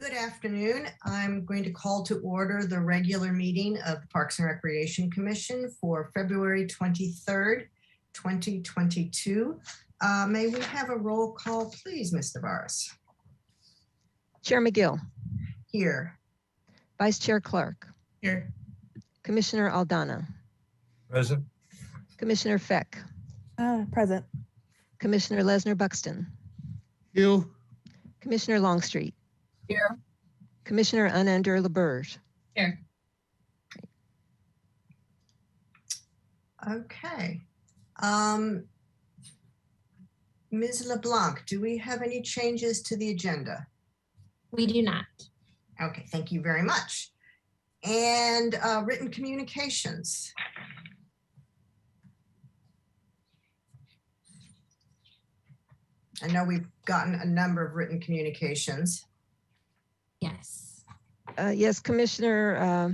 Good afternoon. I'm going to call to order the regular meeting of the Parks and Recreation Commission for February 23rd, 2022. May we have a roll call, please, Ms. Navarez? Chair McGill. Here. Vice Chair Clark. Here. Commissioner Aldana. Present. Commissioner Feck. Present. Commissioner Lesnar Buxton. Here. Commissioner Longstreet. Here. Commissioner Anander LaBerge. Here. Okay. Ms. LeBlanc, do we have any changes to the agenda? We do not. Okay, thank you very much. And written communications. I know we've gotten a number of written communications. Yes. Yes, Commissioner,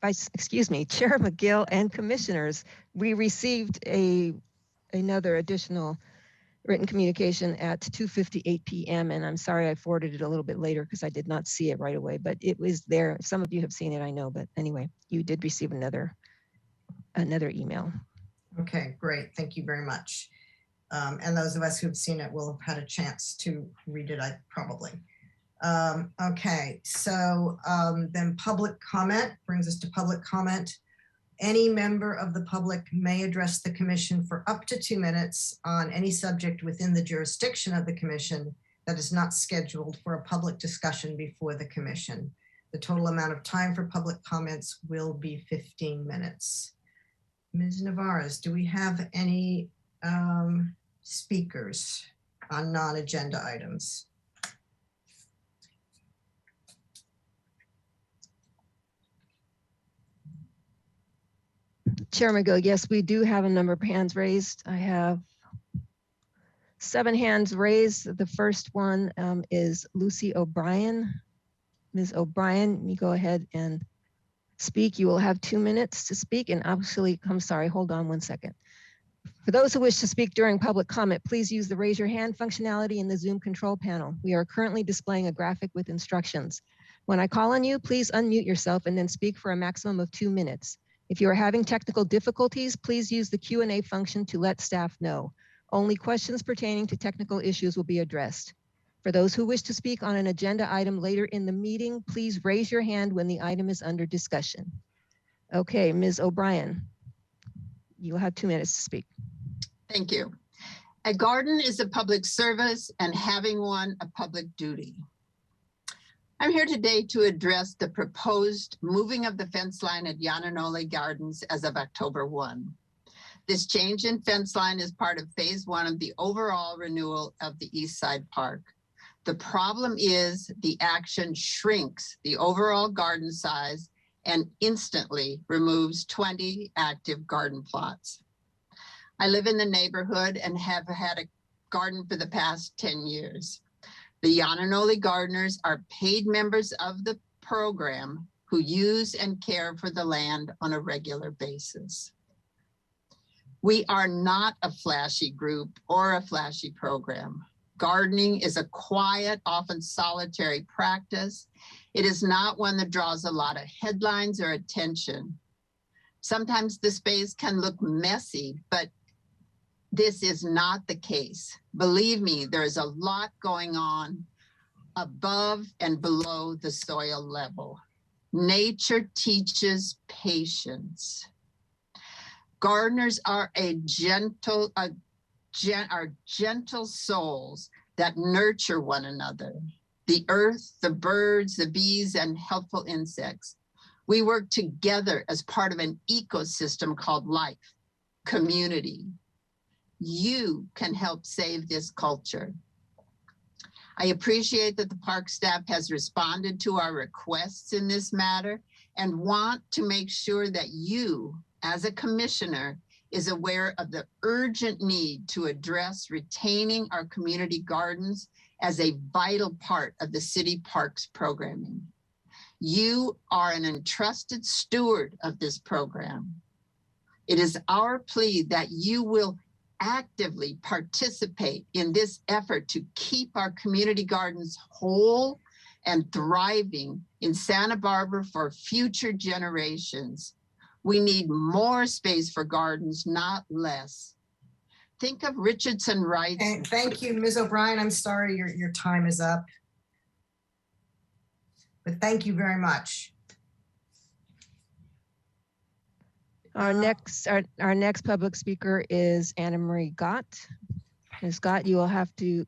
Chair McGill and Commissioners, we received another additional written communication at 2:58 p.m. and I'm sorry I forwarded it a little bit later because I did not see it right away, but it was there. Some of you have seen it, I know, but anyway, you did receive another email. Okay, great. Thank you very much. And those of us who've seen it will have had a chance to read it, probably. Okay, so then public comment brings us to public comment. Any member of the public may address the commission for up to 2 minutes on any subject within the jurisdiction of the commission that is not scheduled for a public discussion before the commission. The total amount of time for public comments will be 15 minutes. Ms. Navarez, do we have any speakers on non-agenda items? Chair McGill, yes, we do have a number of hands raised. I have 7 hands raised. The first one is Lucy O'Brien. Ms. O'Brien, you go ahead and speak. You will have 2 minutes to speak. And actually, I'm sorry, hold on 1 second. For those who wish to speak during public comment, please use the raise your hand functionality in the Zoom control panel. We are currently displaying a graphic with instructions. When I call on you, please unmute yourself and then speak for a maximum of 2 minutes. If you are having technical difficulties, please use the Q&A function to let staff know. Only questions pertaining to technical issues will be addressed. For those who wish to speak on an agenda item later in the meeting, please raise your hand when the item is under discussion. Okay, Ms. O'Brien, you'll have 2 minutes to speak. Thank you. A garden is a public service and having one a public duty. I'm here today to address the proposed moving of the fence line at Yananole Gardens as of October 1. This change in fence line is part of phase 1 of the overall renewal of the East Side Park. The problem is the action shrinks the overall garden size and instantly removes 20 active garden plots. I live in the neighborhood and have had a garden for the past 10 years. The Yananole gardeners are paid members of the program who use and care for the land on a regular basis. We are not a flashy group or a flashy program. Gardening is a quiet, often solitary practice. It is not one that draws a lot of headlines or attention. Sometimes the space can look messy, but this is not the case. Believe me, there is a lot going on above and below the soil level. Nature teaches patience. Gardeners are gentle souls that nurture one another. The earth, the birds, the bees, and helpful insects. We work together as part of an ecosystem called life, community. You can help save this culture. I appreciate that the park staff has responded to our requests in this matter and want to make sure that you, as a commissioner, is aware of the urgent need to address retaining our community gardens as a vital part of the city parks programming. You are an entrusted steward of this program. It is our plea that you will actively participate in this effort to keep our community gardens whole and thriving in Santa Barbara for future generations. We need more space for gardens, not less. Think of Richardson Wright's. And thank you, Ms. O'Brien. I'm sorry your time is up. But thank you very much. Our next public speaker is Anna Marie Gott. Ms. Gott, you will have 2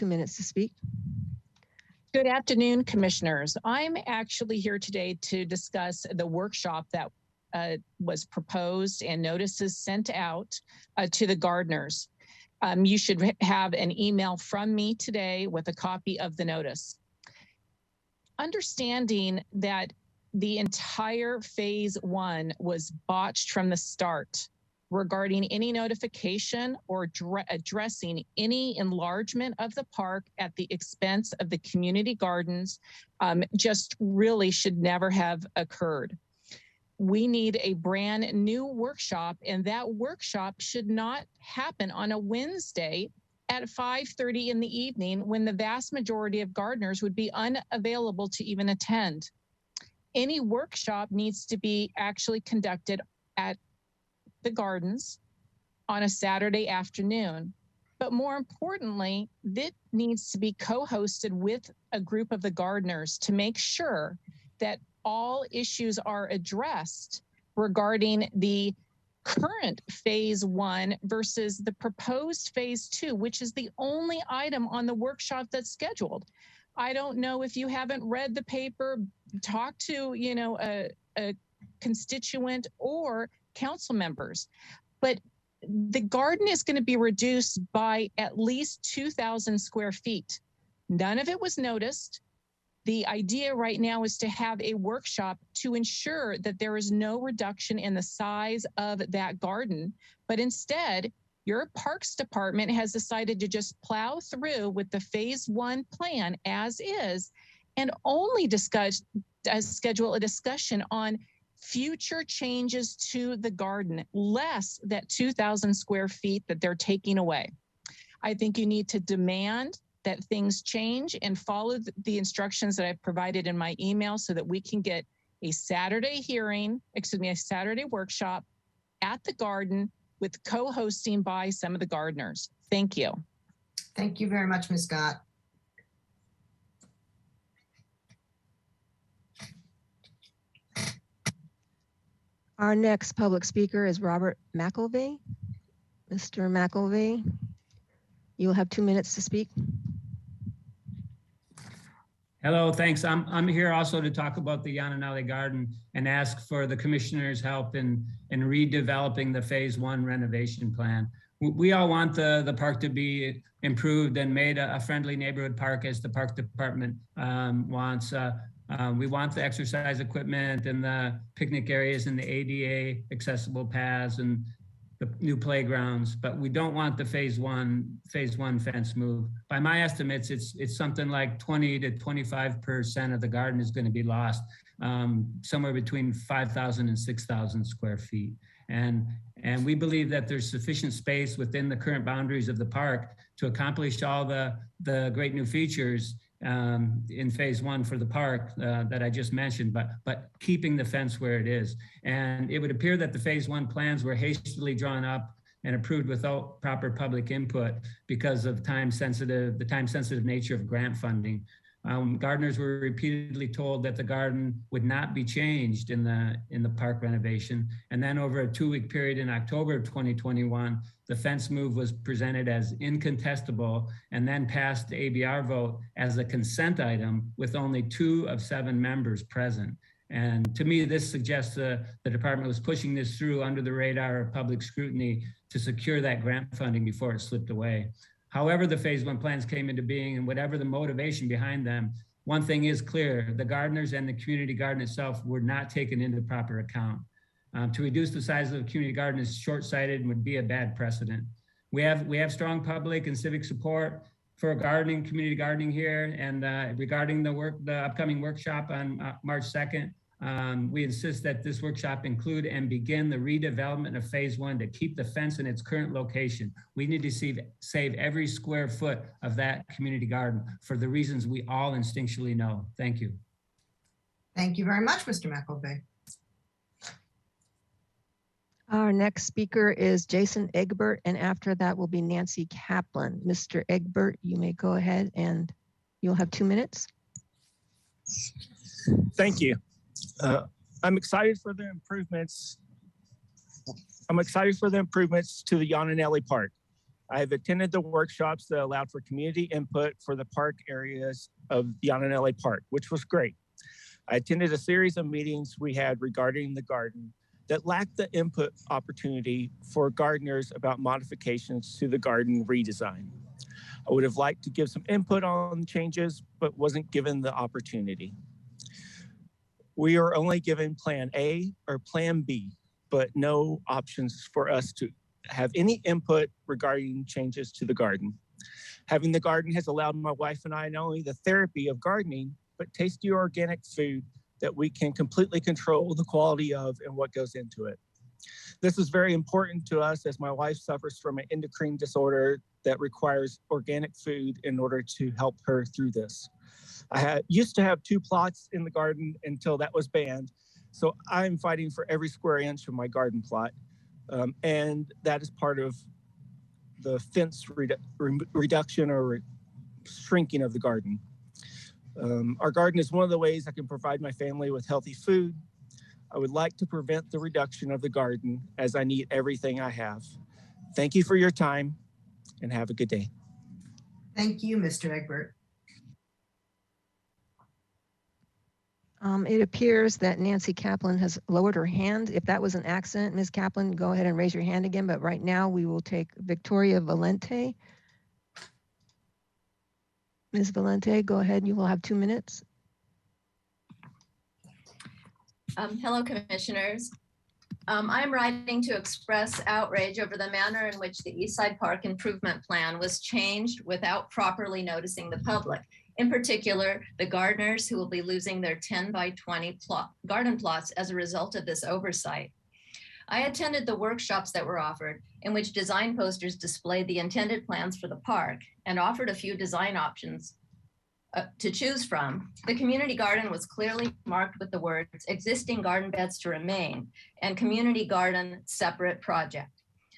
minutes to speak. Good afternoon, commissioners. I'm actually here today to discuss the workshop that was proposed and notices sent out to the gardeners. You should have an email from me today with a copy of the notice. Understanding that the entire phase 1 was botched from the start regarding any notification or addressing any enlargement of the park at the expense of the community gardens, just really should never have occurred. We need a brand new workshop, and that workshop should not happen on a Wednesday at 5:30 in the evening when the vast majority of gardeners would be unavailable to even attend. Any workshop needs to be actually conducted at the gardens on a Saturday afternoon. But more importantly, this needs to be co-hosted with a group of the gardeners to make sure that all issues are addressed regarding the current phase 1 versus the proposed phase 2, which is the only item on the workshop that's scheduled. I don't know if you haven't read the paper, talk to, a constituent or council members, but the garden is going to be reduced by at least 2,000 square feet. None of it was noticed. The idea right now is to have a workshop to ensure that there is no reduction in the size of that garden, but instead, your Parks Department has decided to just plow through with the phase 1 plan as is and only schedule a discussion on future changes to the garden, less that 2,000 square feet that they're taking away. I think you need to demand that things change and follow the instructions that I've provided in my email so that we can get a Saturday workshop at the garden with co-hosting by some of the gardeners. Thank you. Thank you very much, Ms. Gott. Our next public speaker is Robert McElvey. Mr. McElvey, you will have 2 minutes to speak. Hello, thanks. I'm here also to talk about the Yananali Garden and ask for the commissioner's help in redeveloping the phase 1 renovation plan. We all want the park to be improved and made a friendly neighborhood park as the park department wants. We want the exercise equipment and the picnic areas and the ADA accessible paths and the new playgrounds, but we don't want the phase one fence move. By my estimates, it's something like 20 to 25% of the garden is going to be lost, somewhere between 5,000 and 6,000 square feet. And we believe that there's sufficient space within the current boundaries of the park to accomplish all the great new features in phase 1 for the park that I just mentioned, but keeping the fence where it is. And it would appear that the phase 1 plans were hastily drawn up and approved without proper public input because of the time-sensitive nature of grant funding. Gardeners were repeatedly told that the garden would not be changed in the park renovation. And then over a 2-week period in October of 2021, the fence move was presented as incontestable and then passed the ABR vote as a consent item with only 2 of 7 members present. And to me, this suggests the department was pushing this through under the radar of public scrutiny to secure that grant funding before it slipped away. However, the phase 1 plans came into being and whatever the motivation behind them, one thing is clear, the gardeners and the community garden itself were not taken into proper account. To reduce the size of the community garden is short-sighted and would be a bad precedent. We have strong public and civic support for community gardening here, and regarding the upcoming workshop on March 2nd, We insist that this workshop include and begin the redevelopment of phase 1 to keep the fence in its current location. We need to save every square foot of that community garden for the reasons we all instinctually know. Thank you. Thank you very much, Mr. McElvey. Our next speaker is Jason Egbert, and after that will be Nancy Kaplan. Mr. Egbert, you may go ahead and you'll have 2 minutes. Thank you. I'm excited for the improvements. I'm excited for the improvements to the Yananelli Park. I have attended the workshops that allowed for community input for the park areas of Yananelli Park, which was great. I attended a series of meetings we had regarding the garden that lacked the input opportunity for gardeners about modifications to the garden redesign. I would have liked to give some input on changes, but wasn't given the opportunity. We are only given plan A or plan B, but no options for us to have any input regarding changes to the garden. Having the garden has allowed my wife and I not only the therapy of gardening, but tasty organic food that we can completely control the quality of and what goes into it. This is very important to us as my wife suffers from an endocrine disorder that requires organic food in order to help her through this. I used to have 2 plots in the garden until that was banned. So I'm fighting for every square inch of my garden plot. And that is part of the fence reduction or shrinking of the garden. Our garden is one of the ways I can provide my family with healthy food. I would like to prevent the reduction of the garden as I need everything I have. Thank you for your time and have a good day. Thank you, Mr. Egbert. It appears that Nancy Kaplan has lowered her hand. If that was an accident, Ms. Kaplan, go ahead and raise your hand again. But right now we will take Victoria Valente. Ms. Valente, go ahead. You will have 2 minutes. Hello, commissioners. I'm writing to express outrage over the manner in which the Eastside Park Improvement Plan was changed without properly noticing the public. In particular, the gardeners who will be losing their 10 by 20 garden plots as a result of this oversight. I attended the workshops that were offered in which design posters displayed the intended plans for the park and offered a few design options to choose from. The community garden was clearly marked with the words existing garden beds to remain and community garden separate project.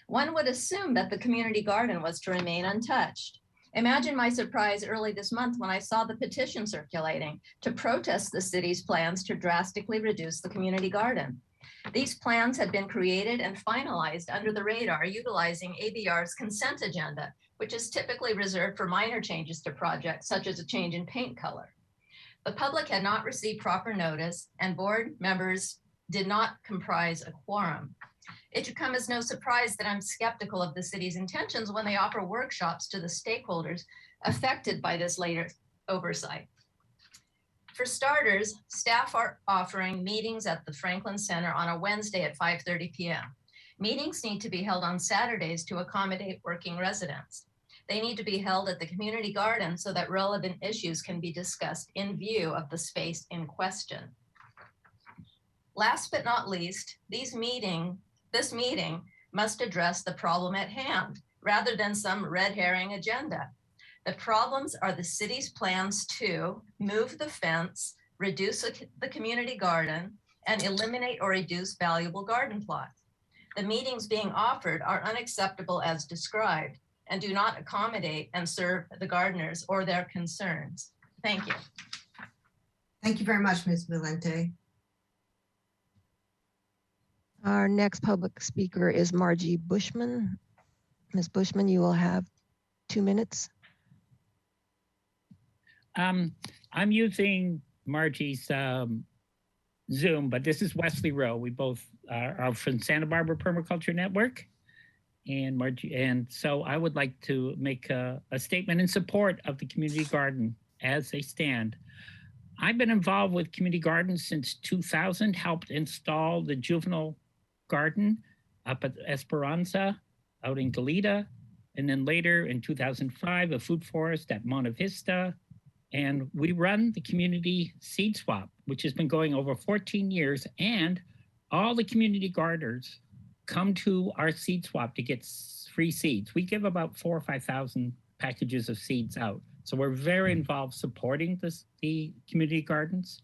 One would assume that the community garden was to remain untouched. Imagine my surprise early this month when I saw the petition circulating to protest the city's plans to drastically reduce the community garden. These plans had been created and finalized under the radar utilizing ABR's consent agenda, which is typically reserved for minor changes to projects, such as a change in paint color. The public had not received proper notice and board members did not comprise a quorum. It should come as no surprise that I'm skeptical of the city's intentions when they offer workshops to the stakeholders affected by this later oversight. For starters, staff are offering meetings at the Franklin Center on a Wednesday at 5:30 p.m. Meetings need to be held on Saturdays to accommodate working residents. They need to be held at the community garden so that relevant issues can be discussed in view of the space in question. Last but not least, this meeting must address the problem at hand rather than some red herring agenda. The problems are the city's plans to move the fence, reduce the community garden, and eliminate or reduce valuable garden plots. The meetings being offered are unacceptable as described and do not accommodate and serve the gardeners or their concerns. Thank you. Thank you very much, Ms. Valente. Our next public speaker is Margie Bushman. Ms. Bushman, you will have 2 minutes. I'm using Margie's Zoom, but this is Wesley Rowe. We both are from Santa Barbara Permaculture Network. And Margie, and so I would like to make a statement in support of the community garden as they stand. I've been involved with community gardens since 2000, helped install the juvenile garden up at Esperanza, out in Goleta, and then later in 2005, a food forest at Monte Vista, And we run the community seed swap, which has been going over 14 years. And all the community gardeners come to our seed swap to get free seeds. We give about 4,000 or 5,000 packages of seeds out. So we're very involved supporting the community gardens.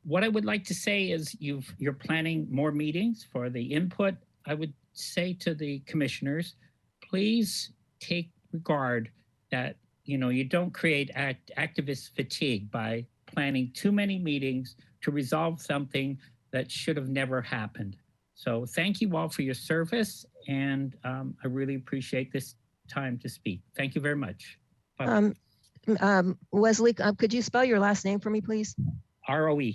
What I would like to say is you're planning more meetings for the input. I would say to the commissioners, please take regard that you don't create activist fatigue by planning too many meetings to resolve something that should have never happened. So thank you all for your service, and I really appreciate this time to speak. Thank you very much. Wesley, could you spell your last name for me, please? ROE.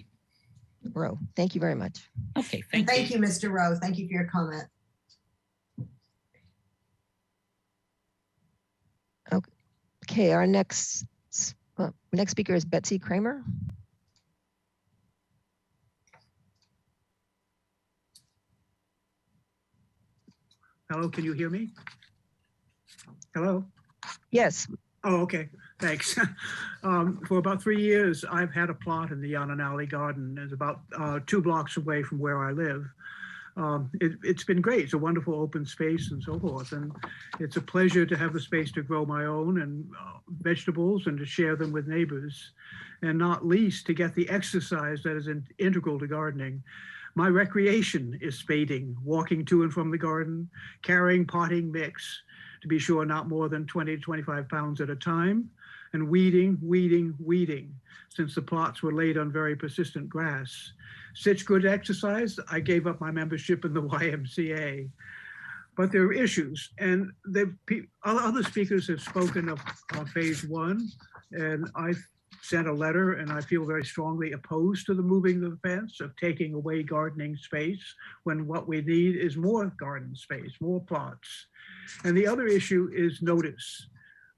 Rowe. Thank you very much. Okay, Thank you, Mr. Rowe. Thank you for your comment. Okay, our next speaker is Betsy Kramer. Hello, can you hear me? Hello? Yes. Oh, okay, thanks. For about 3 years, I've had a plot in the Yananali Garden. It's about 2 blocks away from where I live. It's been great. It's a wonderful open space and so forth. And it's a pleasure to have the space to grow my own and vegetables and to share them with neighbors. And not least to get the exercise that is integral to gardening. My recreation is spading, walking to and from the garden, carrying potting mix, to be sure not more than 20 to 25 pounds at a time, and weeding, since the plots were laid on very persistent grass. Such good exercise, I gave up my membership in the YMCA. But there are issues, and other speakers have spoken of phase 1, and I've sent a letter, and I feel very strongly opposed to the moving of the fence, of taking away gardening space, when what we need is more garden space, more plots. And the other issue is notice,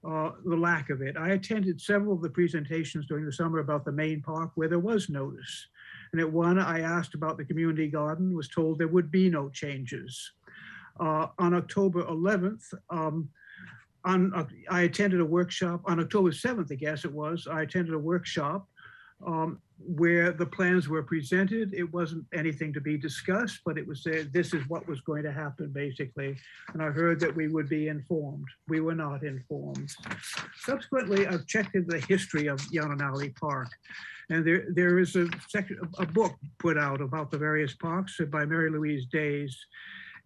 the lack of it. I attended several of the presentations during the summer about the main park where there was notice. And at one, I asked about the community garden, was told there would be no changes. On October 11th, I attended a workshop on October 7th, I guess it was. I attended a workshop where the plans were presented. It wasn't anything to be discussed, but it was said this is what was going to happen, basically. And I heard that we would be informed. We were not informed. Subsequently, I've checked into the history of Yananali Park. And there is a book put out about the various parks by Mary Louise Days.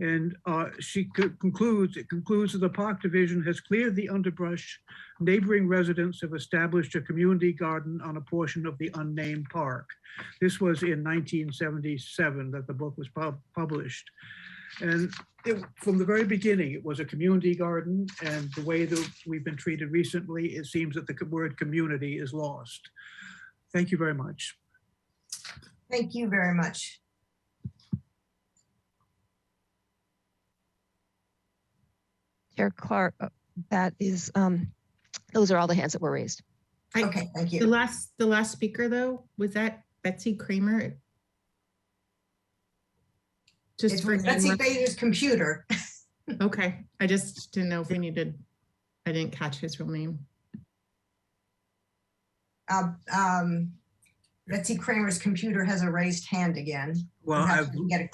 And she concludes that the park division has cleared the underbrush. Neighboring residents have established a community garden on a portion of the unnamed park. This was in 1977 that the book was published. And from the very beginning, it was a community garden. And the way that we've been treated recently, it seems that the word community is lost. Thank you very much. Thank you very much. Chair Clark, that is, those are all the hands that were raised. Okay, thank you. The last speaker though, was that Betsy Kramer? Just It's for Betsy Kramer's computer. Okay, I just didn't know if we needed, I didn't catch his real name. Betsy Kramer's computer has a raised hand again. Well,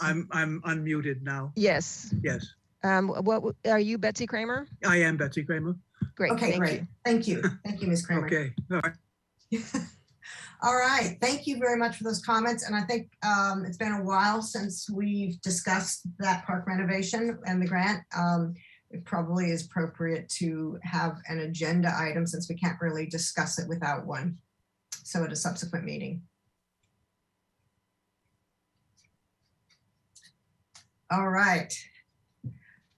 I'm unmuted now. Yes. Yes. What are you, Betsy Kramer? I am Betsy Kramer. Great. Okay, great. Thank you. Thank you, Ms. Kramer. Okay. All right. All right. Thank you very much for those comments. And I think it's been a while since we've discussed that park renovation and the grant. It probably is appropriate to have an agenda item since we can't really discuss it without one. So at a subsequent meeting. All right.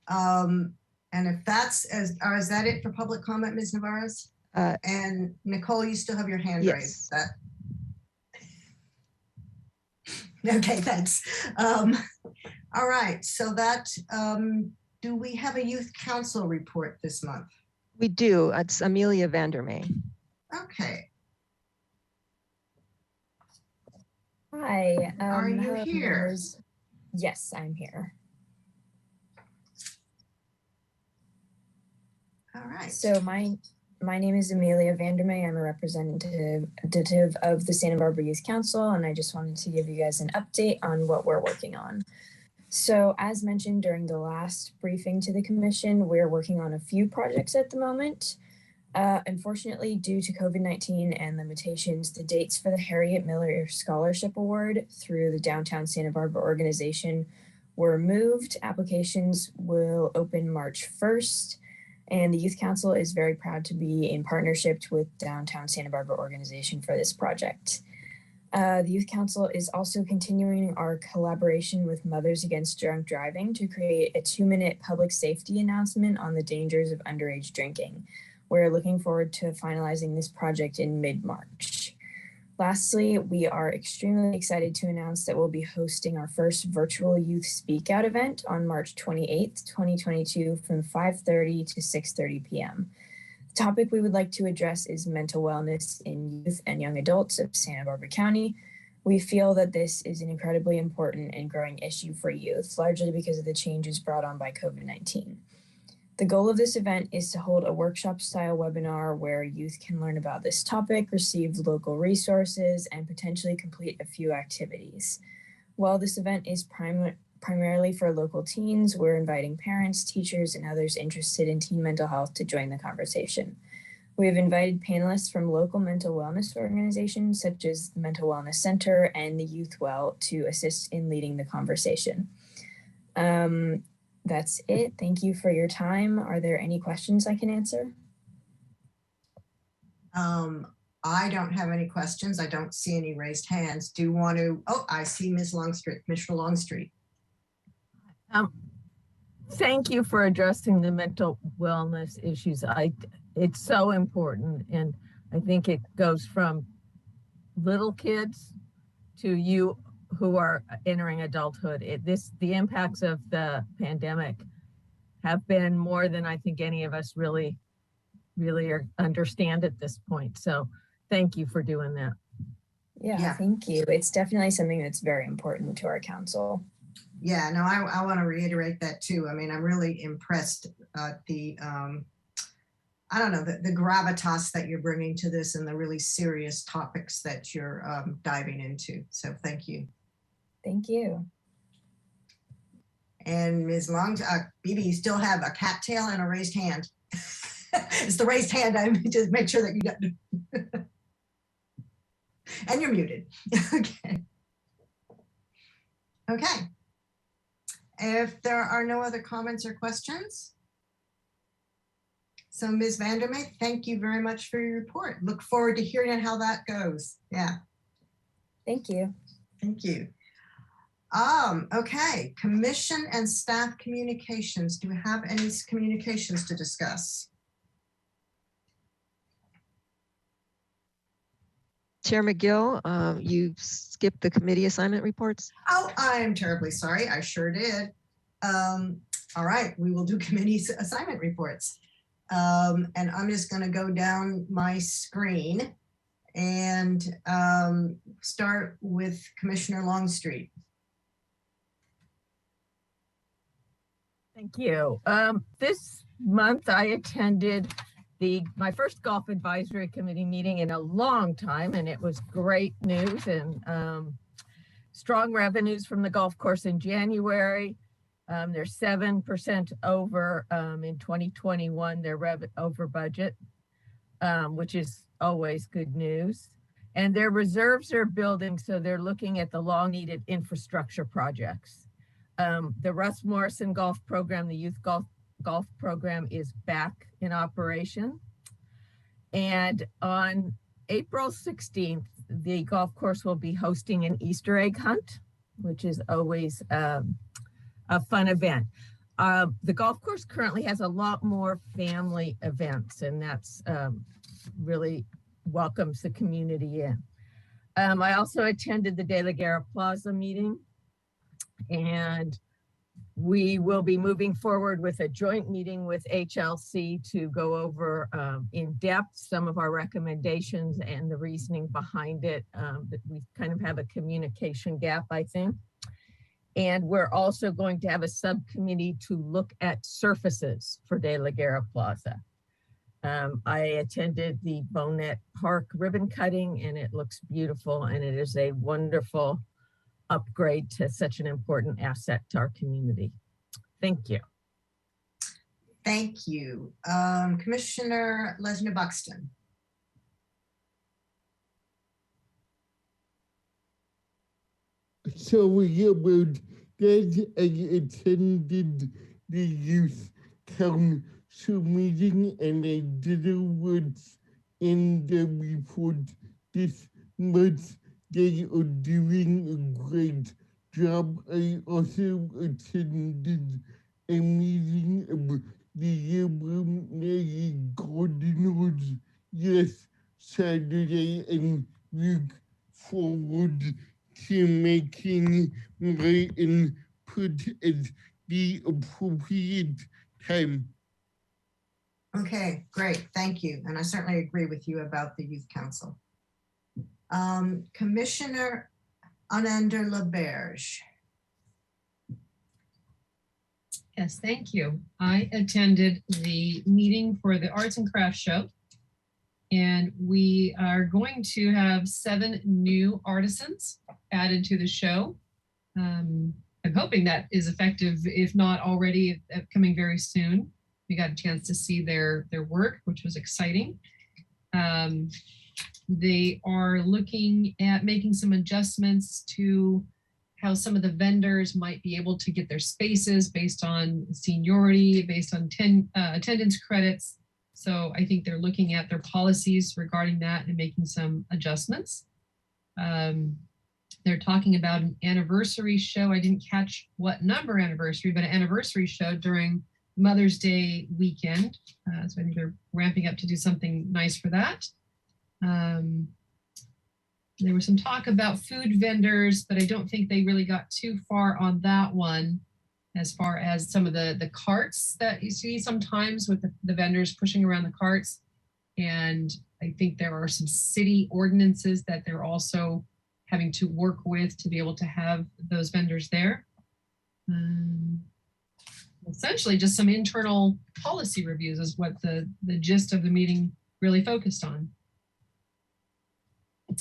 And if that's is that it for public comment, Ms. Navarez? And Nicole, you still have your hand raised. That okay, thanks. All right, so that do we have a youth council report this month? We do. It's Amelia Vandermeer. Okay. Hi. Are you here? Members? Yes, I'm here. All right. So my My name is Amelia Vandermeer. I'm a representative of the Santa Barbara Youth Council, and I just wanted to give you guys an update on what we're working on. So as mentioned during the last briefing to the commission, we're working on a few projects at the moment. Unfortunately, due to COVID-19 and limitations, the dates for the Harriet Miller Scholarship Award through the Downtown Santa Barbara organization were moved. Applications will open March 1st, and the Youth Council is very proud to be in partnership with Downtown Santa Barbara organization for this project. The Youth Council is also continuing our collaboration with Mothers Against Drunk Driving to create a 2-minute public safety announcement on the dangers of underage drinking. We're looking forward to finalizing this project in mid-March. Lastly, we are extremely excited to announce that we'll be hosting our first virtual youth speak out event on March 28th, 2022 from 5:30 to 6:30 p.m. The topic we would like to address is mental wellness in youth and young adults of Santa Barbara County. We feel that this is an incredibly important and growing issue for youth, largely because of the changes brought on by COVID-19. The goal of this event is to hold a workshop-style webinar where youth can learn about this topic, receive local resources, and potentially complete a few activities. While this event is primarily for local teens, we're inviting parents, teachers, and others interested in teen mental health to join the conversation. We have invited panelists from local mental wellness organizations such as the Mental Wellness Center and the Youth Well to assist in leading the conversation. That's it. Thank you for your time. Are there any questions I can answer? I don't have any questions. I don't see any raised hands. Do you want to, oh, I see Ms. Longstreet, Commissioner Longstreet. Thank you for addressing the mental wellness issues. It's so important. And I think it goes from little kids to you who are entering adulthood. The impacts of the pandemic have been more than I think any of us really understand at this point. So thank you for doing that. Yeah, thank you. It's definitely something that's very important to our council. Yeah, no, I want to reiterate that too. I mean, I'm really impressed at the gravitas that you're bringing to this and the really serious topics that you're diving into. So thank you. Thank you. And Ms. Long, Bibi, you still have a cattail and a raised hand. It's the raised hand. I just make sure that you got. And you're muted. Okay. Okay. If there are no other comments or questions. So Ms. Vandermeer, thank you very much for your report. Look forward to hearing how that goes. Yeah. Thank you. Thank you. Okay, commission and staff communications. Do we have any communications to discuss? Chair McGill, you skipped the committee assignment reports. Oh, I'm terribly sorry. I sure did. All right, we will do committee assignment reports. And I'm just going to go down my screen and start with Commissioner Longstreet. Thank you. This month I attended my first golf advisory committee meeting in a long time, and it was great news and strong revenues from the golf course in January. They're 7% over in 2021. They're over budget, which is always good news. And their reserves are building, so they're looking at the long-needed infrastructure projects. The Russ Morrison Golf Program, the youth golf program, is back in operation. And on April 16th, the golf course will be hosting an Easter egg hunt, which is always a fun event. The golf course currently has a lot more family events, and that's really welcomes the community in. I also attended the De La Guerra Plaza meeting, and we will be moving forward with a joint meeting with HLC to go over in depth some of our recommendations and the reasoning behind it. But we kind of have a communication gap, I think. And we're also going to have a subcommittee to look at surfaces for De La Guerra Plaza. I attended the Bonet Park ribbon cutting, and it looks beautiful, and it is a wonderful upgrade to such an important asset to our community. Thank you. Thank you. Commissioner Lesnar Buxton. So we about that I attended the youth council meeting and I did what's in the report this month. They are doing a great job. I also attended a meeting of the Amelia Gardeners yes Saturday and look forward to making my input at the appropriate time. Okay, great, thank you. And I certainly agree with you about the Youth Council. Commissioner Ananda LaBerge. Yes, thank you. I attended the meeting for the Arts and Crafts Show, and we are going to have 7 new artisans added to the show. I'm hoping that is effective, if not already coming very soon. We got a chance to see their work, which was exciting. They are looking at making some adjustments to how some of the vendors might be able to get their spaces based on seniority, based on attendance credits. So I think they're looking at their policies regarding that and making some adjustments. They're talking about an anniversary show. I didn't catch what number anniversary, but an anniversary show during Mother's Day weekend. So I think they're ramping up to do something nice for that. There was some talk about food vendors, but I don't think they really got too far on that one, as far as some of the carts that you see sometimes with the vendors pushing around the carts. And I think there are some city ordinances that they're also having to work with to be able to have those vendors there. Essentially just some internal policy reviews is what the gist of the meeting really focused on.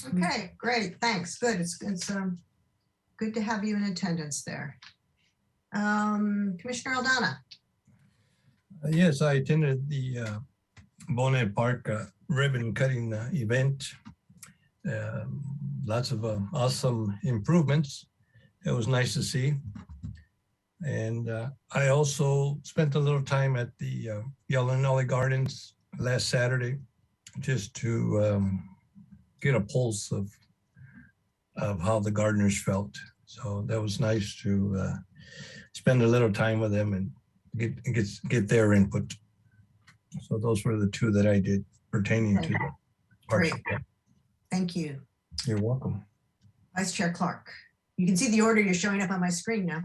Okay, great, thanks, good. It's good to have you in attendance there. Commissioner Aldana. Yes, I attended the Bonet Park ribbon cutting event. Lots of awesome improvements. It was nice to see. And I also spent a little time at the Yalinali Gardens last Saturday just to get a pulse of how the gardeners felt. So that was nice to spend a little time with them and get their input. So those were the 2 that I did pertaining to the Great. Thank you. You're welcome. Vice Chair Clark. You can see the order you're showing up on my screen now.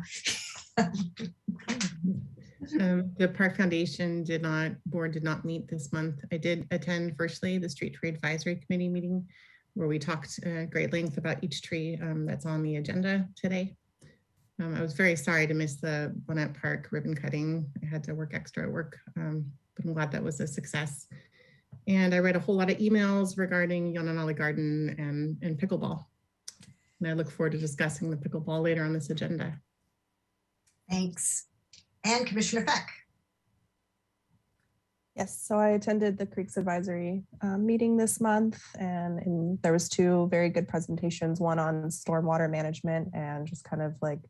The Park Foundation board did not meet this month. I did attend virtually the Street Tree Advisory Committee meeting where we talked great length about each tree that's on the agenda today. I was very sorry to miss the Bonet Park ribbon cutting. I had to work extra at work, but I'm glad that was a success. And I read a whole lot of emails regarding Yalinali Garden and pickleball. And I look forward to discussing the pickleball later on this agenda. Thanks. And Commissioner Feck. Yes, so I attended the Creeks Advisory meeting this month, and there was 2 very good presentations, one on stormwater management and just kind of like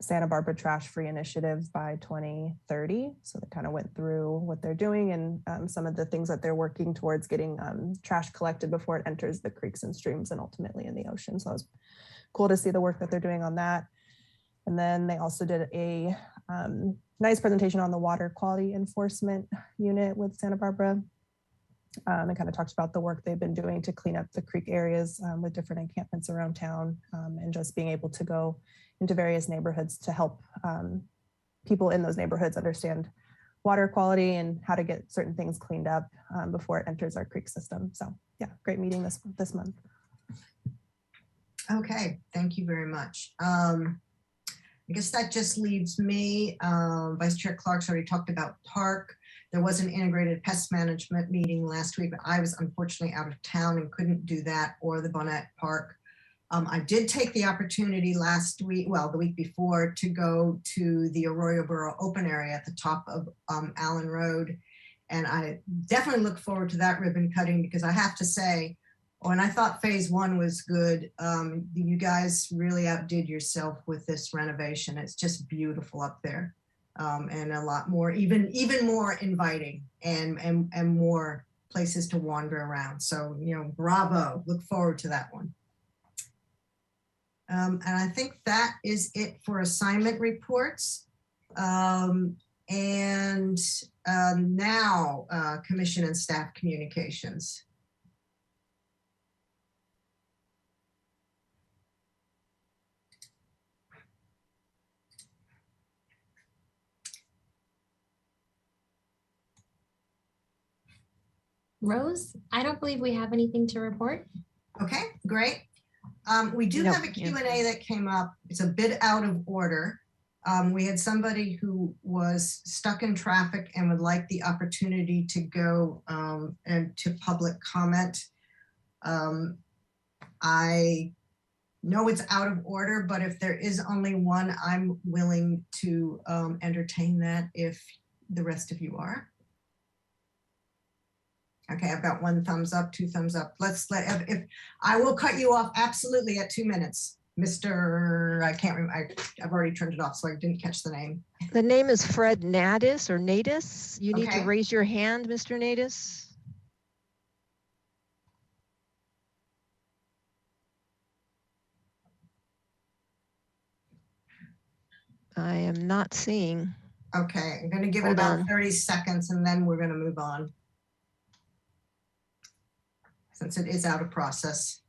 Santa Barbara trash-free initiative by 2030. So they kind of went through what they're doing and some of the things that they're working towards getting trash collected before it enters the creeks and streams and ultimately in the ocean. So it was cool to see the work that they're doing on that. And then they also did a nice presentation on the water quality enforcement unit with Santa Barbara. And kind of talked about the work they've been doing to clean up the creek areas with different encampments around town and just being able to go into various neighborhoods to help people in those neighborhoods understand water quality and how to get certain things cleaned up before it enters our creek system. So yeah, great meeting this month. Okay, thank you very much. I guess that just leaves me. Vice Chair Clark's already talked about park. There was an integrated pest management meeting last week, but I was unfortunately out of town and couldn't do that, or the Bonnet Park. I did take the opportunity last week, well, the week before, to go to the Arroyo Burro open area at the top of Allen Road. And I definitely look forward to that ribbon cutting, because I have to say, when I thought phase one was good, you guys really outdid yourself with this renovation. It's just beautiful up there, and a lot more, even more inviting, and more places to wander around. So, you know, bravo, look forward to that one. And I think that is it for assignment reports. Now, commission and staff communications. Rose, I don't believe we have anything to report. Okay, great. We do have a Q&A that came up. It's a bit out of order. We had somebody who was stuck in traffic and would like the opportunity to go and to public comment. I know it's out of order, but if there is only one, I'm willing to entertain that if the rest of you are. Okay, I've got 1 thumbs up, 2 thumbs up. If I will cut you off absolutely at 2 minutes. Mr. I can't remember, I've already turned it off, so I didn't catch the name. The name is Fred Natus or Natus. You need Okay. to raise your hand, Mr. Natus. I am not seeing. Okay, I'm gonna give it Hold about on. 30 seconds and then we're gonna move on, since it is out of process.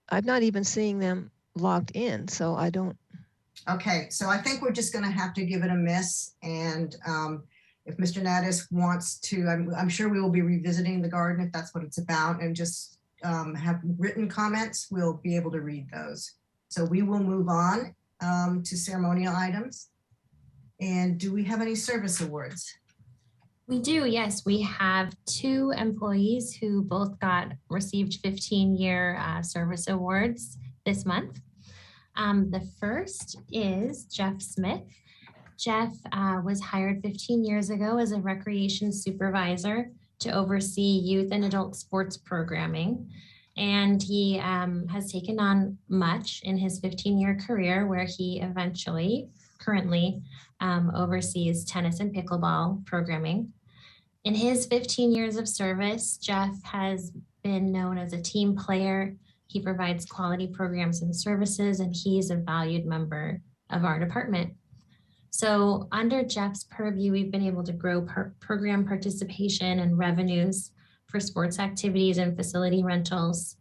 I'm not even seeing them logged in, so I don't. Okay, so I think we're just gonna have to give it a miss. And if Mr. Natus wants to, I'm sure we will be revisiting the garden if that's what it's about, and just have written comments, we'll be able to read those. So we will move on to ceremonial items. And do we have any service awards? We do, yes. We have 2 employees who both received 15-year service awards this month. The first is Jeff Smith. Jeff was hired 15 years ago as a recreation supervisor to oversee youth and adult sports programming. And he has taken on much in his 15-year career, where he currently oversees tennis and pickleball programming. In his 15 years of service, Jeff has been known as a team player. He provides quality programs and services, and he's a valued member of our department. So under Jeff's purview, we've been able to grow program participation and revenues for sports activities and facility rentals.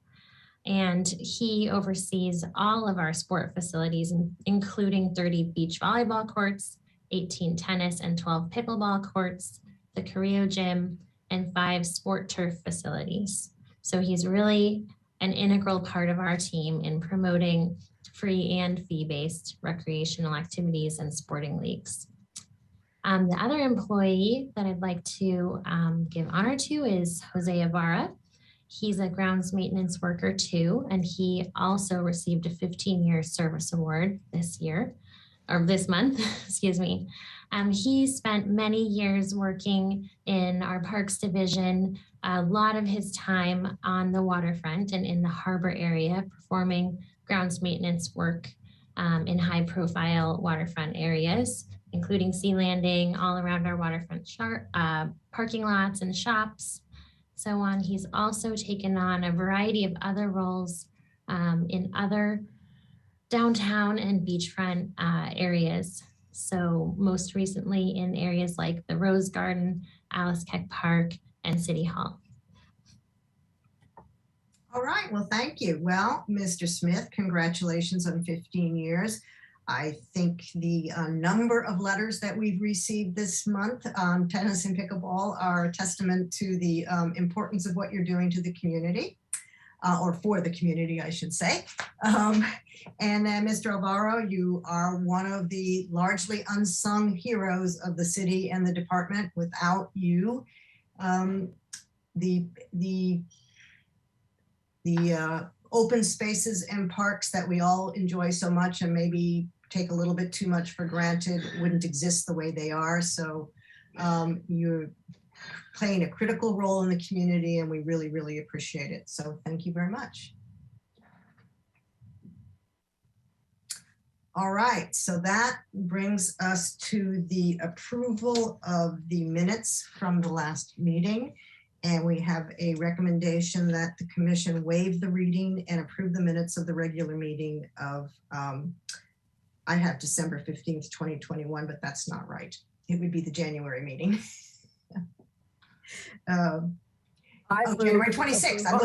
And he oversees all of our sport facilities, including 30 beach volleyball courts, 18 tennis and 12 pickleball courts, the Carrillo Gym, and 5 sport turf facilities. So he's really an integral part of our team in promoting free and fee-based recreational activities and sporting leagues. The other employee that I'd like to give honor to is Jose Ibarra. He's a grounds maintenance worker too, and he also received a 15-year service award this month, excuse me. He spent many years working in our parks division, a lot of his time on the waterfront and in the harbor area, performing grounds maintenance work in high profile waterfront areas, including sea landing, all around our waterfront parking lots and shops, so on. He's also taken on a variety of other roles in other downtown and beachfront areas. So most recently in areas like the Rose Garden, Alice Keck Park, and City Hall. All right, well, thank you. Well, Mr. Smith, congratulations on 15 years. I think the number of letters that we've received this month on tennis and pickleball are a testament to the importance of what you're doing to the community. or for the community, I should say. And then Mr. Alvaro, you are one of the largely unsung heroes of the city and the department. Without you, the open spaces and parks that we all enjoy so much and maybe take a little bit too much for granted wouldn't exist the way they are. So you're playing a critical role in the community and we really, really appreciate it. So thank you very much. All right, so that brings us to the approval of the minutes from the last meeting. And we have a recommendation that the commission waive the reading and approve the minutes of the regular meeting of, I have December 15th, 2021, but that's not right. It would be the January meeting. January 26th. I'm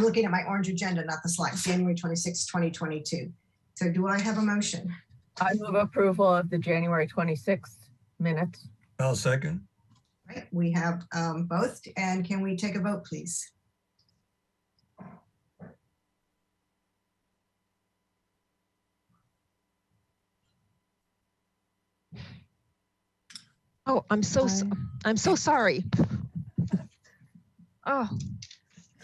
looking at my orange agenda, not the slide. January 26th, 2022. So do I have a motion? I move approval of the January 26th minutes. I'll second. Right, we have both, and can we take a vote, please? Oh, I'm so sorry. Oh,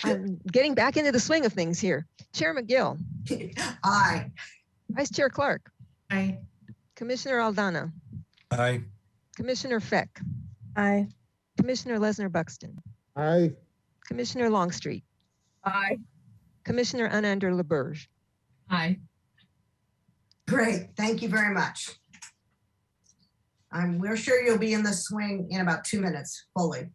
I'm getting back into the swing of things here. Chair McGill. Aye. Vice Chair Clark. Aye. Commissioner Aldana. Aye. Commissioner Feck. Aye. Commissioner Lesnar Buxton. Aye. Commissioner Longstreet. Aye. Commissioner Anander LaBerge. Aye. Great, thank you very much. We're sure you'll be in the swing in about 2 minutes fully.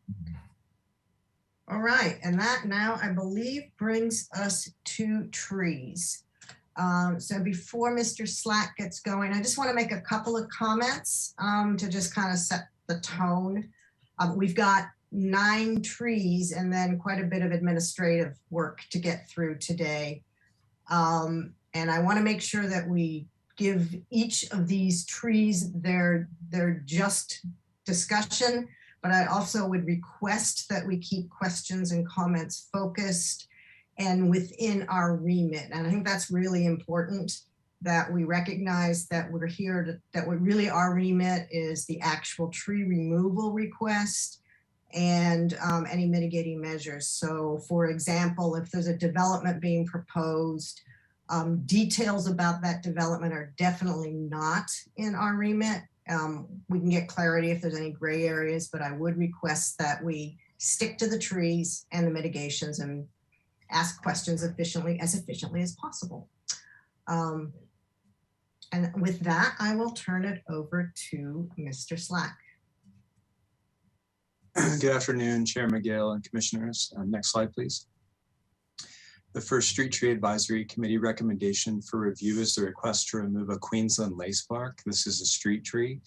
All right, and that now I believe brings us to trees. So before Mr. Slack gets going, I just want to make a couple of comments to just kind of set the tone. We've got 9 trees and then quite a bit of administrative work to get through today. And I want to make sure that we give each of these trees their just discussion, but I also would request that we keep questions and comments focused and within our remit. And I think that's really important, that we recognize that we're here that what really our remit is the actual tree removal request and any mitigating measures. So for example, if there's a development being proposed, details about that development are definitely not in our remit. We can get clarity if there's any gray areas, but I would request that we stick to the trees and the mitigations and ask questions as efficiently as possible. And with that, I will turn it over to Mr. Slack. Good afternoon, Chair McGill and commissioners. Next slide, please. The first Street Tree Advisory Committee recommendation for review is the request to remove a Queensland lacebark. This is a street tree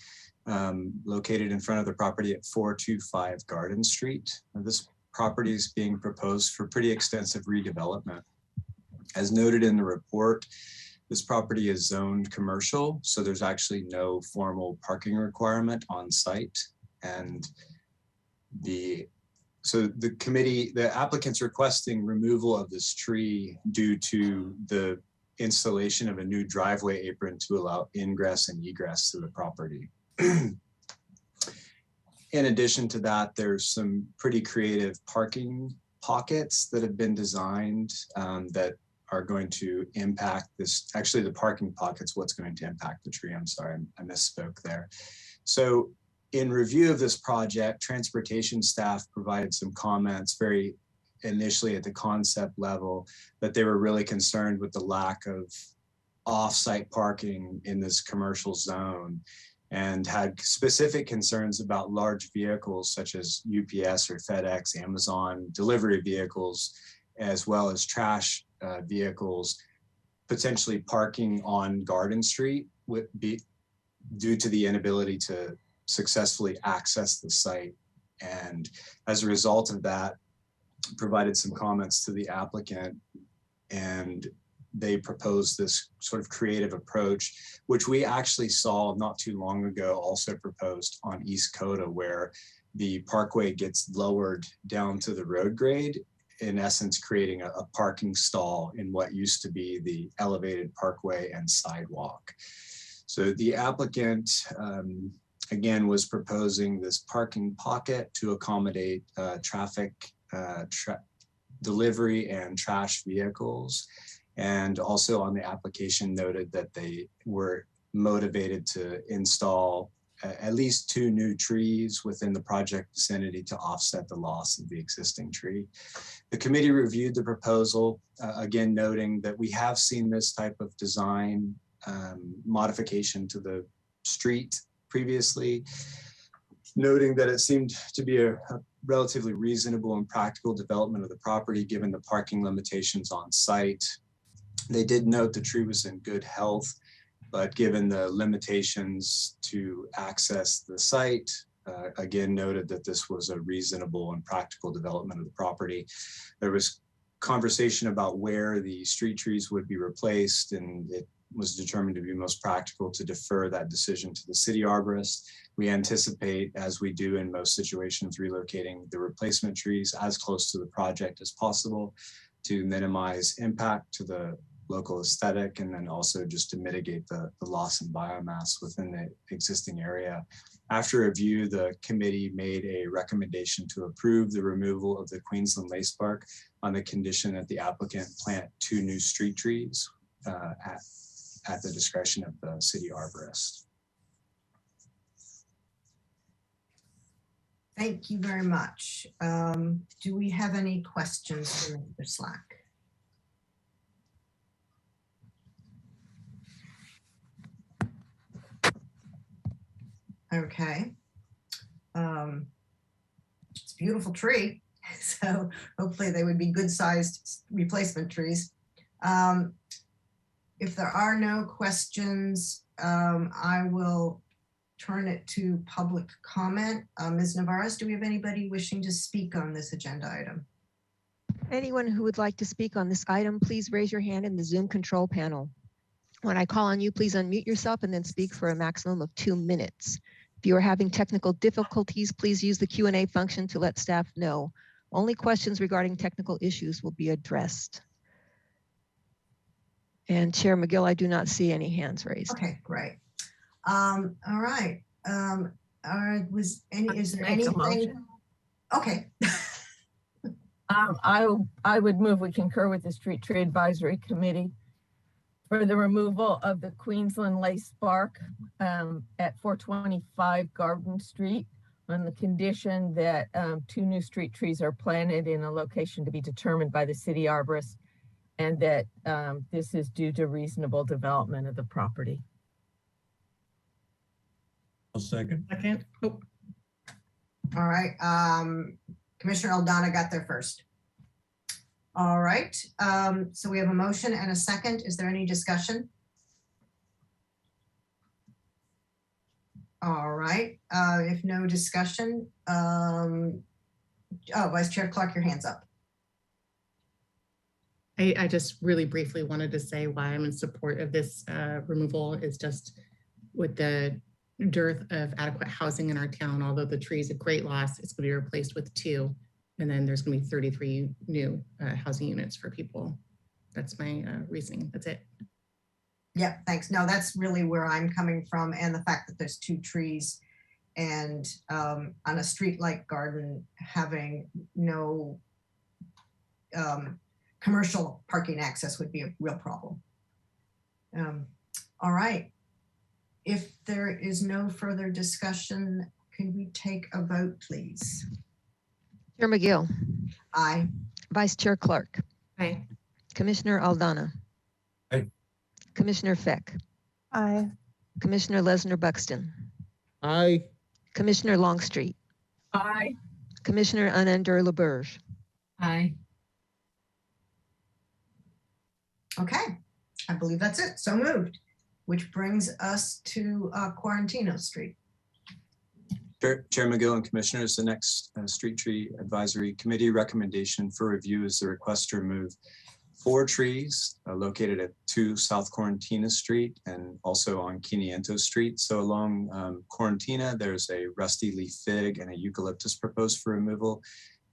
located in front of the property at 425 Garden Street. This property is being proposed for pretty extensive redevelopment. As noted in the report, this property is zoned commercial, so there's actually no formal parking requirement on site. And the applicant's requesting removal of this tree due to the installation of a new driveway apron to allow ingress and egress to the property. In addition to that, there's some pretty creative parking pockets that have been designed that are going to impact this. Actually, the parking pocket's what's going to impact the tree. I'm sorry, I misspoke there. So in review of this project, transportation staff provided some comments very initially at the concept level that they were really concerned with the lack of off-site parking in this commercial zone and had specific concerns about large vehicles such as UPS or FedEx, Amazon delivery vehicles, as well as trash vehicles, potentially parking on Garden Street due to the inability to successfully access the site. And as a result of that, provided some comments to the applicant, and they proposed this sort of creative approach, which we actually saw not too long ago also proposed on East Coda, where the parkway gets lowered down to the road grade in essence, creating a parking stall in what used to be the elevated parkway and sidewalk. So the applicant, again, was proposing this parking pocket to accommodate traffic, delivery and trash vehicles. And also on the application noted that they were motivated to install at least 2 new trees within the project vicinity to offset the loss of the existing tree. The committee reviewed the proposal, again, noting that we have seen this type of design modification to the street previously, noting that it seemed to be a relatively reasonable and practical development of the property given the parking limitations on site. They did note the tree was in good health, but given the limitations to access the site, again noted that this was a reasonable and practical development of the property. There was conversation about where the street trees would be replaced, and it was determined to be most practical to defer that decision to the city arborist. We anticipate, as we do in most situations, relocating the replacement trees as close to the project as possible to minimize impact to the local aesthetic, and then also just to mitigate the loss in biomass within the existing area. After review, the committee made a recommendation to approve the removal of the Queensland lace bark on the condition that the applicant plant 2 new street trees at the discretion of the city arborist. Thank you very much. Do we have any questions for Mr. Slack? Okay. It's a beautiful tree, so hopefully they would be good-sized replacement trees. If there are no questions, I will turn it to public comment. Ms. Navarez, do we have anybody wishing to speak on this agenda item? Anyone who would like to speak on this item, please raise your hand in the Zoom control panel. When I call on you, please unmute yourself and then speak for a maximum of 2 minutes. If you are having technical difficulties, please use the Q&A function to let staff know. Only questions regarding technical issues will be addressed. And Chair McGill, I do not see any hands raised. Okay, great. All right. Is there anything? Okay. I would move we concur with the Street Tree Advisory Committee for the removal of the Queensland lace bark at 425 Garden Street on the condition that 2 new street trees are planted in a location to be determined by the city arborist, and that this is due to reasonable development of the property. I'll second. Second. Oh. All right. Commissioner Aldana got there first. All right. So we have a motion and a second. Is there any discussion? All right. If no discussion, Vice Chair Clark, your hand's up. I just really briefly wanted to say why I'm in support of this removal is just with the dearth of adequate housing in our town. Although the tree is a great loss, it's going to be replaced with 2. And then there's going to be 33 new housing units for people. That's my reasoning. That's it. Yeah, thanks. No, that's really where I'm coming from. And the fact that there's 2 trees and on a street like Garden having no commercial parking access would be a real problem. All right. If there is no further discussion, can we take a vote, please? Chair McGill. Aye. Vice Chair Clark. Aye. Commissioner Aldana. Aye. Commissioner Feck. Aye. Commissioner Lesnar Buxton. Aye. Commissioner Longstreet. Aye. Commissioner Anand-Laberge. Aye. Okay, I believe that's it. So moved, which brings us to Quarantino Street. Chair McGill and Commissioners, the next Street Tree Advisory Committee recommendation for review is the request to remove 4 trees located at 2 South Quarantina Street and also on Quiniento Street. So along Quarantina, there's a rusty leaf fig and a eucalyptus proposed for removal.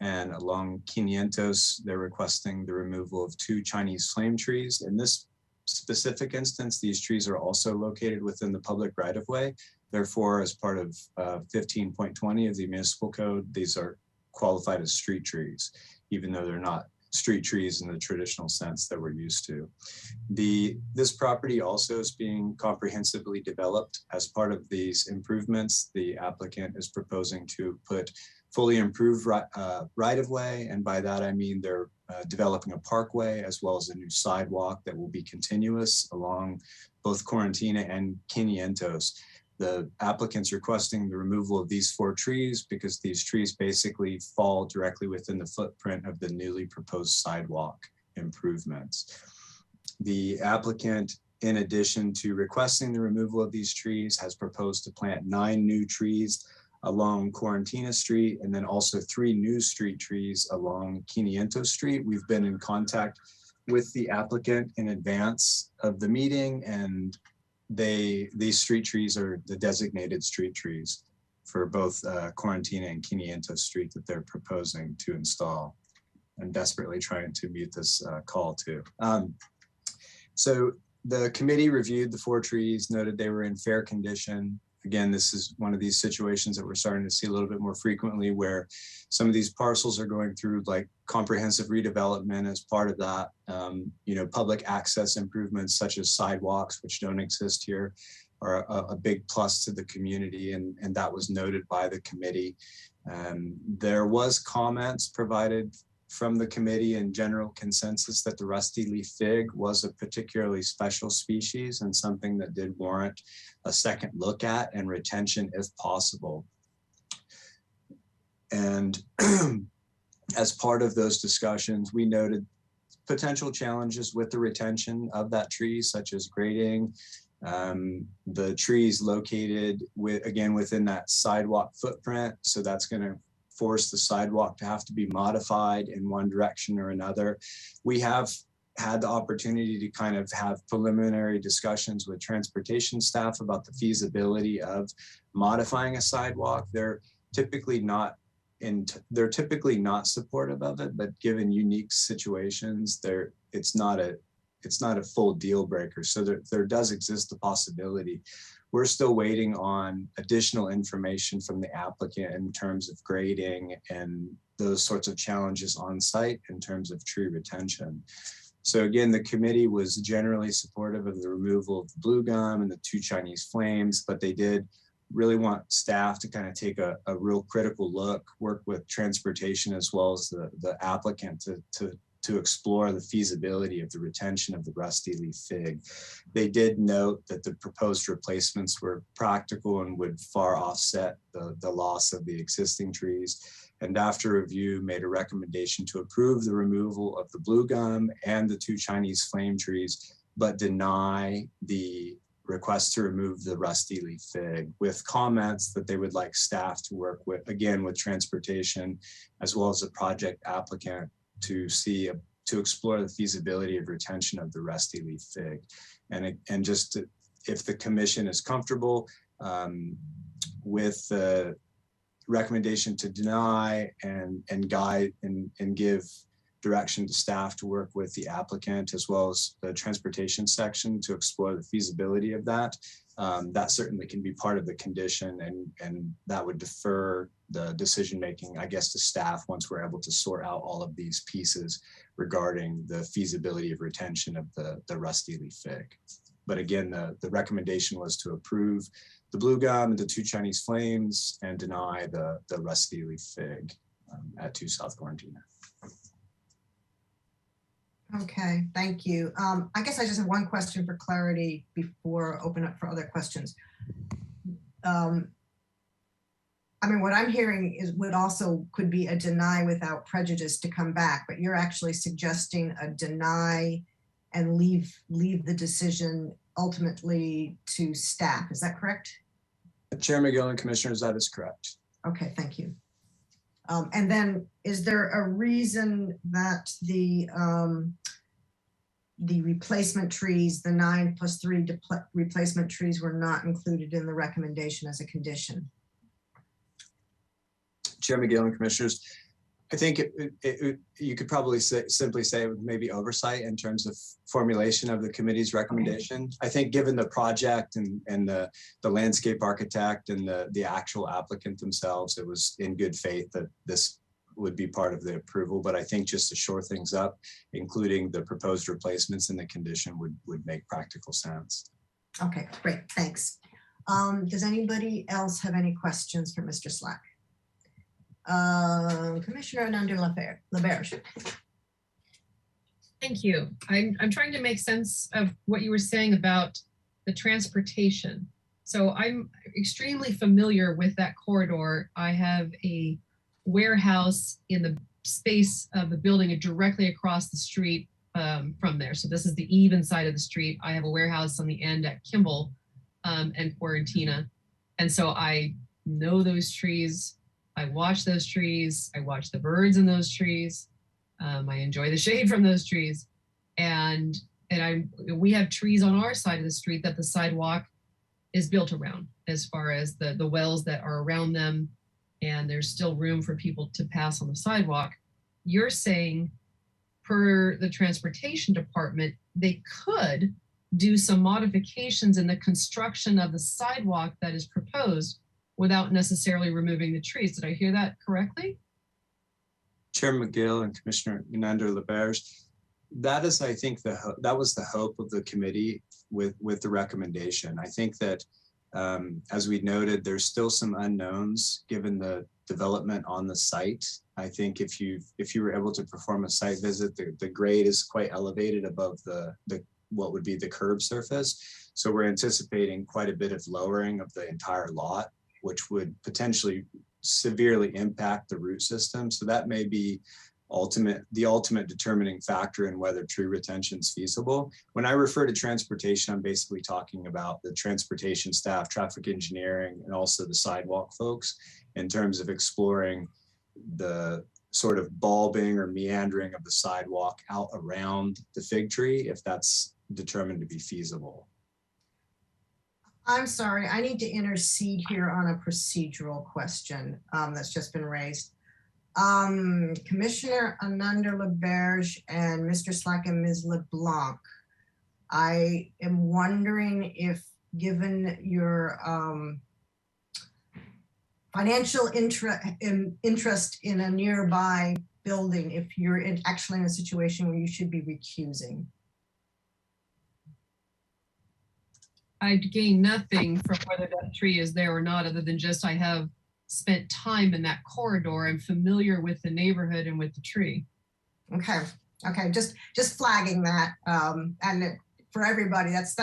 And along 500, they're requesting the removal of 2 Chinese flame trees. In this specific instance, these trees are also located within the public right-of-way. Therefore, as part of 15.20 of the municipal code, these are qualified as street trees, even though they're not street trees in the traditional sense that we're used to. This property also is being comprehensively developed. As part of these improvements, the applicant is proposing to put fully improved right-of-way, and by that I mean they're developing a parkway as well as a new sidewalk that will be continuous along both Quarantina and 500. The applicant's requesting the removal of these 4 trees because these trees basically fall directly within the footprint of the newly proposed sidewalk improvements. The applicant, in addition to requesting the removal of these trees, has proposed to plant 9 new trees along Quarantina Street, and then also 3 new street trees along 500 Street. We've been in contact with the applicant in advance of the meeting, and these street trees are the designated street trees for both Quarantina and 500 Street that they're proposing to install. I'm desperately trying to mute this call too. So the committee reviewed the 4 trees, noted they were in fair condition. Again, this is one of these situations that we're starting to see a little bit more frequently, where some of these parcels are going through like comprehensive redevelopment as part of that. Public access improvements such as sidewalks, which don't exist here, are a big plus to the community, and that was noted by the committee. There was comments provided from the committee and general consensus that the rusty leaf fig was a particularly special species and something that did warrant a second look at and retention if possible. And as part of those discussions, we noted potential challenges with the retention of that tree, such as grading. The trees located within that sidewalk footprint, so that's going to force the sidewalk to have to be modified in one direction or another. We have had the opportunity to kind of have preliminary discussions with transportation staff about the feasibility of modifying a sidewalk. They're typically not supportive of it, but given unique situations, it's not a full deal breaker. So there does exist the possibility. We're still waiting on additional information from the applicant in terms of grading and those sorts of challenges on site in terms of tree retention. So again, the committee was generally supportive of the removal of the blue gum and the 2 Chinese flames, but they did really want staff to kind of take a real critical look, work with transportation as well as the applicant to explore the feasibility of the retention of the rusty leaf fig. They did note that the proposed replacements were practical and would far offset the loss of the existing trees. And after review, made a recommendation to approve the removal of the blue gum and the 2 Chinese flame trees, but deny the request to remove the rusty leaf fig, with comments that they would like staff to work with, again, with transportation, as well as the project applicant to explore the feasibility of retention of the rusty leaf fig. And just if the commission is comfortable with the recommendation to deny and guide and give direction to staff to work with the applicant as well as the transportation section to explore the feasibility of that. That certainly can be part of the condition, and that would defer the decision-making, I guess, to staff once we're able to sort out all of these pieces regarding the feasibility of retention of the rusty leaf fig. But again, the recommendation was to approve the blue gum and the 2 Chinese flames and deny the rusty leaf fig at 2 South Quarantina. Okay, thank you. I guess I just have one question for clarity before I open up for other questions. I mean, what I'm hearing is could be a deny without prejudice to come back, but you're actually suggesting a deny and leave the decision ultimately to staff. Is that correct? Chair McGill and Commissioners, that is correct. Okay, thank you. And then is there a reason that the replacement trees, the 9+3 replacement trees, were not included in the recommendation as a condition? Chair McGill and Commissioners, I think you could probably simply say it would maybe oversight in terms of formulation of the committee's recommendation. I think given the project and the landscape architect and the actual applicant themselves, it was in good faith that this would be part of the approval. But I think just to shore things up, including the proposed replacements in the condition would make practical sense. Okay, great, thanks. Does anybody else have any questions for Mr. Slack? Commissioner Vandermeer. Thank you. I'm trying to make sense of what you were saying about the transportation. So I'm extremely familiar with that corridor. I have a warehouse in the space of the building directly across the street from there. So this is the even side of the street. I have a warehouse on the end at Kimball and Quarantina. And so I know those trees. I watch those trees. I watch the birds in those trees. I enjoy the shade from those trees. And we have trees on our side of the street that the sidewalk is built around, as far as the wells that are around them. And there's still room for people to pass on the sidewalk. You're saying, per the transportation department, they could do some modifications in the construction of the sidewalk that is proposed without necessarily removing the trees. Did I hear that correctly? Chair McGill and Commissioner Vandermeer, that is, I think, that was the hope of the committee with the recommendation. I think that as we noted, there's still some unknowns given the development on the site. I think if you were able to perform a site visit, the grade is quite elevated above the what would be the curb surface. So we're anticipating quite a bit of lowering of the entire lot, which would potentially severely impact the root system. So that may be the ultimate determining factor in whether tree retention is feasible. When I refer to transportation, I'm basically talking about the transportation staff, traffic engineering, and also the sidewalk folks in terms of exploring the sort of bulbing or meandering of the sidewalk out around the fig tree, if that's determined to be feasible. I'm sorry, I need to intercede here on a procedural question that's just been raised. Commissioner Vandermeer and Mr. Slack and Ms. LeBlanc, I am wondering if, given your financial interest in a nearby building, if you're actually in a situation where you should be recusing. I'd gain nothing from whether that tree is there or not, other than just I have spent time in that corridor. I'm familiar with the neighborhood and with the tree. Okay, just flagging that, and for everybody, that's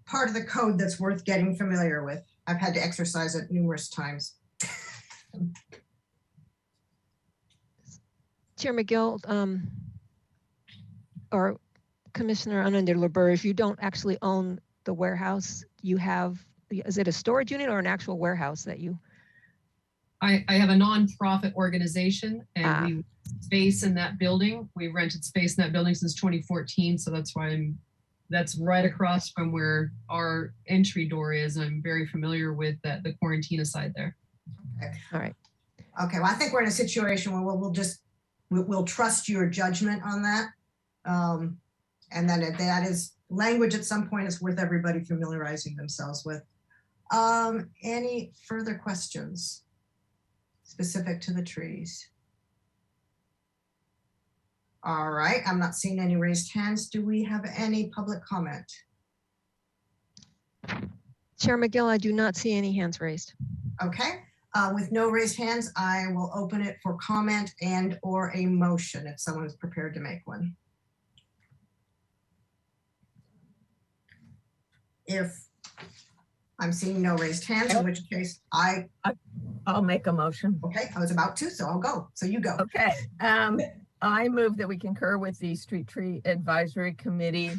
part of the code that's worth getting familiar with. I've had to exercise it numerous times. Chair McGill, or Commissioner Vandermeer, if you don't actually own the warehouse, you have, is it a storage unit or an actual warehouse that you? I have a nonprofit organization, and we space in that building. We've rented space in that building since 2014. So that's why that's right across from where our entry door is. I'm very familiar with the Quarantina side there. Okay. All right. Okay, well, I think we're in a situation where we'll trust your judgment on that. And then if that is language at some point, it's worth everybody familiarizing themselves with. Any further questions specific to the trees? All right, I'm not seeing any raised hands. Do we have any public comment? Chair McGill, I do not see any hands raised. Okay, with no raised hands, I will open it for comment and or a motion if someone is prepared to make one. If I'm seeing no raised hands, in which case I'll make a motion. Okay, I was about to, so I'll go. So you go. Okay. I move that we concur with the Street Tree Advisory Committee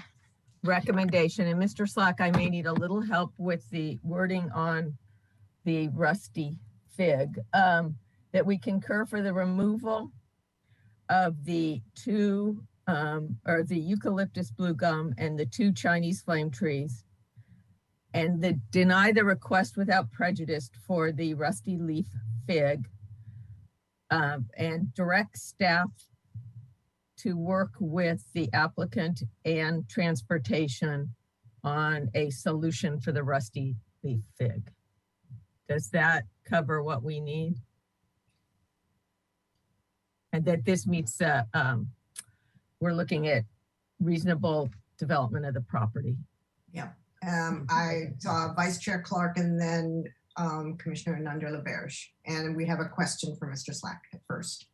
recommendation. And Mr. Slack, I may need a little help with the wording on the rusty fig. That we concur for the removal of the two, or the eucalyptus blue gum and the two Chinese flame trees, and deny the request without prejudice for the rusty leaf fig, and direct staff to work with the applicant and transportation on a solution for the rusty leaf fig. Does that cover what we need? And that this meets, we're looking at reasonable development of the property. Yeah. I saw Vice Chair Clark and then Commissioner Nunder-LaBerge. And we have a question for Mr. Slack at first.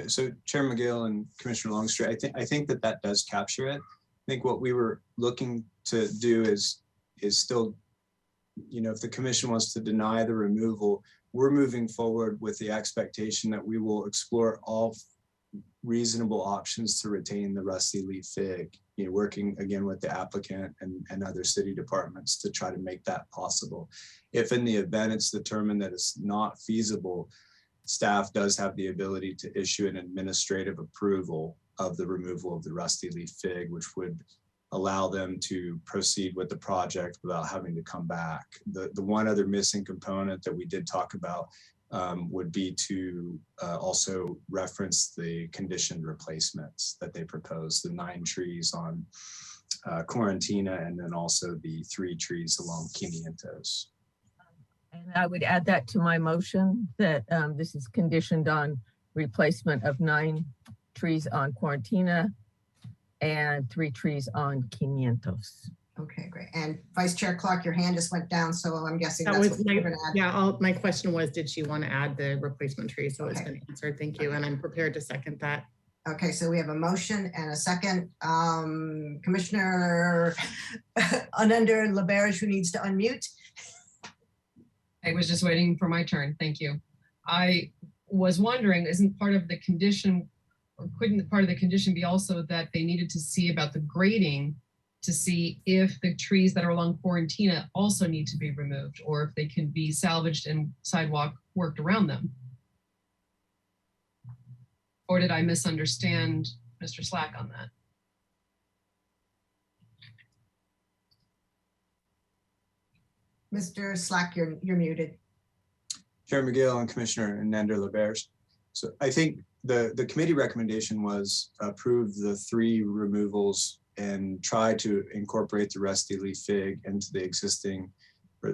So Chair McGill and Commissioner Longstreet, I think that does capture it. I think what we were looking to do is still, you know, if the commission wants to deny the removal, we're moving forward with the expectation that we will explore all reasonable options to retain the rusty leaf fig, you know, working again with the applicant and other city departments to try to make that possible. If in the event it's determined that it's not feasible, staff does have the ability to issue an administrative approval of the removal of the rusty leaf fig, which would allow them to proceed with the project without having to come back. The one other missing component that we did talk about would be to also reference the conditioned replacements that they proposed, the 9 trees on Quarantina, and then also the 3 trees along Quinientos. And I would add that to my motion that this is conditioned on replacement of 9 trees on Quarantina and 3 trees on Quinientos. Okay, great. And Vice Chair Clark, your hand just went down, so I'm guessing That that's was what my, you're going to add. yeah, my question was, did she want to add the replacement tree? So it's Okay. been answered. Thank you. And I'm prepared to second that. Okay, so we have a motion and a second. Commissioner Nunder-LaBerge, who needs to unmute. I was just waiting for my turn. Thank you. I was wondering, isn't part of the condition, or couldn't part of the condition be also that they needed to see about the grading to see if the trees that are along Quarantina also need to be removed, or if they can be salvaged and sidewalk worked around them? Or did I misunderstand Mr. Slack on that? Mr. Slack, you're muted. Chair McGill and Commissioner Nunder-LaBerge. So I think the committee recommendation was approve the 3 removals and try to incorporate the rusty leaf fig into the existing,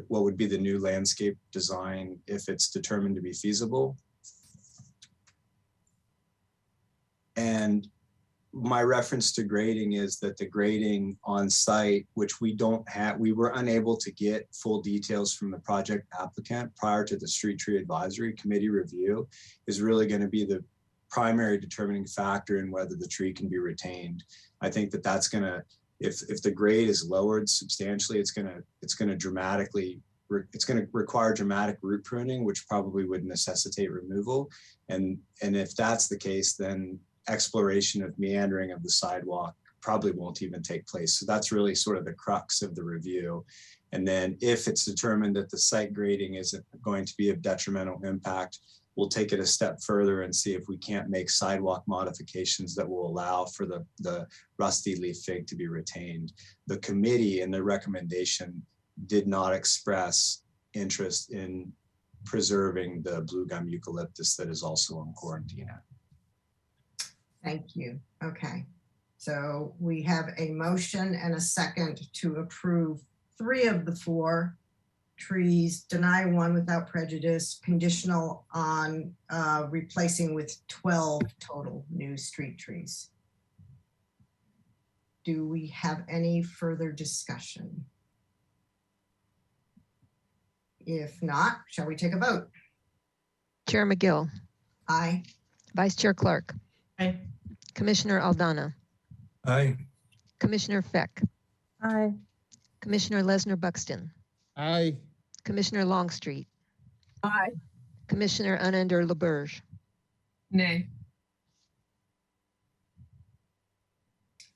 what would be the new landscape design if it's determined to be feasible. And my reference to grading is that the grading on site, which we don't have, we were unable to get full details from the project applicant prior to the Street Tree Advisory Committee review, is really going to be the primary determining factor in whether the tree can be retained. I think that that's going to, if the grade is lowered substantially, it's going to dramatically, it's going to require dramatic root pruning, which probably would necessitate removal. And if that's the case, then exploration of meandering of the sidewalk probably won't even take place. So that's really sort of the crux of the review. And then if it's determined that the site grading isn't going to be of detrimental impact, we'll take it a step further and see if we can't make sidewalk modifications that will allow for the rusty leaf fig to be retained. The committee in their recommendation did not express interest in preserving the blue gum eucalyptus that is also on Quarantina. Thank you. Okay. So we have a motion and a second to approve 3 of the 4 trees, deny 1 without prejudice, conditional on replacing with 12 total new street trees. Do we have any further discussion? If not, shall we take a vote? Chair McGill. Aye. Vice Chair Clark. Aye. Commissioner Aldana. Aye. Commissioner Feck. Aye. Commissioner Lesnar Buxton. Aye. Commissioner Longstreet. Aye. Commissioner Nunder-LaBerge. Nay.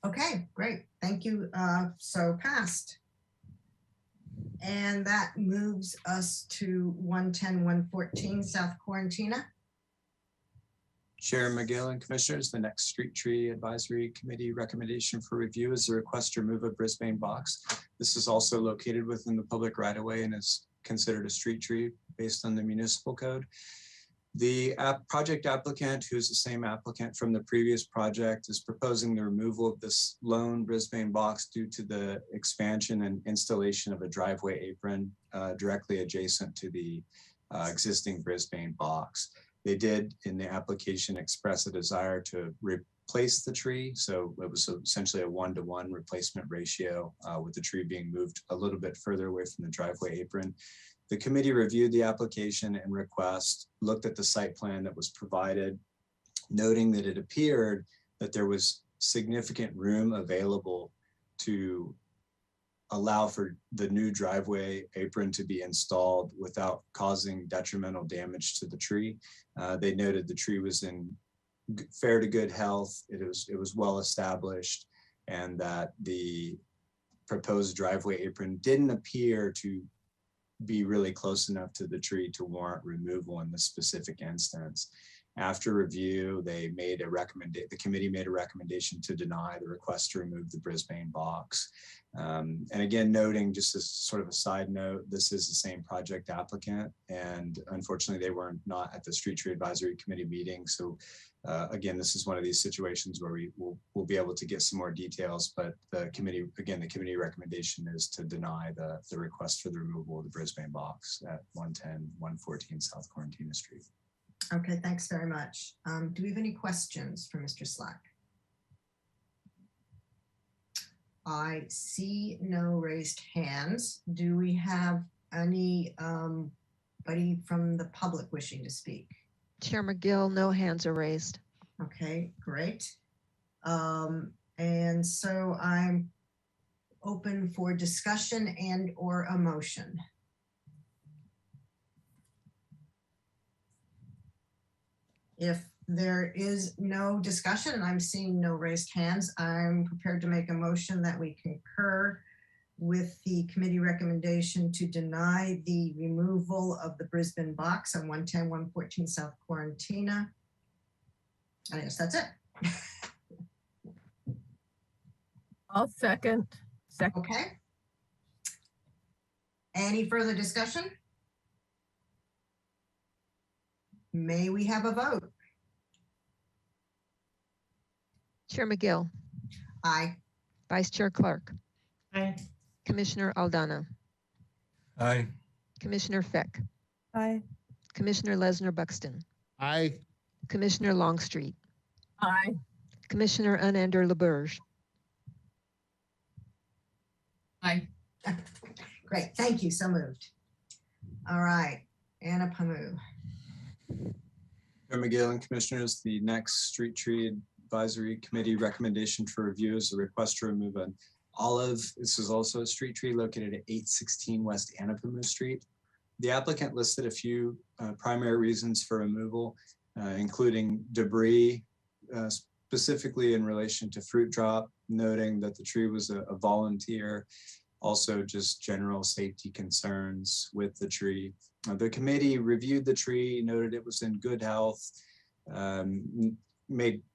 Okay, great. Thank you. So passed. And that moves us to 110-114 South Quarantina. Chair McGill and Commissioners, the next Street Tree Advisory Committee recommendation for review is the request to remove a Brisbane box. This is also located within the public right-of-way and is considered a street tree based on the municipal code. The project applicant, who's the same applicant from the previous project, is proposing the removal of this lone Brisbane box due to the expansion and installation of a driveway apron directly adjacent to the existing Brisbane box. They did, in the application, express a desire to replace the tree. So it was essentially a 1-to-1 replacement ratio with the tree being moved a little bit further away from the driveway apron. The committee reviewed the application and request, looked at the site plan that was provided, noting that it appeared that there was significant room available to allow for the new driveway apron to be installed without causing detrimental damage to the tree. They noted the tree was in fair to good health. It was well established, and that the proposed driveway apron didn't appear to be really close enough to the tree to warrant removal in this specific instance. After review, the committee made a recommendation to deny the request to remove the Brisbane box. And again, noting, just as sort of a side note, this is the same project applicant, and unfortunately they were not at the Street Tree Advisory Committee meeting. So again, this is one of these situations where we'll be able to get some more details, but the committee recommendation is to deny the request for the removal of the Brisbane box at 110-114 South Quarantina Street. Okay, thanks very much. Do we have any questions for Mr. Slack? I see no raised hands. Do we have anybody from the public wishing to speak? Chair McGill, no hands are raised. Okay, great. And so I'm open for discussion and or a motion. If there is no discussion and I'm seeing no raised hands, I'm prepared to make a motion that we concur with the committee recommendation to deny the removal of the Brisbane box on 110-114 South Quarantina. I guess that's it. I'll second. Okay. Any further discussion? May we have a vote? Chair McGill. Aye. Vice Chair Clark. Aye. Commissioner Aldana. Aye. Commissioner Feck. Aye. Commissioner Lesnar Buxton. Aye. Commissioner Longstreet. Aye. Commissioner Unander LaBerge. Aye. Great, thank you, so moved. All right, Anna Pamu. Chair McGill and Commissioners, the next Street Tree Advisory Committee recommendation for review is a request to remove an olive. This is also a street tree located at 816 West Anapamu Street. The applicant listed a few primary reasons for removal, including debris, specifically in relation to fruit drop, noting that the tree was a volunteer, also just general safety concerns with the tree. The committee reviewed the tree, noted it was in good health,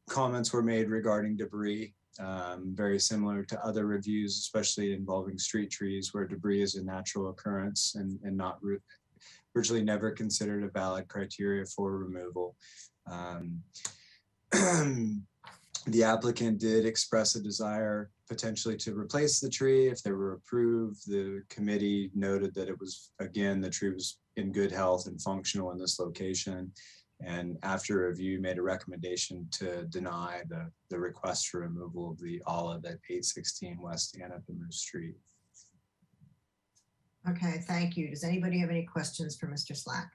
comments were made regarding debris, very similar to other reviews, especially involving street trees where debris is a natural occurrence and not virtually never considered a valid criteria for removal. The applicant did express a desire potentially to replace the tree if they were approved. The committee noted that it was, again, the tree was in good health and functional in this location. And after review, made a recommendation to deny the request for removal of the olive at 816 West Anapamu Street. Okay, thank you. Does anybody have any questions for Mr. Slack?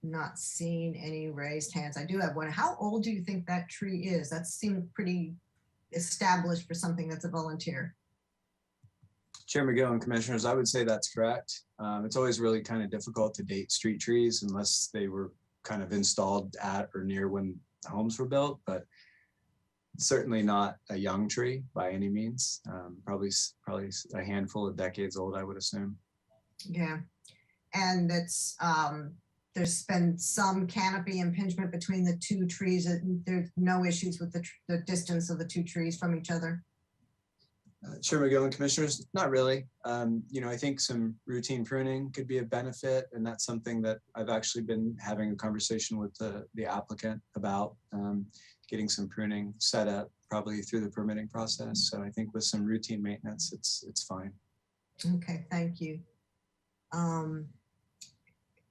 Not seeing any raised hands. I do have one. How old do you think that tree is? That seemed pretty established for something that's a volunteer. Chair McGill and Commissioners, I would say that's correct. It's always really kind of difficult to date street trees unless they were kind of installed at or near when the homes were built, but certainly not a young tree by any means. Probably a handful of decades old, I would assume. Yeah, and it's there's been some canopy impingement between the two trees. There's no issues with the distance of the two trees from each other. Chair McGill and commissioners, not really. I think some routine pruning could be a benefit, and that's something that I've actually been having a conversation with the applicant about, getting some pruning set up probably through the permitting process. So I think with some routine maintenance, it's fine. Okay, thank you.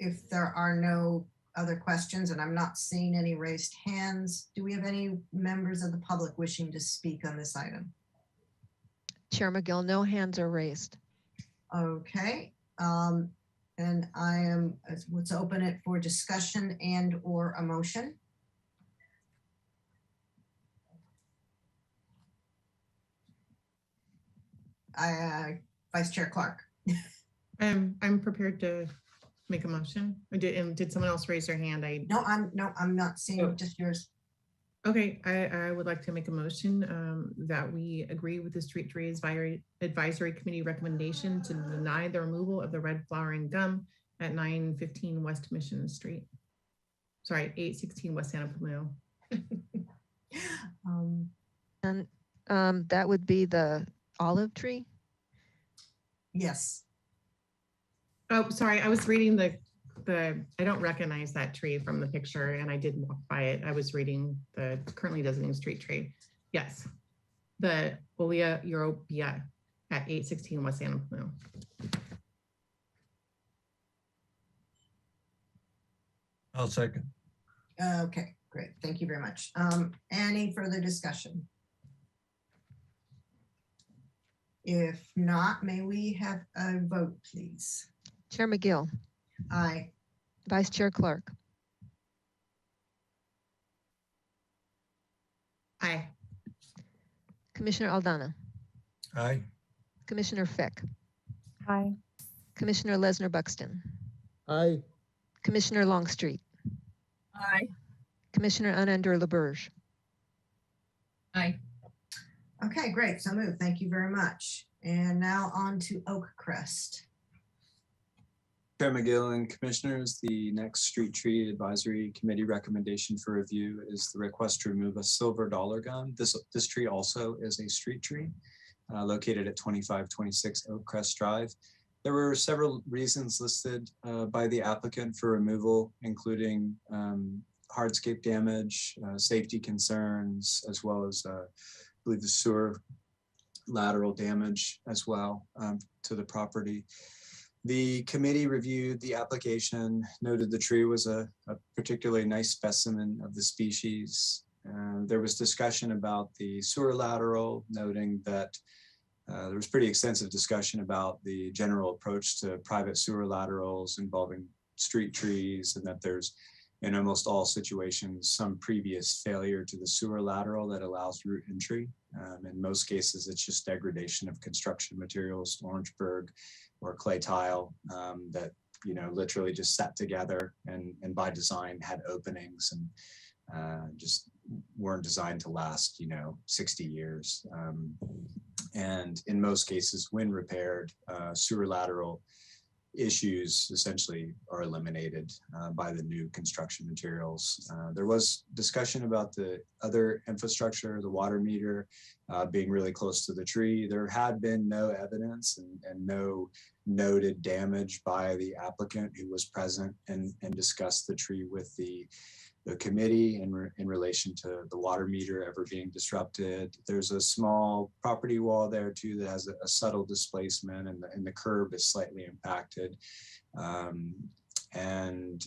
If there are no other questions, and I'm not seeing any raised hands, do we have any members of the public wishing to speak on this item? Chair McGill, no hands are raised. Okay, and let's open it for discussion and or a motion. Vice Chair Clark. I'm prepared to make a motion. Did someone else raise their hand? No, I'm not seeing just yours. Okay, I would like to make a motion that we agree with the Street Tree Advisory Committee recommendation to deny the removal of the red flowering gum at 915 West Mission Street. Sorry, 816 West Santa Pomino. And that would be the olive tree? Yes. Oh, sorry, I was reading I don't recognize that tree from the picture, and I did walk by it. I was reading the currently designated street tree. Yes, the Olea Europea at 816 West Santa Pomino. I'll second. Okay, great. Thank you very much. Any further discussion? If not, may we have a vote, please? Chair McGill. Aye. Vice Chair Clark. Aye. Commissioner Aldana. Aye. Commissioner Fick. Aye. Commissioner Lesnar Buxton. Aye. Commissioner Longstreet. Aye. Commissioner Anandur LaBerge. Aye. Okay, great. So moved. Thank you very much. And now on to Oakcrest. Chair McGill and commissioners, the next Street Tree Advisory Committee recommendation for review is the request to remove a silver dollar gum. This tree also is a street tree located at 2526 Oakcrest Drive. There were several reasons listed by the applicant for removal, including hardscape damage, safety concerns, as well as I believe the sewer lateral damage as well to the property. The committee reviewed the application, noted the tree was a particularly nice specimen of the species. There was discussion about the sewer lateral, noting that there was pretty extensive discussion about the general approach to private sewer laterals involving street trees, and that there's in almost all situations some previous failure to the sewer lateral that allows root entry. In most cases, it's just degradation of construction materials, Orangeburg or clay tile that literally just sat together and by design had openings and just weren't designed to last 60 years. And in most cases, when repaired, sewer lateral issues essentially are eliminated by the new construction materials. There was discussion about the other infrastructure, the water meter being really close to the tree. There had been no evidence and no noted damage by the applicant who was present and discussed the tree with the committee in relation to the water meter ever being disrupted. There's a small property wall there too that has a subtle displacement, and the curb is slightly impacted. And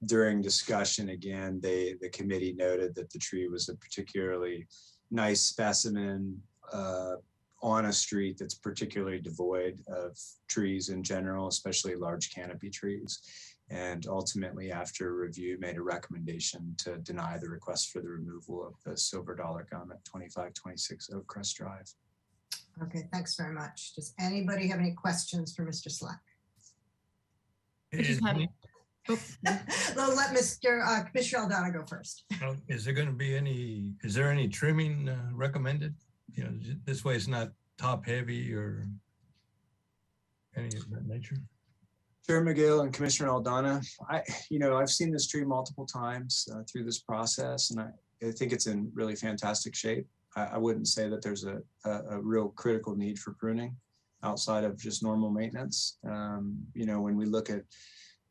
during discussion, again, the committee noted that the tree was a particularly nice specimen on a street that's particularly devoid of trees in general, especially large canopy trees. And ultimately, after review, made a recommendation to deny the request for the removal of the silver dollar gum at 2526 Oakcrest Drive. Okay, thanks very much. Does anybody have any questions for Mr. Slack? Well, let Mr. Commissioner Aldana go first. Is there any trimming recommended? This way it's not top heavy or any of that nature. Chair McGill and Commissioner Aldana, I've seen this tree multiple times through this process, and I think it's in really fantastic shape. I wouldn't say that there's a real critical need for pruning outside of just normal maintenance. You know, when we look at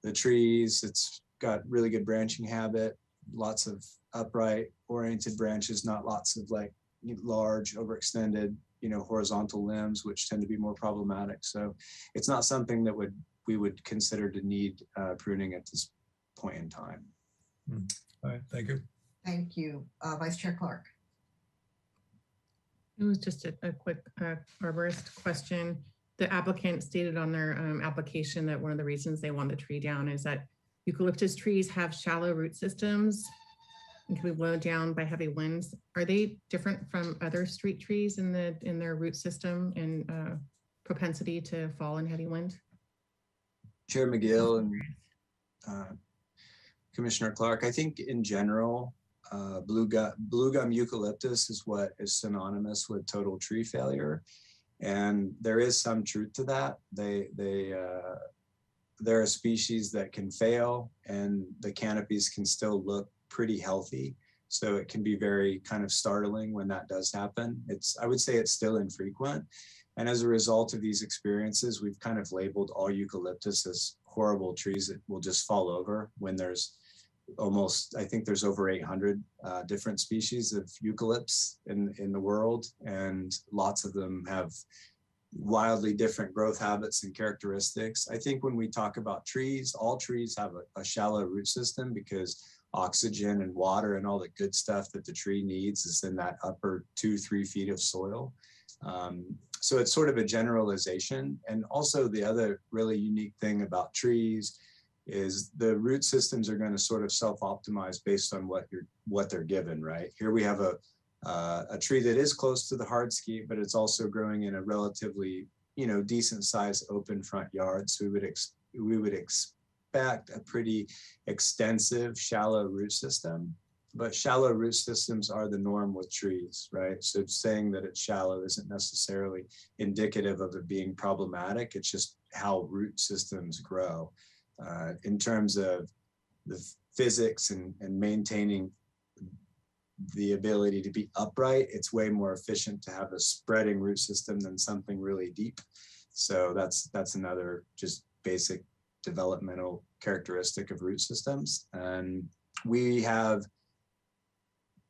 the trees, it's got really good branching habit, lots of upright oriented branches, not lots of like large overextended, you know, horizontal limbs, which tend to be more problematic. So it's not something that we would consider to need pruning at this point in time. All right, thank you. Thank you. Vice Chair Clark. It was just a quick arborist question. The applicant stated on their application that one of the reasons they want the tree down is that eucalyptus trees have shallow root systems and can be blown down by heavy winds. Are they different from other street trees in their root system and propensity to fall in heavy wind? Chair McGill and Commissioner Clark, I think in general, blue gum eucalyptus is what is synonymous with total tree failure. And there is some truth to that. They're a species that can fail and the canopies can still look pretty healthy. So it can be very kind of startling when that does happen. I would say it's still infrequent. And as a result of these experiences, we've kind of labeled all eucalyptus as horrible trees that will just fall over when there's I think there's over 800 different species of eucalypts in the world, and lots of them have wildly different growth habits and characteristics. I think when we talk about trees, all trees have a shallow root system because oxygen and water and all the good stuff that the tree needs is in that upper 2-3 feet of soil. So it's sort of a generalization. And also the other really unique thing about trees is the root systems are going to sort of self-optimize based on what they're given, right? Here we have a tree that is close to the hardscape, but it's also growing in a relatively, you know, decent sized open front yard. So we would expect a pretty extensive shallow root system, but shallow root systems are the norm with trees, right? So saying that it's shallow isn't necessarily indicative of it being problematic. It's just how root systems grow. In terms of the physics and maintaining the ability to be upright, it's way more efficient to have a spreading root system than something really deep. So that's another just basic developmental characteristic of root systems. And we have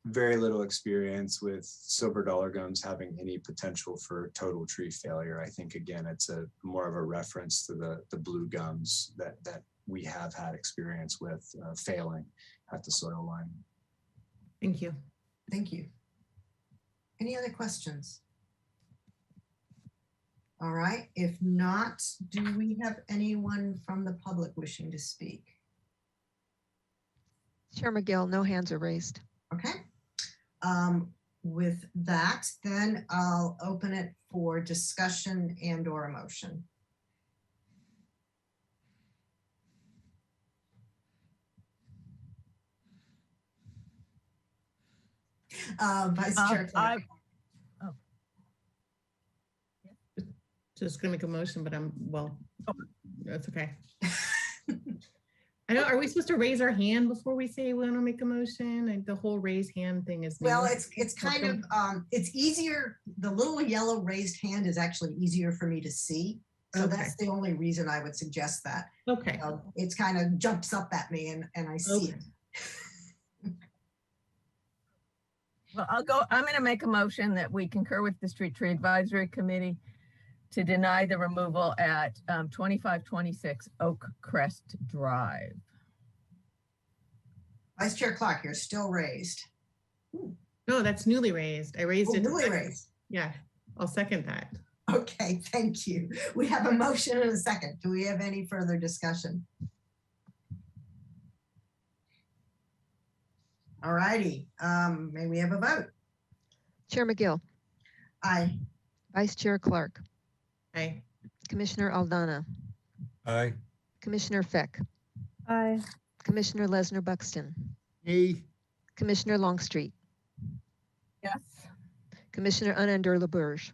very little experience with silver dollar gums having any potential for total tree failure. I think, again, it's more of a reference to the blue gums that we have had experience with failing at the soil line. Thank you. Thank you. Any other questions? All right, if not, do we have anyone from the public wishing to speak? Chair McGill, no hands are raised. Okay. With that, then I'll open it for discussion and or a motion. Vice Chair Clark. Just gonna make a motion, but that's okay. I know, are we supposed to raise our hand before we say we want to make a motion? And the whole raise hand thing is well, it's kind of it's easier. The little yellow raised hand is actually easier for me to see. So okay. That's the only reason I would suggest that. Okay. It's kind of jumps up at me and I see it. Well, I'm going to make a motion that we concur with the Street Tree Advisory Committee to deny the removal at 2526 Oak Crest Drive. Vice Chair Clark, you're still raised. Ooh. No, that's newly raised. I raised it. Newly raised. Yeah, I'll second that. Okay, thank you. We have a motion and a second. Do we have any further discussion? All righty, may we have a vote? Chair McGill. Aye. Vice Chair Clark. Aye. Commissioner Aldana. Aye. Commissioner Feck. Aye. Commissioner Lesnar Buxton. Aye. Commissioner Longstreet. Yes. Commissioner Unender-LaBerge.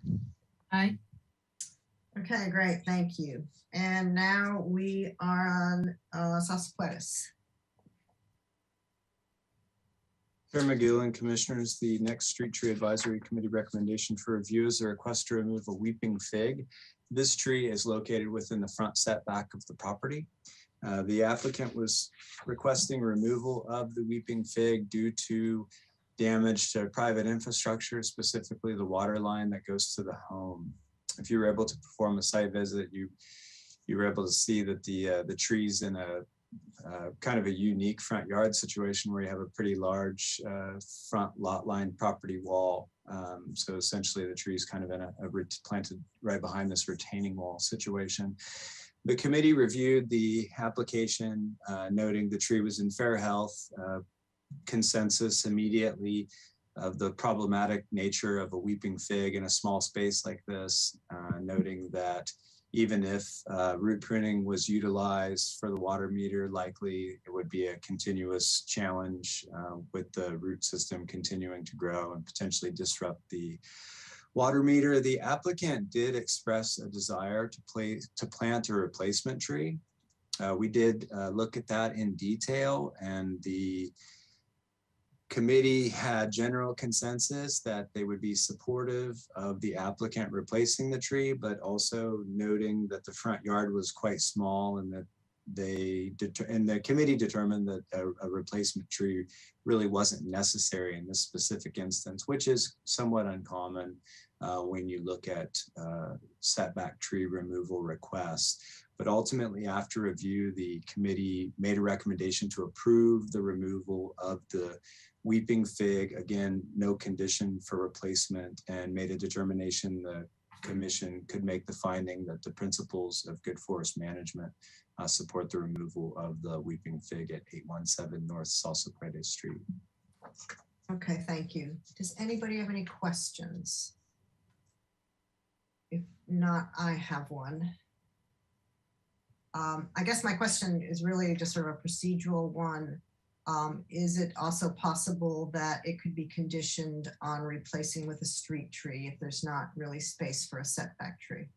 Aye. Okay, great, thank you. And now we are on Sasquattus. Chair McGill and Commissioners, the next Street Tree Advisory Committee recommendation for review is a request to remove a weeping fig. This tree is located within the front setback of the property. The applicant was requesting removal of the weeping fig due to damage to private infrastructure, specifically the water line that goes to the home. If you were able to perform a site visit, you were able to see that the tree's in a kind of a unique front yard situation where you have a pretty large front lot line property wall. So essentially the tree is kind of in planted right behind this retaining wall situation. The committee reviewed the application, noting the tree was in fair health, consensus immediately of the problematic nature of a weeping fig in a small space like this, noting that even if root pruning was utilized for the water meter, likely it would be a continuous challenge with the root system continuing to grow and potentially disrupt the water meter. The applicant did express a desire to plant a replacement tree. We did look at that in detail, and the committee had general consensus that they would be supportive of the applicant replacing the tree, but also noting that the front yard was quite small and that the committee determined that a replacement tree really wasn't necessary in this specific instance, which is somewhat uncommon when you look at setback tree removal requests. But ultimately, after review, the committee made a recommendation to approve the removal of the weeping fig, again, no condition for replacement, and made a determination the commission could make the finding that the principles of good forest management support the removal of the weeping fig at 817 North Salsaquete Street. Okay, thank you. Does anybody have any questions? If not, I have one. I guess my question is really just sort of a procedural one. Is it also possible that it could be conditioned on replacing with a street tree if there's not really space for a setback tree?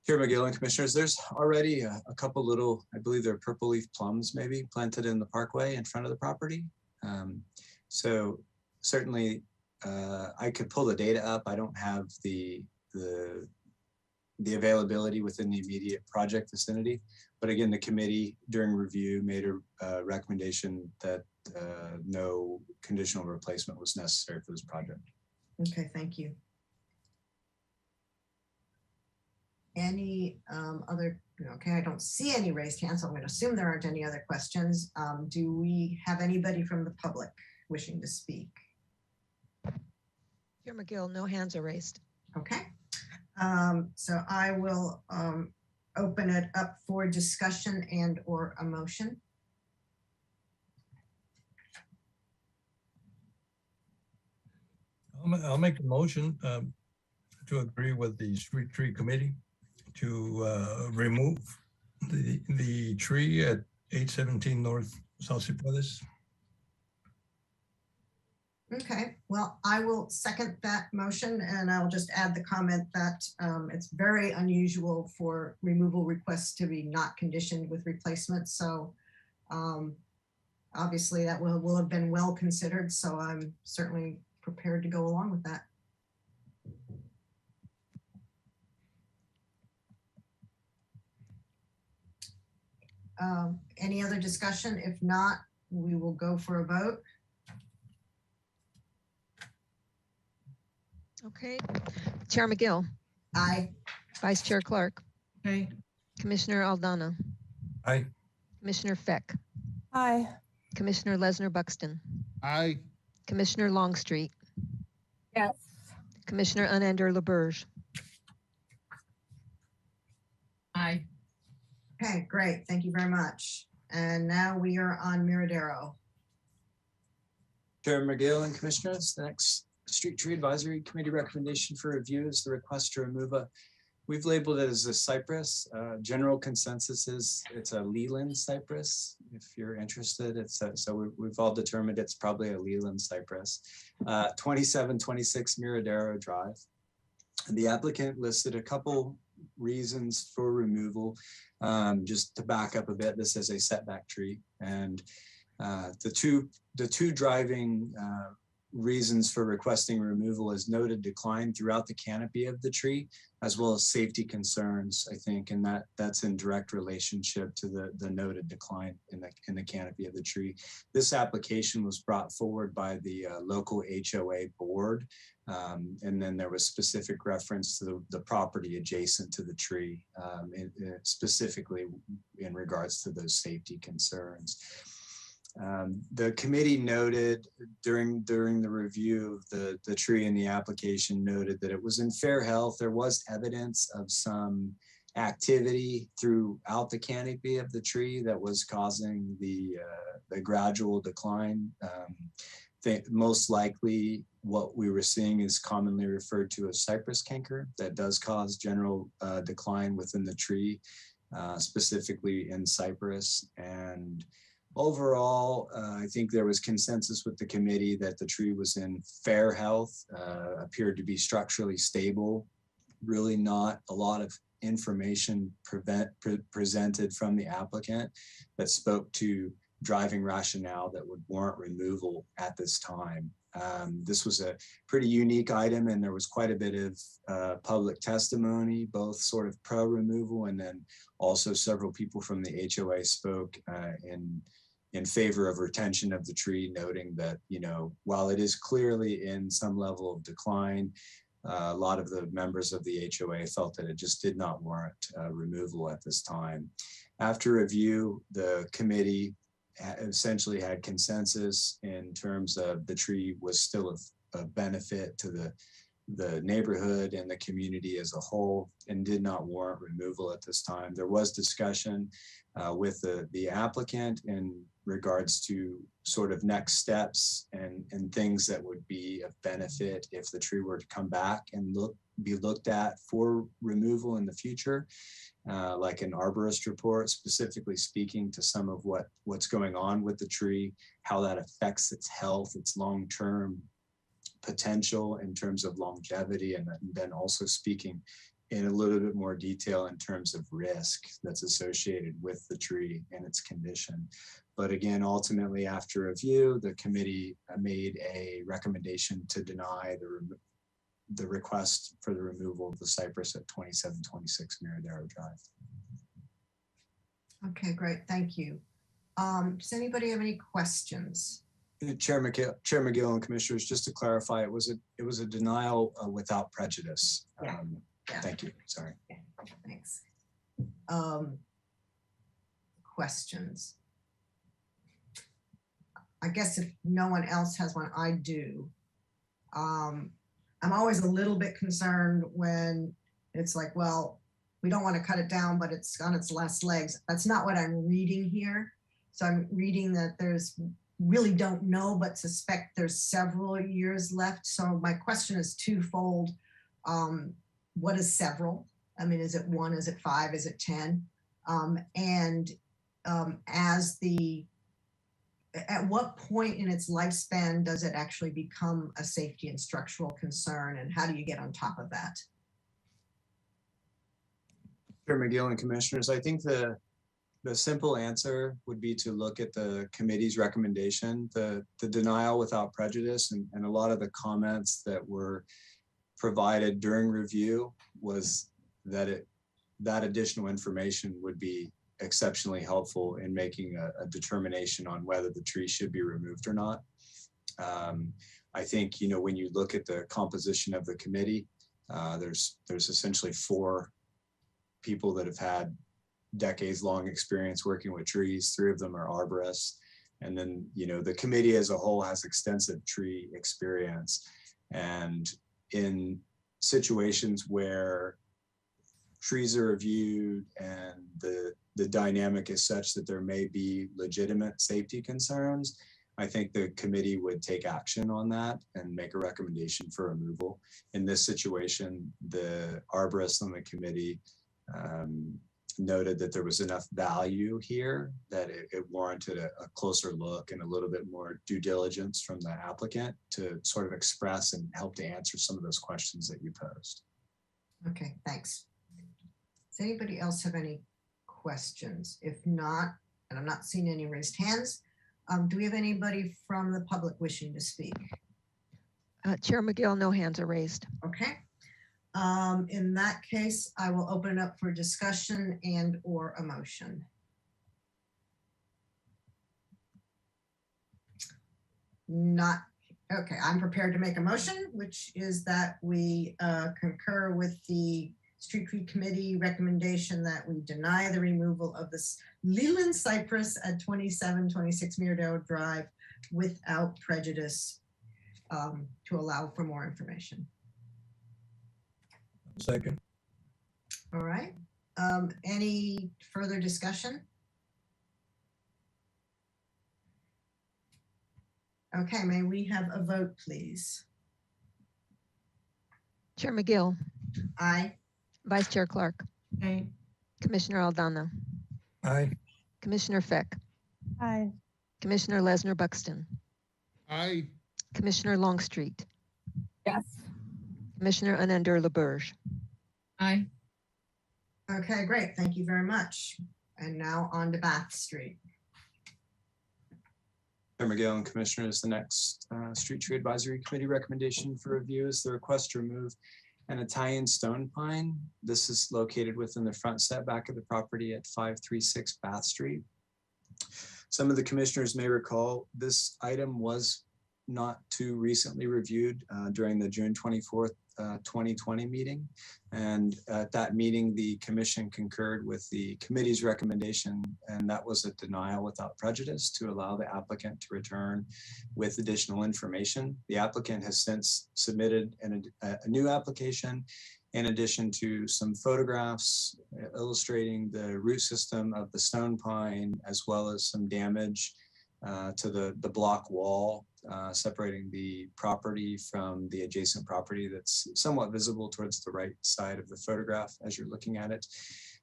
Chair McGill and Commissioners, there's already a couple little, I believe they're purple leaf plums maybe, planted in the parkway in front of the property. So certainly I could pull the data up. I don't have the availability within the immediate project vicinity. But again, the committee during review made a recommendation that no conditional replacement was necessary for this project. Okay, thank you. Any other, okay, I don't see any raised hands, so I'm going to assume there aren't any other questions. Do we have anybody from the public wishing to speak? Chair McGill, no hands are raised. Okay. So I will open it up for discussion and or a motion. I'll make a motion to agree with the street tree committee to remove the tree at 817 North Salsaquete. Okay, well, I will second that motion, and I'll just add the comment that it's very unusual for removal requests to be not conditioned with replacement. So obviously that will have been well considered. So I'm certainly prepared to go along with that. Any other discussion? If not, we will go for a vote. Okay. Chair McGill. Aye. Vice Chair Clark. Aye. Commissioner Aldana. Aye. Commissioner Feck. Aye. Commissioner Lesnar Buxton. Aye. Commissioner Longstreet. Yes. Commissioner Unander LaBerge. Aye. Okay, great. Thank you very much. And now we are on Miradero. Chair McGill and Commissioners, the next Street Tree Advisory Committee recommendation for review is the request to remove we've labeled it as a cypress. General consensus is it's a Leland cypress. If you're interested, we've all determined it's probably a Leland cypress. 2726 Miradero Drive. And the applicant listed a couple reasons for removal. Just to back up a bit, this is a setback tree, and The two driving reasons for requesting removal is noted decline throughout the canopy of the tree, as well as safety concerns, I think, and that's in direct relationship to the noted decline in the canopy of the tree. This application was brought forward by the local HOA board, and then there was specific reference to the property adjacent to the tree, specifically in regards to those safety concerns. The committee noted during the review of the tree in the application noted that it was in fair health. There was evidence of some activity throughout the canopy of the tree that was causing the gradual decline. Most likely what we were seeing is commonly referred to as cypress canker that does cause general decline within the tree, specifically in cypress. And overall, I think there was consensus with the committee that the tree was in fair health, appeared to be structurally stable, really not a lot of information presented from the applicant that spoke to driving rationale that would warrant removal at this time. This was a pretty unique item, and there was quite a bit of public testimony, both sort of pro removal, and then also several people from the HOA spoke in favor of retention of the tree, noting that, you know, while it is clearly in some level of decline, a lot of the members of the HOA felt that it just did not warrant removal at this time. After review, the committee essentially had consensus in terms of the tree was still a benefit to the neighborhood and the community as a whole, and did not warrant removal at this time. There was discussion with the applicant in regards to sort of next steps and things that would be of benefit if the tree were to come back and be looked at for removal in the future, like an arborist report, specifically speaking to some of what's going on with the tree, how that affects its health, its long-term potential in terms of longevity, and then also speaking in a little bit more detail in terms of risk that's associated with the tree and its condition. But again, ultimately after review, the committee made a recommendation to deny the request for the removal of the cypress at 2726 Miradero Drive. Okay, great, thank you. Does anybody have any questions? Chair McGill and commissioners, just to clarify, it was a denial without prejudice. Yeah. Thank you. Sorry. Yeah, thanks. Questions? I guess if no one else has one, I do. I'm always a little bit concerned when it's like, well, we don't want to cut it down, but it's on its last legs. That's not what I'm reading here. So I'm reading that there's really don't know, but suspect there's several years left. So my question is twofold. What is several? I mean, is it 1, is it 5, is it 10? At what point in its lifespan does it actually become a safety and structural concern, and how do you get on top of that? Chair McGill and commissioners, I think the simple answer would be to look at the committee's recommendation, the denial without prejudice, and a lot of the comments that were provided during review was that that additional information would be exceptionally helpful in making a determination on whether the tree should be removed or not. I think, you know, when you look at the composition of the committee, there's essentially 4 people that have had decades-long experience working with trees. 3 of them are arborists. And then, you know, the committee as a whole has extensive tree experience. And in situations where trees are reviewed and the dynamic is such that there may be legitimate safety concerns, I think the committee would take action on that and make a recommendation for removal. In this situation, the arborist on the committee noted that there was enough value here that it warranted a closer look and a little bit more due diligence from the applicant to sort of express and help to answer some of those questions that you posed. Okay, thanks. Does anybody else have any questions? If not, and I'm not seeing any raised hands, Do we have anybody from the public wishing to speak? Chair McGill, no hands are raised. Okay. In that case, I will open it up for discussion and or a motion. Not, okay, I'm prepared to make a motion, which is that we concur with the Street Tree Committee recommendation that we deny the removal of this Leland cypress at 2726 Meredale Drive without prejudice, to allow for more information. Second. All right. Any further discussion? Okay, may we have a vote, please? Chair McGill. Aye. Vice Chair Clark. Aye. Commissioner Aldana. Aye. Commissioner Fick. Aye. Commissioner Lesnar Buxton. Aye. Commissioner Longstreet. Yes. Commissioner Anender LaBerge. Aye. Okay, great. Thank you very much. And now on to Bath Street. Chair McGill and Commissioners, the next Street Tree Advisory Committee recommendation for review is the request to remove an Italian stone pine. This is located within the front setback of the property at 536 Bath Street. Some of the commissioners may recall this item was not too recently reviewed during the June 24th, 2020 meeting. And at that meeting, the commission concurred with the committee's recommendation, and that was a denial without prejudice to allow the applicant to return with additional information. The applicant has since submitted a new application in addition to some photographs illustrating the root system of the stone pine, as well as some damage to the block wall separating the property from the adjacent property that's somewhat visible towards the right side of the photograph as you're looking at it.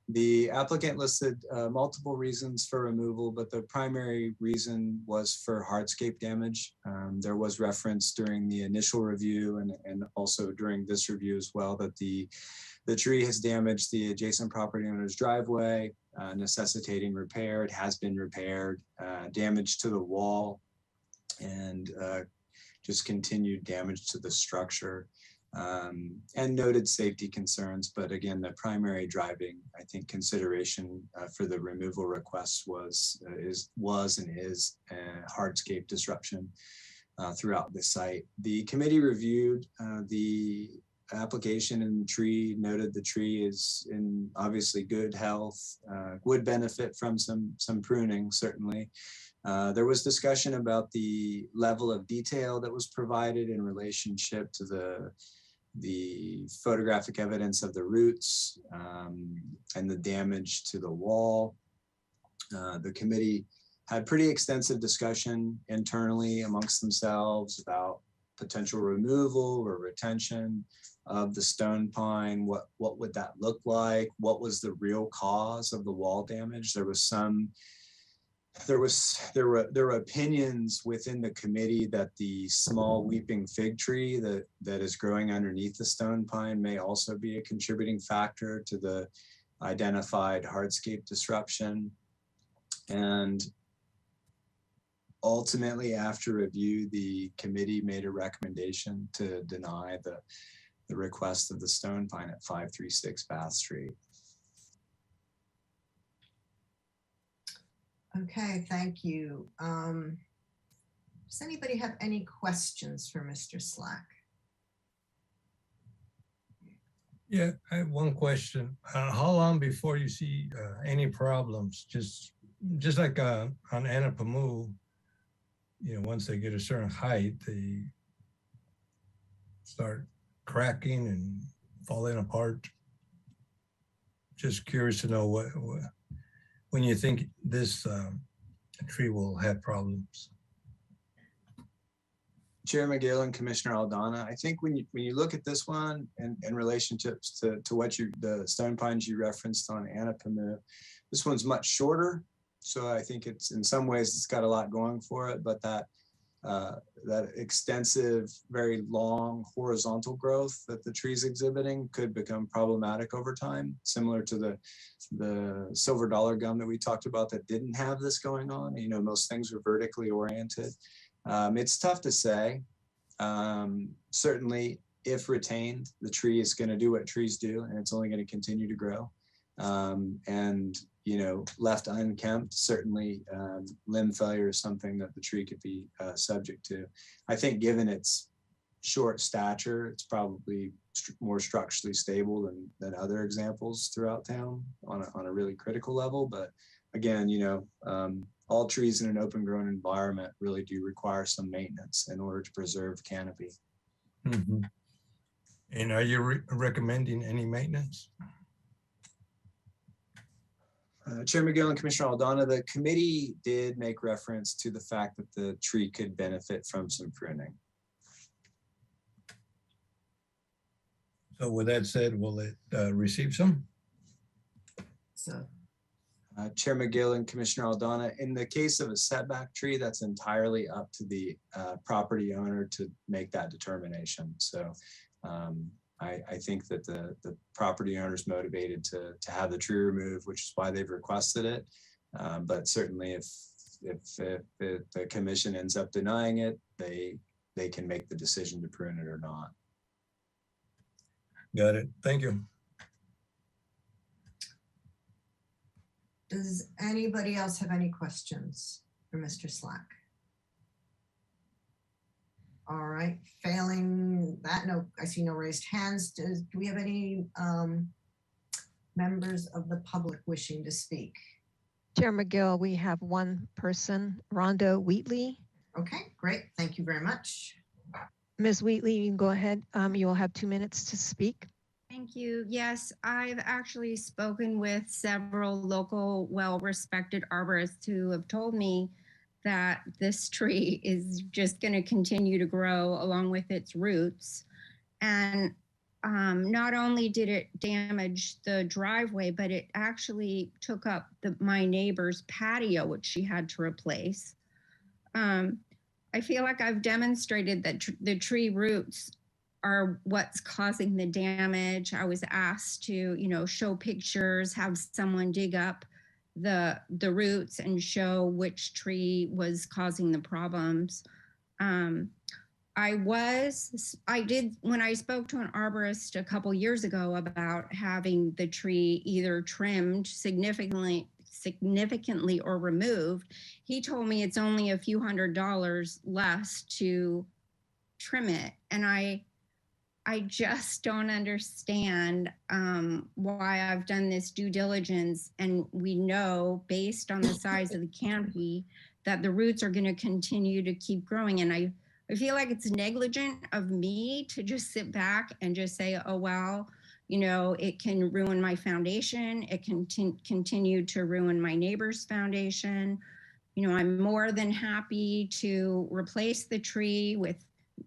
The applicant listed multiple reasons for removal, but the primary reason was for hardscape damage. There was reference during the initial review and also during this review as well that the tree has damaged the adjacent property owner's driveway, necessitating repair. It has been repaired, damage to the wall, and just continued damage to the structure, and noted safety concerns. But again, the primary driving, I think, consideration for the removal request was and is hardscape disruption throughout the site. The committee reviewed the application and the tree, noted the tree is in obviously good health, would benefit from some pruning, certainly. There was discussion about the level of detail that was provided in relationship to the photographic evidence of the roots and the damage to the wall. The committee had pretty extensive discussion internally amongst themselves about potential removal or retention of the stone pine. What would that look like? What was the real cause of the wall damage? There were opinions within the committee that the small weeping fig tree that is growing underneath the stone pine may also be a contributing factor to the identified hardscape disruption. And ultimately, after review, the committee made a recommendation to deny the request of the stone pine at 536 Bath Street. Okay, thank you. Does anybody have any questions for Mr. Slack? Yeah, I have one question. How long before you see any problems? Just like on Anapamu, once they get a certain height, they start cracking and falling apart. Just curious to know what when you think this tree will have problems. Chair McGill and Commissioner Aldana, I think when you look at this one and in relationships to what the stone pines you referenced on Anapamu, this one's much shorter. So I think it's in some ways it's got a lot going for it, but that that extensive, very long horizontal growth that the tree's exhibiting could become problematic over time, similar to the silver dollar gum that we talked about that didn't have this going on. You know, most things were vertically oriented. It's tough to say. Certainly, if retained, the tree is going to do what trees do, and it's only going to continue to grow. And you know, left unkempt, certainly limb failure is something that the tree could be subject to. I think given its short stature, it's probably more structurally stable than other examples throughout town on a really critical level. But again, you know, all trees in an open grown environment really do require some maintenance in order to preserve canopy. Mm-hmm. And are you recommending any maintenance? Chair McGill and Commissioner Aldana, the committee did make reference to the fact that the tree could benefit from some pruning. So with that said, will it receive some? So, Chair McGill and Commissioner Aldana, in the case of a setback tree, that's entirely up to the property owner to make that determination. So I think that the property owner is motivated to have the tree removed, which is why they've requested it. But certainly if the commission ends up denying it, they can make the decision to prune it or not. Got it. Thank you. does anybody else have any questions for Mr. Slack? All right, failing that, no, I see no raised hands. Do we have any members of the public wishing to speak? Chair McGill, we have one person, Rhonda Wheatley. Okay, great. Thank you very much. Ms. Wheatley, you can go ahead. You will have 2 minutes to speak. Thank you. Yes, I've actually spoken with several local, well-respected arborists who have told me that this tree is just going to continue to grow along with its roots. And not only did it damage the driveway, but it actually took up my neighbor's patio, which she had to replace. I feel like I've demonstrated that the tree roots are what's causing the damage. I was asked to, show pictures, have someone dig up the roots and show which tree was causing the problems. When I spoke to an arborist a couple years ago about having the tree either trimmed significantly or removed, he told me it's only a few $100s less to trim it. And I just don't understand why I've done this due diligence, and we know based on the size of the canopy that the roots are going to continue to keep growing. And I feel like it's negligent of me to just sit back and just say, oh, well, it can ruin my foundation. It can continue to ruin my neighbor's foundation. I'm more than happy to replace the tree with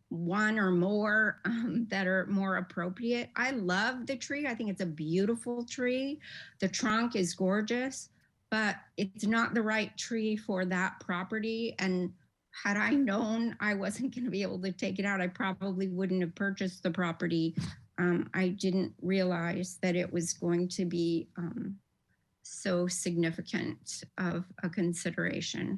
one or more that are more appropriate. I love the tree. I think it's a beautiful tree. The trunk is gorgeous, but it's not the right tree for that property. And had I known I wasn't going to be able to take it out, I probably wouldn't have purchased the property. I didn't realize that it was going to be so significant of a consideration.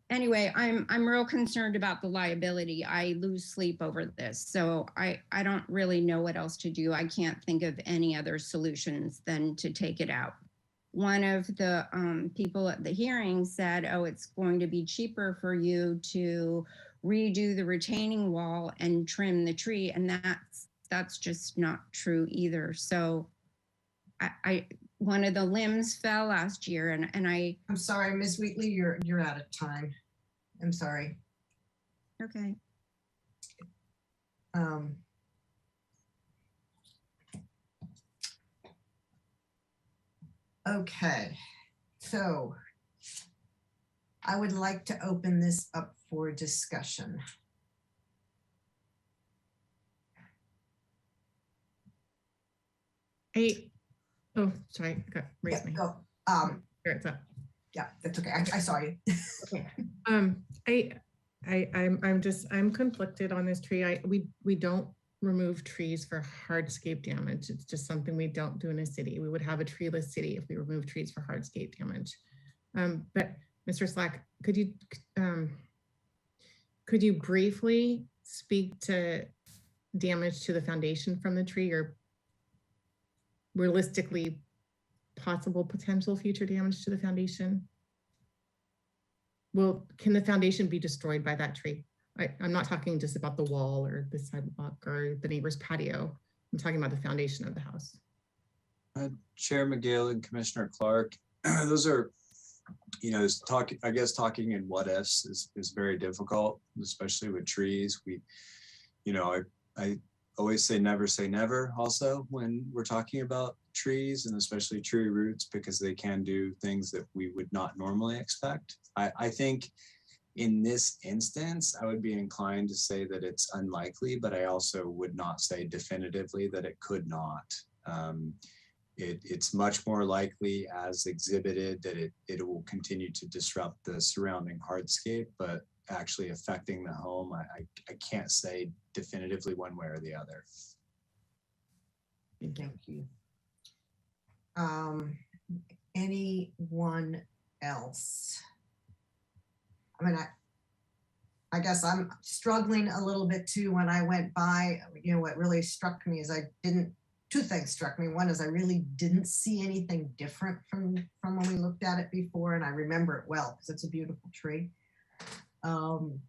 Anyway, I'm real concerned about the liability. I lose sleep over this, so I don't really know what else to do. I can't think of any other solutions than to take it out. One of the people at the hearing said, oh, it's going to be cheaper for you to redo the retaining wall and trim the tree, and that's just not true either. So one of the limbs fell last year, and I'm sorry, Ms. Wheatley, you're out of time. I'm sorry. Okay. Okay, so I would like to open this up for discussion. Oh, sorry, raise me. Go. Here it's up. Yeah, that's okay. I saw you. Okay. I'm conflicted on this tree. We don't remove trees for hardscape damage. It's just something we don't do in a city. We would have a treeless city if we remove trees for hardscape damage. But Mr. Slack, could you briefly speak to damage to the foundation from the tree, or realistically possible potential future damage to the foundation? Well, can the foundation be destroyed by that tree? I'm not talking just about the wall or the sidewalk or the neighbor's patio. I'm talking about the foundation of the house. Chair McGill and Commissioner Clark, those are, I guess talking in what ifs is very difficult, especially with trees. I always say never also when we're talking about trees, and especially tree roots, because they can do things that we would not normally expect. I think in this instance, I would be inclined to say that it's unlikely, but I also would not say definitively that it could not. It's much more likely, as exhibited, that it will continue to disrupt the surrounding hardscape, but actually affecting the home, I can't say definitively one way or the other. Thank you. Anyone else? I mean, I guess I'm struggling a little bit too. When I went by, what really struck me is two things struck me. One is I really didn't see anything different from when we looked at it before, and I remember it well because it's a beautiful tree. And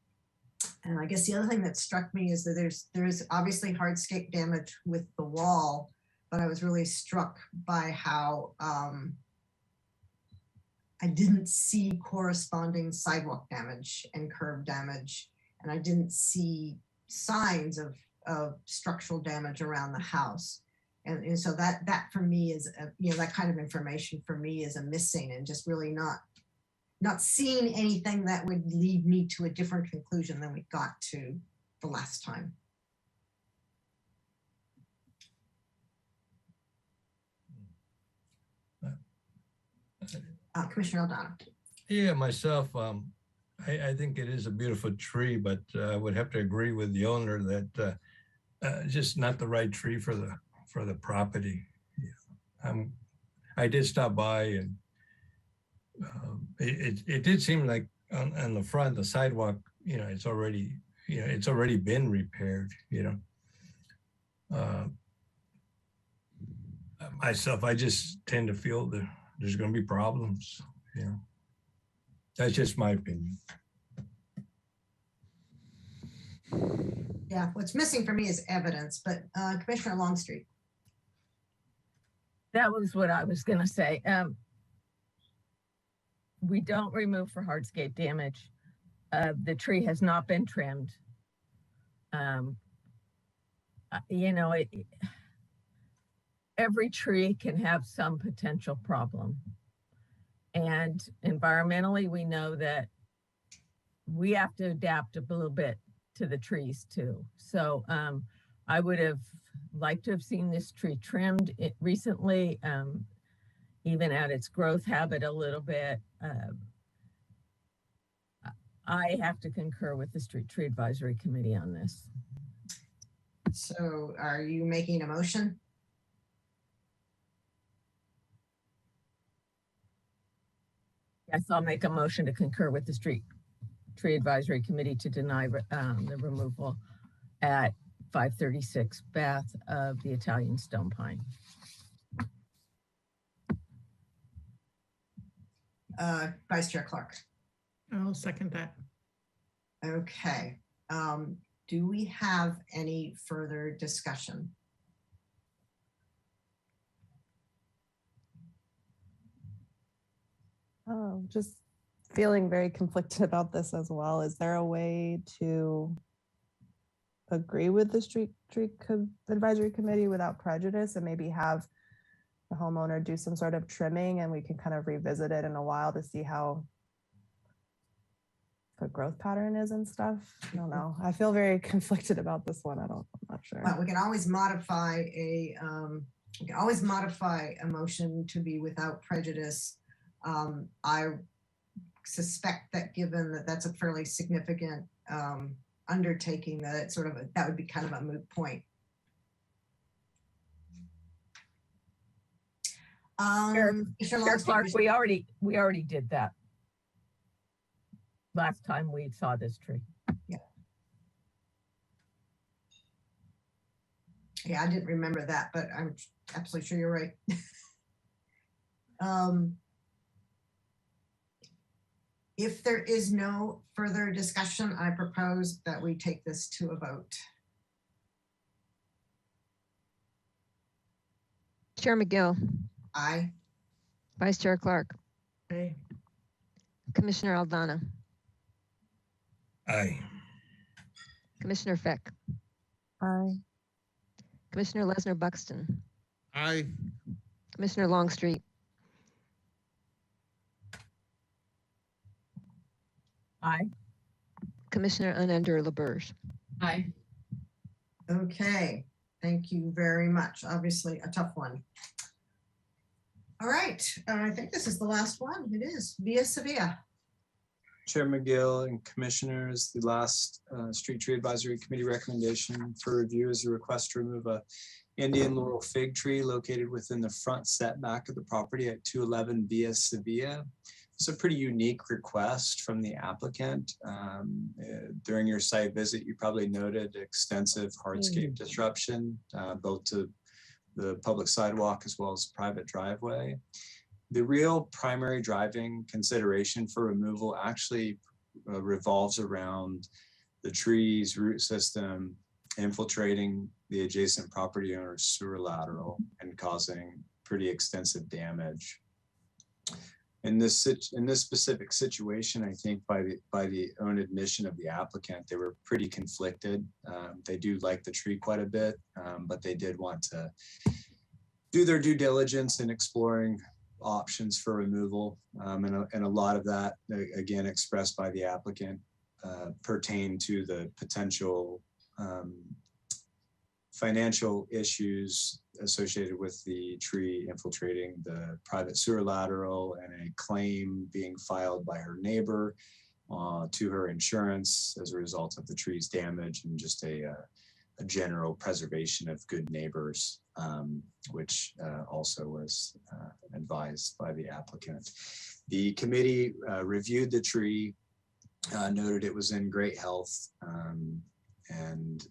I guess the other thing that struck me is that there is obviously hardscape damage with the wall, but I was really struck by how I didn't see corresponding sidewalk damage and curb damage, and I didn't see signs of structural damage around the house. And so that for me is, that kind of information for me is a missing, and just really not seeing anything that would lead me to a different conclusion than we got to the last time. Commissioner O'Donnell. Yeah, myself, I think it is a beautiful tree, but I would have to agree with the owner that just not the right tree for the property. Yeah. I did stop by, and it did seem like on the front, the sidewalk, it's already been repaired. Myself, I just tend to feel that there's going to be problems. That's just my opinion. Yeah, what's missing for me is evidence, but Commissioner Longstreet. That was what I was going to say. We don't remove for hardscape damage. The tree has not been trimmed. Every tree can have some potential problem. And environmentally, we know that we have to adapt a little bit to the trees too. So I would have liked to have seen this tree trimmed recently, even at its growth habit a little bit. I have to concur with the Street Tree Advisory Committee on this. So are you making a motion? Yes, I'll make a motion to concur with the Street Tree Advisory Committee to deny the removal at 536 Bath of the Italian stone pine. Vice Chair Clark. I'll second that. Okay. Do we have any further discussion? Just feeling very conflicted about this as well. Is there a way to agree with the Street Advisory Committee without prejudice and maybe have the homeowner do some sort of trimming, and we can kind of revisit it in a while to see how the growth pattern is and stuff? I don't know. I feel very conflicted about this one. I'm not sure. Well, we can always modify a motion to be without prejudice. I suspect that given that that's a fairly significant undertaking, that it's sort of that would be kind of a moot point. Chair Clark, we already did that last time we saw this tree. Yeah. Yeah, I didn't remember that, but I'm absolutely sure you're right. If there is no further discussion, I propose that we take this to a vote. Chair McGill. Aye. Vice Chair Clark. Aye. Commissioner Aldana. Aye. Commissioner Feck. Aye. Commissioner Lesnar Buxton. Aye. Commissioner Longstreet. Aye. Commissioner Unender LaBerge. Aye. Okay, thank you very much. Obviously a tough one. All right, I think this is the last one. It is Via Sevilla. Chair McGill and commissioners, the last Street Tree Advisory Committee recommendation for review is a request to remove a Indian laurel fig tree located within the front setback of the property at 211 Via Sevilla. It's a pretty unique request from the applicant. During your site visit, you probably noted extensive hardscape disruption, both to the public sidewalk as well as private driveway. The real primary driving consideration for removal actually revolves around the tree's root system infiltrating the adjacent property owner's sewer lateral and causing pretty extensive damage. In this specific situation, I think by the own admission of the applicant, they were pretty conflicted. They do like the tree quite a bit, but they did want to do their due diligence in exploring options for removal. And a lot of that, again, expressed by the applicant, pertain to the potential financial issues associated with the tree infiltrating the private sewer lateral and a claim being filed by her neighbor to her insurance as a result of the tree's damage, and just a general preservation of good neighbors, which also was advised by the applicant. The committee reviewed the tree, noted it was in great health, and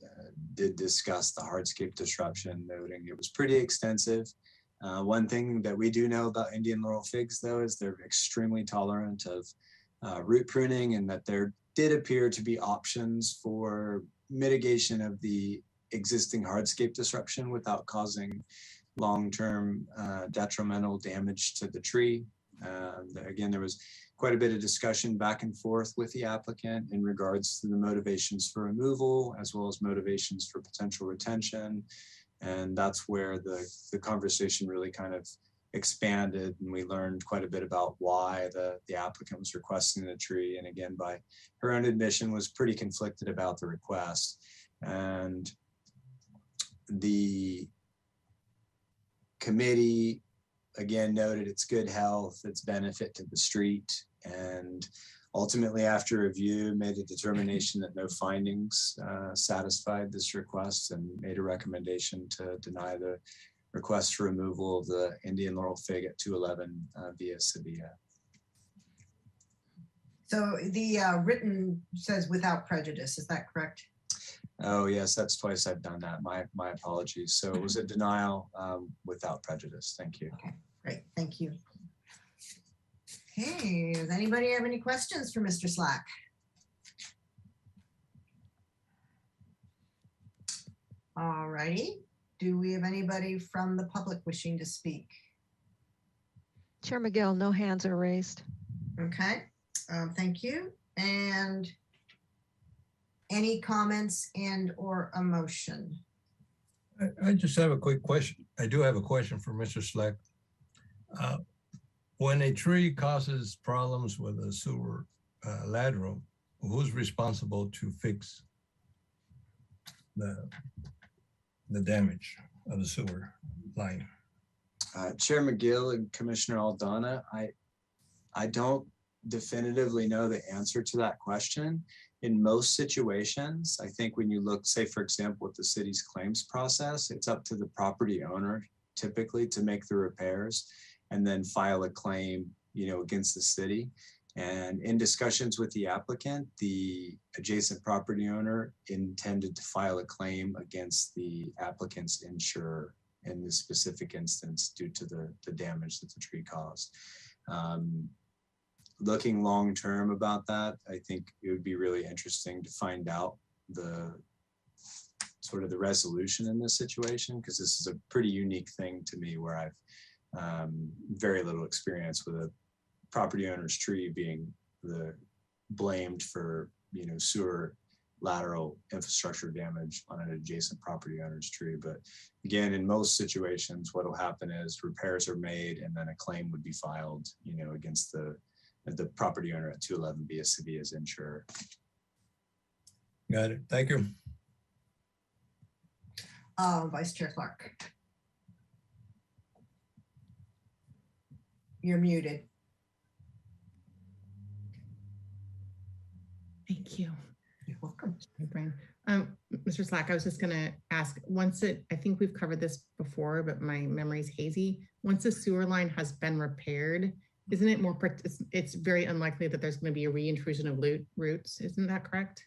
did discuss the hardscape disruption, noting it was pretty extensive. One thing that we do know about Indian laurel figs, though, is they're extremely tolerant of root pruning, and that there did appear to be options for mitigation of the existing hardscape disruption without causing long-term detrimental damage to the tree. Again, there was quite a bit of discussion back and forth with the applicant in regards to the motivations for removal, as well as motivations for potential retention. And that's where the conversation really kind of expanded, and we learned quite a bit about why the applicant was requesting the tree. And again, by her own admission, was pretty conflicted about the request. And the committee, again, noted its good health, its benefit to the street, and ultimately, after review, made a determination that no findings satisfied this request, and made a recommendation to deny the request for removal of the Indian laurel fig at 211 Via Sevilla. So the written says without prejudice, is that correct? Oh yes, that's twice I've done that. My apologies. So it was a denial without prejudice. Thank you. Okay, great, thank you. Okay, does anybody have any questions for Mr. Slack? All righty. Do we have anybody from the public wishing to speak? Chair McGill, no hands are raised. Okay, thank you. And any comments and or a motion? I just have a quick question. I do have a question for Mr. Slack. When a tree causes problems with a sewer lateral, who's responsible to fix the damage of the sewer line? Chair McGill and Commissioner Aldana, I don't definitively know the answer to that question. In most situations, I think when you look, say, for example, with the city's claims process, it's up to the property owner typically to make the repairs and then file a claim, against the city. And in discussions with the applicant, the adjacent property owner intended to file a claim against the applicant's insurer in this specific instance due to the damage that the tree caused. Looking long-term about that, I think it would be really interesting to find out the sort of the resolution in this situation, because this is a pretty unique thing to me where I've very little experience with a property owner's tree being blamed for, sewer lateral infrastructure damage on an adjacent property owner's tree. But again, in most situations, what will happen is repairs are made and then a claim would be filed, against the property owner at 211 via Sevilla's insurer. Got it. Thank you. Vice Chair Clark. You're muted. Thank you. You're welcome. Brian. Mr. Slack, I was just going to ask, I think we've covered this before, but my memory is hazy. Once the sewer line has been repaired, isn't it more, it's very unlikely that there's going to be a reintrusion of roots. Isn't that correct?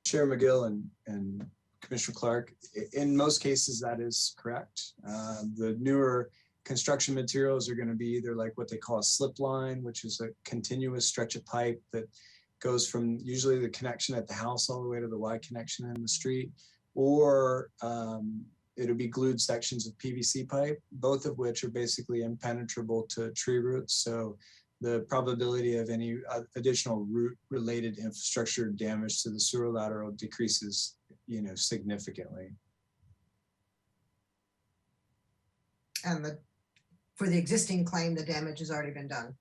Chair McGill and Commissioner Clark, in most cases, that is correct. The newer construction materials are going to be either like what they call a slip line, which is a continuous stretch of pipe that goes from usually the connection at the house all the way to the Y connection in the street, or it'll be glued sections of PVC pipe, both of which are basically impenetrable to tree roots. So the probability of any additional root-related infrastructure damage to the sewer lateral decreases, significantly. And for the existing claim, the damage has already been done.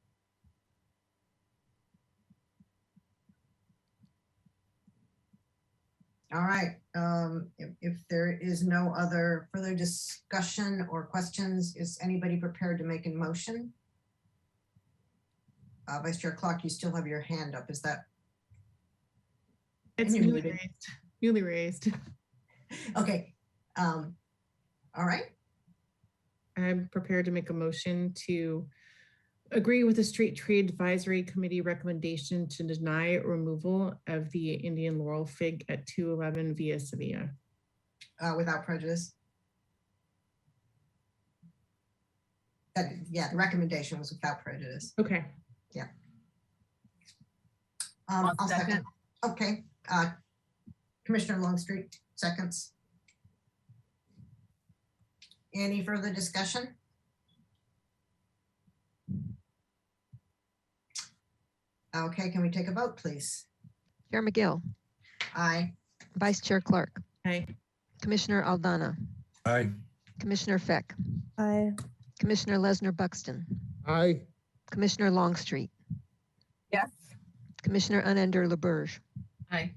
All right. If there is no other further discussion or questions, is anybody prepared to make a motion? Vice Chair Clark, you still have your hand up. Is that? It's newly raised. Newly raised. Okay. All right. I'm prepared to make a motion to agree with the Street Tree Advisory Committee recommendation to deny removal of the Indian laurel fig at 211 via Sevilla. Without prejudice. Yeah, the recommendation was without prejudice. Okay. Yeah. I'll second. Okay. Commissioner Longstreet, seconds. Any further discussion? Okay, can we take a vote, please? Chair McGill. Aye. Vice Chair Clark. Aye. Commissioner Aldana. Aye. Commissioner Feck. Aye. Commissioner Lesnar Buxton. Aye. Commissioner Longstreet. Yes. Commissioner Unender LaBerge. Aye.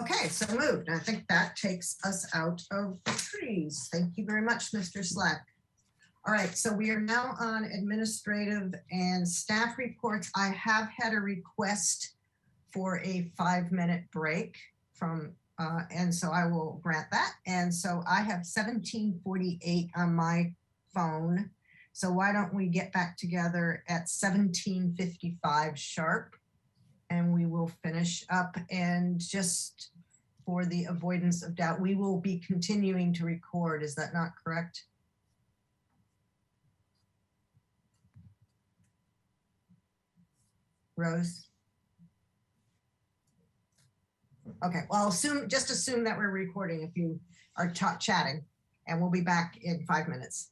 Okay, so moved. I think that takes us out of the trees. Thank you very much, Mr. Slack. All right, so we are now on administrative and staff reports. I have had a request for a 5-minute break from, and so I will grant that. And so I have 17:48 on my phone. So why don't we get back together at 17:55 sharp, and we will finish up. And just for the avoidance of doubt, we will be continuing to record. Is that not correct? Rose? Okay, well, just assume that we're recording if you are chatting, and we'll be back in 5 minutes.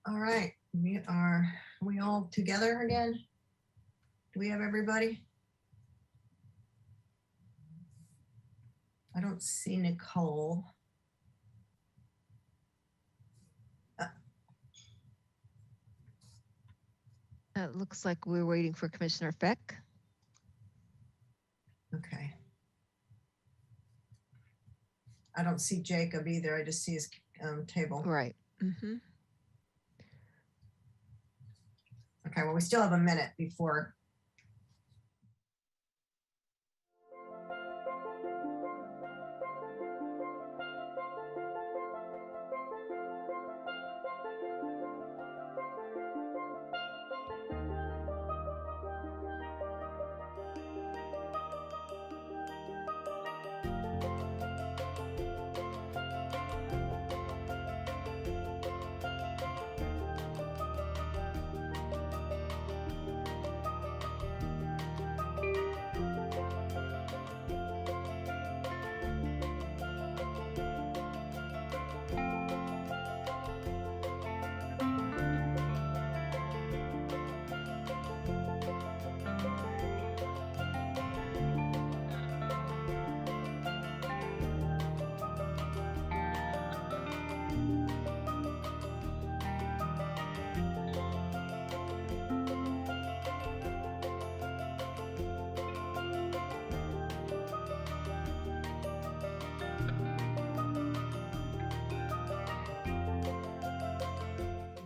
All right, are we all together again? Do we have everybody? I don't see Nicole. It looks like we're waiting for Commissioner Feck. Okay. I don't see Jacob either. I just see his table. Right. Mm-hmm. Okay, well, we still have a minute before.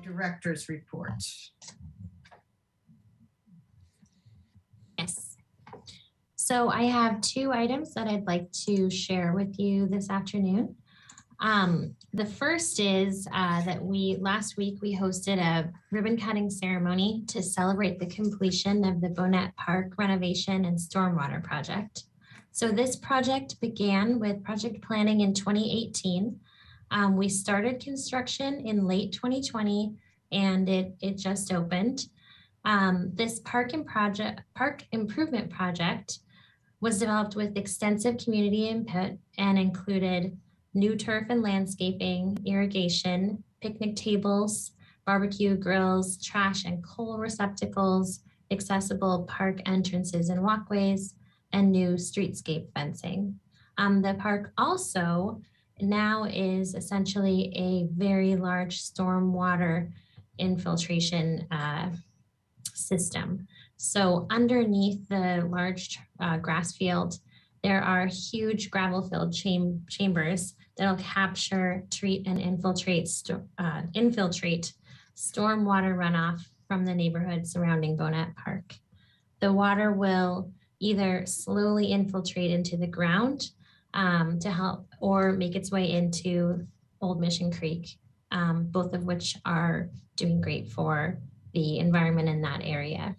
Director's report. Yes. So I have two items that I'd like to share with you this afternoon. The first is that last week we hosted a ribbon cutting ceremony to celebrate the completion of the Bonnet Park renovation and stormwater project. So this project began with project planning in 2018. We started construction in late 2020 and it just opened. This park improvement project was developed with extensive community input and included new turf and landscaping, irrigation, picnic tables, barbecue grills, trash and coal receptacles, accessible park entrances and walkways, and new streetscape fencing. The park also now is essentially a very large stormwater infiltration system. So underneath the large grass field, there are huge gravel-filled chambers that'll capture, treat, and infiltrate stormwater runoff from the neighborhood surrounding Bonnet Park. The water will either slowly infiltrate into the ground to help or make its way into Old Mission Creek, both of which are doing great for the environment in that area.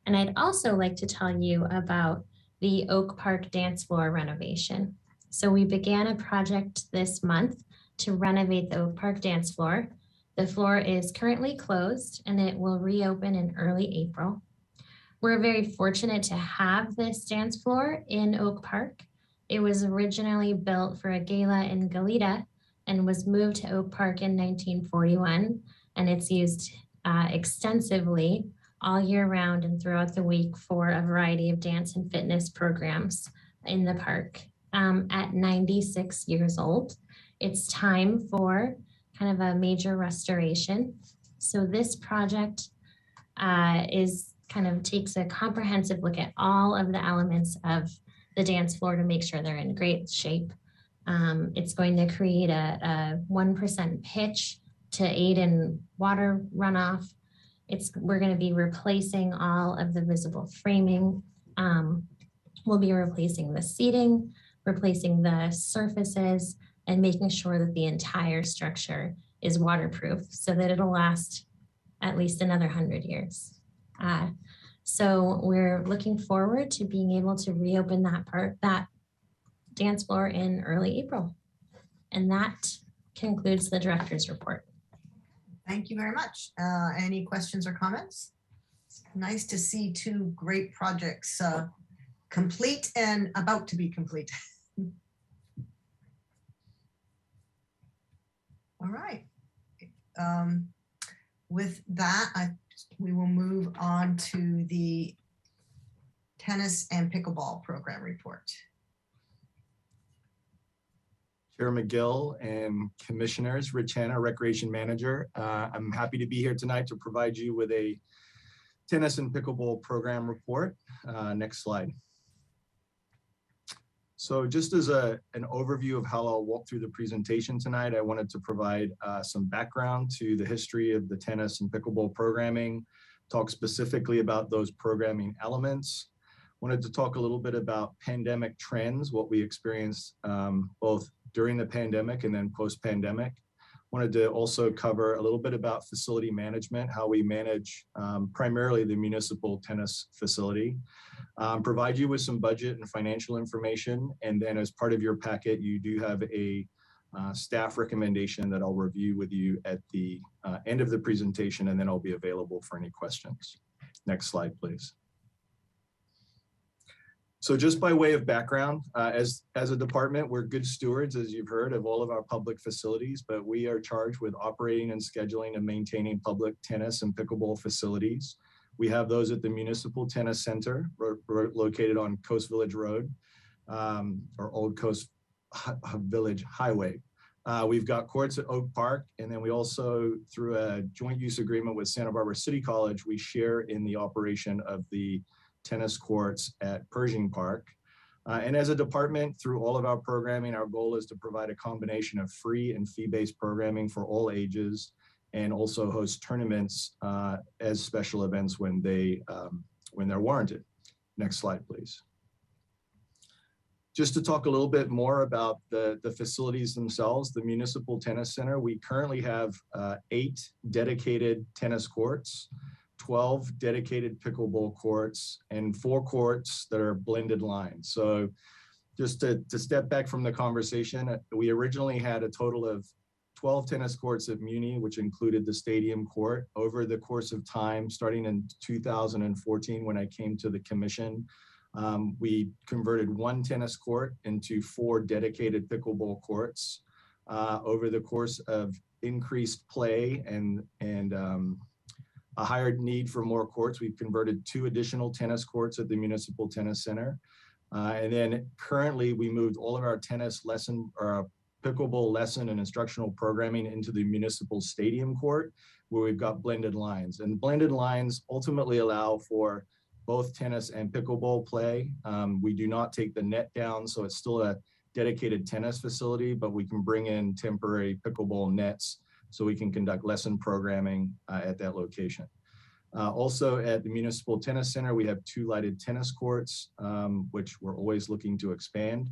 And I'd also like to tell you about the Oak Park dance floor renovation. So we began a project this month to renovate the Oak Park dance floor. The floor is currently closed and it will reopen in early April. We're very fortunate to have this dance floor in Oak Park. It was originally built for a gala in Goleta and was moved to Oak Park in 1941. And it's used extensively all year round and throughout the week for a variety of dance and fitness programs in the park. At 96 years old, it's time for kind of a major restoration. So this project takes a comprehensive look at all of the elements of the dance floor to make sure they're in great shape. It's going to create a 1% pitch to aid in water runoff. We're going to be replacing all of the visible framing. We'll be replacing the seating, replacing the surfaces, and making sure that the entire structure is waterproof so that it'll last at least another 100 years. So we're looking forward to being able to reopen that dance floor in early April. And that concludes the director's report. Thank you very much. Any questions or comments? Nice to see two great projects complete and about to be complete. All right. With that, we will move on to the tennis and pickleball program report. Chair McGill and Commissioners, Rich Hanna, Recreation Manager. I'm happy to be here tonight to provide you with a tennis and pickleball program report. Next slide. So just as an overview of how I'll walk through the presentation tonight, I wanted to provide some background to the history of the tennis and pickleball programming, talk specifically about those programming elements. Wanted to talk a little bit about pandemic trends, what we experienced both during the pandemic and then post-pandemic. Wanted to also cover a little bit about facility management, how we manage primarily the municipal tennis facility. Provide you with some budget and financial information. And then as part of your packet, you do have a staff recommendation that I'll review with you at the end of the presentation, and then I'll be available for any questions. Next slide, please. So just by way of background, as a department, we're good stewards, as you've heard, of all of our public facilities, but we are charged with operating and scheduling and maintaining public tennis and pickleball facilities. We have those at the Municipal Tennis Center, located on Coast Village Road, or Old Coast Village Highway. We've got courts at Oak Park, and then we also, through a joint use agreement with Santa Barbara City College, we share in the operation of the tennis courts at Pershing Park. And as a department, through all of our programming, our goal is to provide a combination of free and fee-based programming for all ages, and also host tournaments as special events when they're warranted. Next slide, please. Just to talk a little bit more about the facilities themselves, the Municipal Tennis Center, we currently have 8 dedicated tennis courts, 12 dedicated pickleball courts, and 4 courts that are blended lines. So just to step back from the conversation, we originally had a total of 12 tennis courts at Muni, which included the stadium court. Over the course of time, starting in 2014, when I came to the commission, we converted 1 tennis court into 4 dedicated pickleball courts. Over the course of increased play and a higher need for more courts, we've converted 2 additional tennis courts at the Municipal Tennis Center. And then currently we moved all of our tennis lesson, or pickleball lesson and instructional programming into the municipal stadium court, where we've got blended lines. And blended lines ultimately allow for both tennis and pickleball play. We do not take the net down, so it's still a dedicated tennis facility, but we can bring in temporary pickleball nets so we can conduct lesson programming at that location. Also at the Municipal Tennis Center, we have 2 lighted tennis courts, which we're always looking to expand.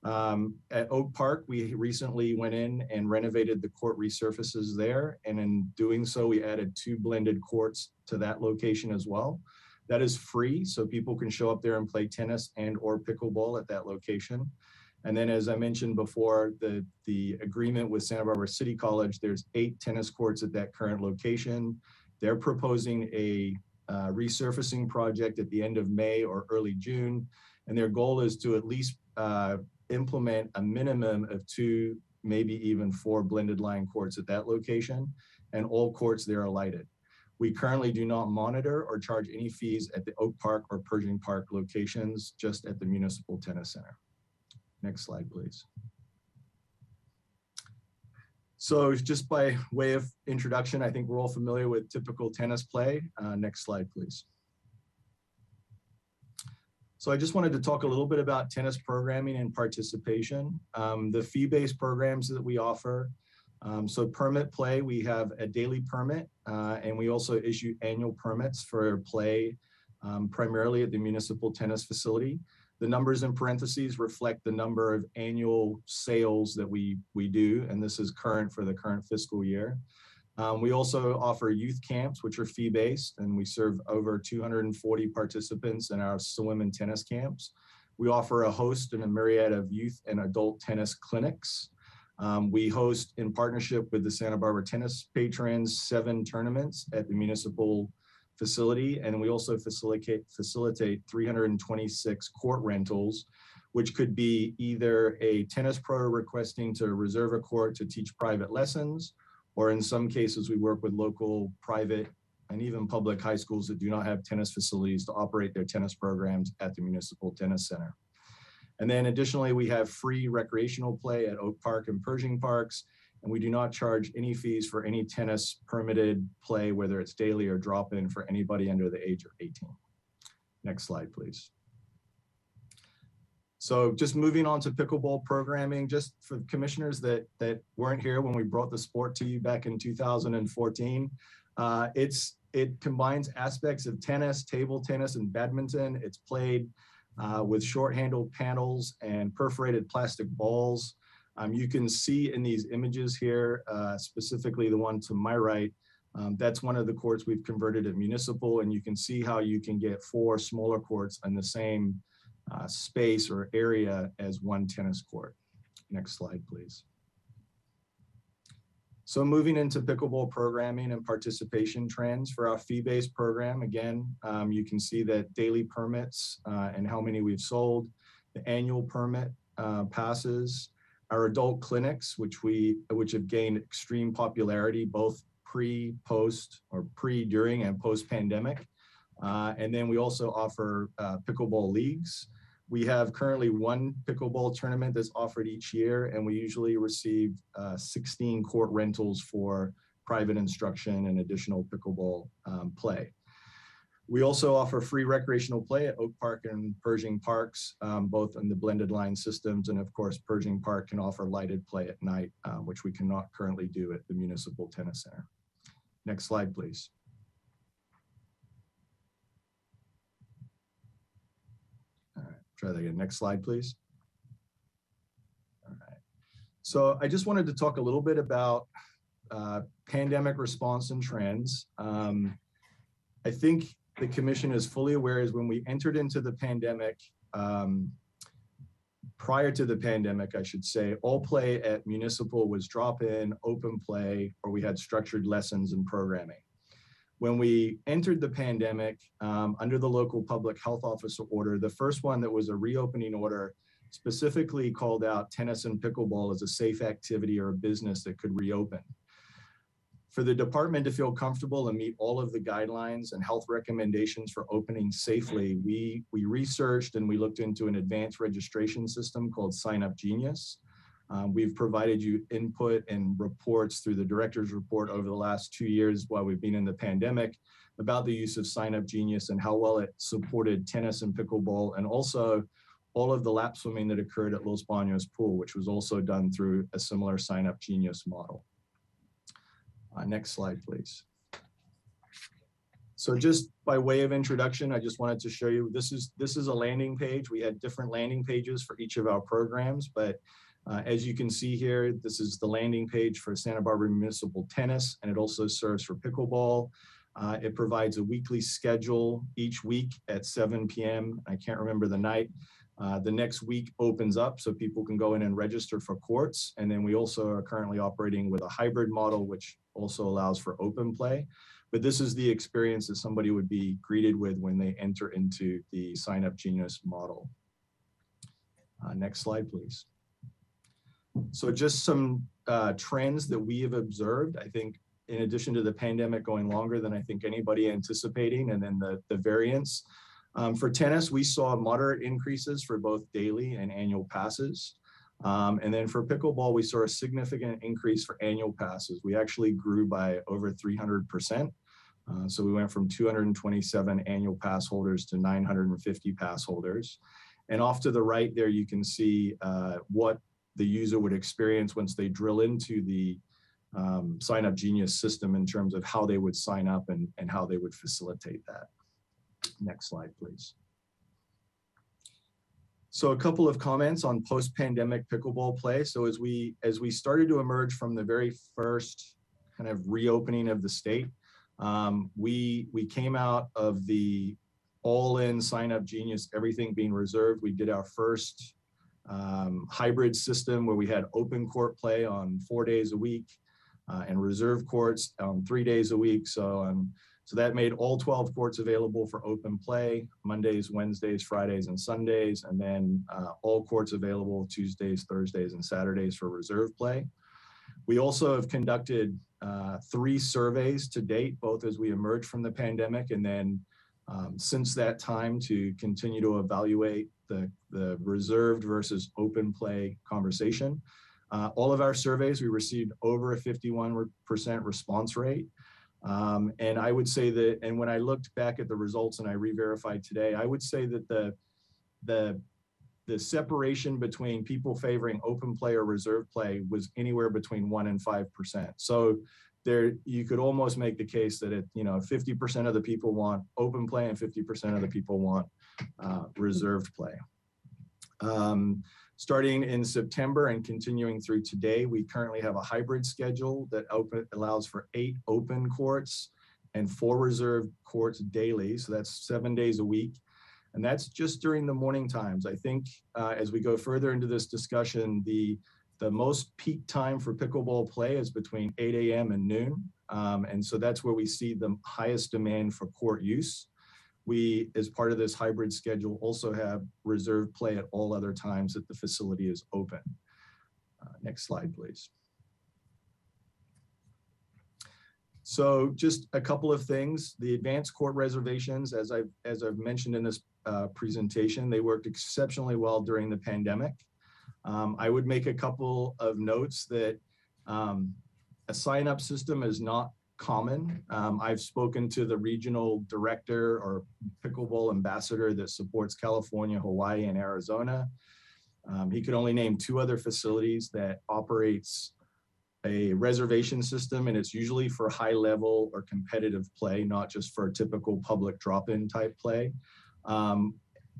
At Oak Park, we recently went in and renovated the court resurfaces there. And in doing so, we added 2 blended courts to that location as well. That is free, so people can show up there and play tennis and or pickleball at that location. And then, as I mentioned before, the agreement with Santa Barbara City College, there's 8 tennis courts at that current location. They're proposing a resurfacing project at the end of May or early June. And their goal is to at least implement a minimum of 2, maybe even 4 blended line courts at that location. And all courts there are lighted. We currently do not monitor or charge any fees at the Oak Park or Pershing Park locations, just at the Municipal Tennis Center. Next slide, please. So just by way of introduction, I think we're all familiar with typical tennis play. Next slide, please. So I just wanted to talk a little bit about tennis programming and participation. The fee-based programs that we offer. So permit play, we have a daily permit, and we also issue annual permits for play, primarily at the municipal tennis facility. The numbers in parentheses reflect the number of annual sales that we do, and this is current for the current fiscal year. We also offer youth camps, which are fee-based, and we serve over 240 participants in our swim and tennis camps. We offer a host and a myriad of youth and adult tennis clinics. We host, in partnership with the Santa Barbara Tennis Patrons, 7 tournaments at the municipal facility, and we also facilitate 326 court rentals, which could be either a tennis pro requesting to reserve a court to teach private lessons, or in some cases, we work with local, private, and even public high schools that do not have tennis facilities to operate their tennis programs at the Municipal Tennis Center. And then additionally, we have free recreational play at Oak Park and Pershing Parks, and we do not charge any fees for any tennis permitted play, whether it's daily or drop-in, for anybody under the age of 18. Next slide, please. So just moving on to pickleball programming, just for commissioners that weren't here when we brought the sport to you back in 2014, it combines aspects of tennis, table tennis, and badminton. It's played with short-handled panels and perforated plastic balls. You can see in these images here, specifically the one to my right, that's one of the courts we've converted at Municipal, and you can see how you can get 4 smaller courts in the same space or area as one tennis court. Next slide, please. So moving into pickleball programming and participation trends for our fee-based program, again, you can see that daily permits and how many we've sold, the annual permit passes, our adult clinics, which have gained extreme popularity, both pre, post, or pre, during, and post-pandemic. And then we also offer pickleball leagues. We have currently 1 pickleball tournament that's offered each year, and we usually receive 16 court rentals for private instruction and additional pickleball play. We also offer free recreational play at Oak Park and Pershing Parks, both in the blended line systems. And of course, Pershing Park can offer lighted play at night, which we cannot currently do at the Municipal Tennis Center. Next slide, please. Try that again. Next slide, please. All right. So I just wanted to talk a little bit about pandemic response and trends. I think the commission is fully aware is when we entered into the pandemic, prior to the pandemic, I should say, all play at Municipal was drop-in, open play, or we had structured lessons and programming. When we entered the pandemic, under the local public health officer order, the first one that was a reopening order specifically called out tennis and pickleball as a safe activity or a business that could reopen. For the department to feel comfortable and meet all of the guidelines and health recommendations for opening safely, we researched and we looked into an advanced registration system called Sign Up Genius. We've provided you input and reports through the director's report over the last 2 years while we've been in the pandemic about the use of Sign Up Genius and how well it supported tennis and pickleball, and also all of the lap swimming that occurred at Los Baños Pool, which was also done through a similar Sign Up Genius model. Next slide, please. So just by way of introduction, I just wanted to show you, this is a landing page. We had different landing pages for each of our programs, but as you can see here, this is the landing page for Santa Barbara Municipal Tennis, and it also serves for pickleball. It provides a weekly schedule each week at 7 p.m. I can't remember the night. The next week opens up so people can go in and register for courts. And then we also are currently operating with a hybrid model, which also allows for open play. But this is the experience that somebody would be greeted with when they enter into the Sign Up Genius model. Next slide, please. So just some trends that we have observed, I think, in addition to the pandemic going longer than I think anybody anticipating, and then the variants. For tennis, we saw moderate increases for both daily and annual passes. And then for pickleball, we saw a significant increase for annual passes. We actually grew by over 300%. So we went from 227 annual pass holders to 950 pass holders. And off to the right there, you can see what the user would experience once they drill into the Sign Up Genius system in terms of how they would sign up and how they would facilitate that. Next slide, please. So a couple of comments on post-pandemic pickleball play. So as we started to emerge from the very first kind of reopening of the state, we came out of the all-in Sign Up Genius, everything being reserved. We did our first hybrid system where we had open court play on 4 days a week and reserve courts on 3 days a week. So that made all 12 courts available for open play, Mondays, Wednesdays, Fridays, and Sundays, and then all courts available Tuesdays, Thursdays, and Saturdays for reserve play. We also have conducted 3 surveys to date, both as we emerge from the pandemic and then since that time to continue to evaluate the reserved versus open play conversation. All of our surveys, we received over a 51% response rate. And I would say that, and when I looked back at the results and I re-verified today, I would say that the separation between people favoring open play or reserve play was anywhere between 1% and 5%. So there, you could almost make the case that 50% of the people want open play and 50% of the people want reserved play. Starting in September and continuing through today, we currently have a hybrid schedule that allows for 8 open courts and 4 reserved courts daily. So that's 7 days a week. And that's just during the morning times. I think as we go further into this discussion, the most peak time for pickleball play is between 8 a.m. and noon. And so that's where we see the highest demand for court use. We, as part of this hybrid schedule, also have reserved play at all other times that the facility is open. Next slide, please. So just a couple of things. The advanced court reservations, as I've mentioned in this presentation, they worked exceptionally well during the pandemic. I would make a couple of notes that a sign-up system is not common. I've spoken to the regional director or pickleball ambassador that supports California, Hawaii, and Arizona. He could only name 2 other facilities that operates a reservation system, and it's usually for high level or competitive play, not just for typical public drop-in type play.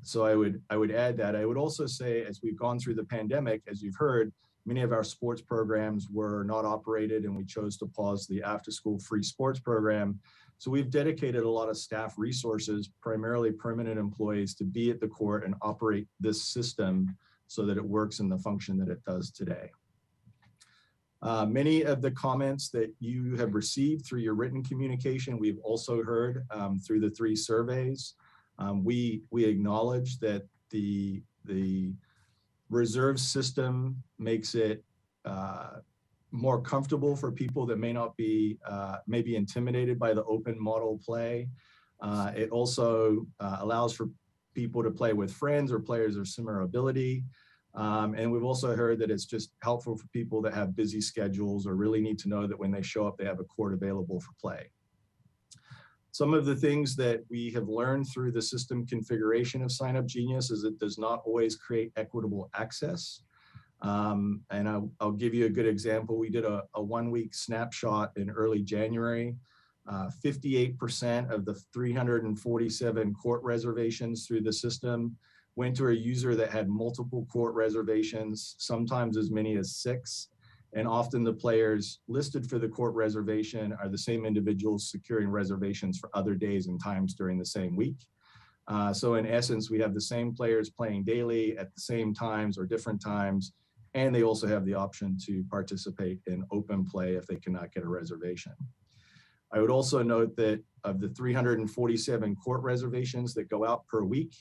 So I would add that. I would also say, as we've gone through the pandemic, as you've heard, many of our sports programs were not operated, and we chose to pause the after-school free sports program. So we've dedicated a lot of staff resources, primarily permanent employees, to be at the court and operate this system so that it works in the function that it does today. Many of the comments that you have received through your written communication, we've also heard through the 3 surveys. We acknowledge that the reserve system makes it more comfortable for people that may not be maybe intimidated by the open model play. It also allows for people to play with friends or players of similar ability. And we've also heard that it's just helpful for people that have busy schedules or really need to know that when they show up, they have a court available for play. Some of the things that we have learned through the system configuration of Sign Up Genius is it does not always create equitable access. And I'll give you a good example. We did a 1-week snapshot in early January. 58% of the 347 court reservations through the system went to a user that had multiple court reservations, sometimes as many as 6. And often the players listed for the court reservation are the same individuals securing reservations for other days and times during the same week. So in essence, we have the same players playing daily at the same times or different times, and they also have the option to participate in open play if they cannot get a reservation. I would also note that of the 347 court reservations that go out per week,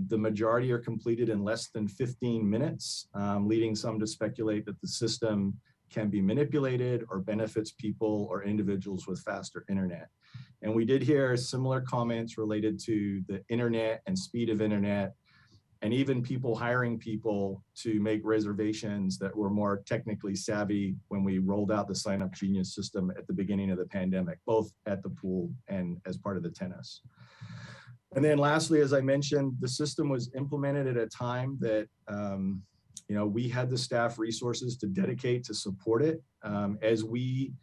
the majority are completed in less than 15 minutes, leading some to speculate that the system can be manipulated or benefits people or individuals with faster internet. And we did hear similar comments related to the internet and speed of internet, and even people hiring people to make reservations that were more technically savvy when we rolled out the Sign Up Genius system at the beginning of the pandemic, both at the pool and as part of the tennis. And then lastly, as I mentioned, the system was implemented at a time that we had the staff resources to dedicate to support it. As we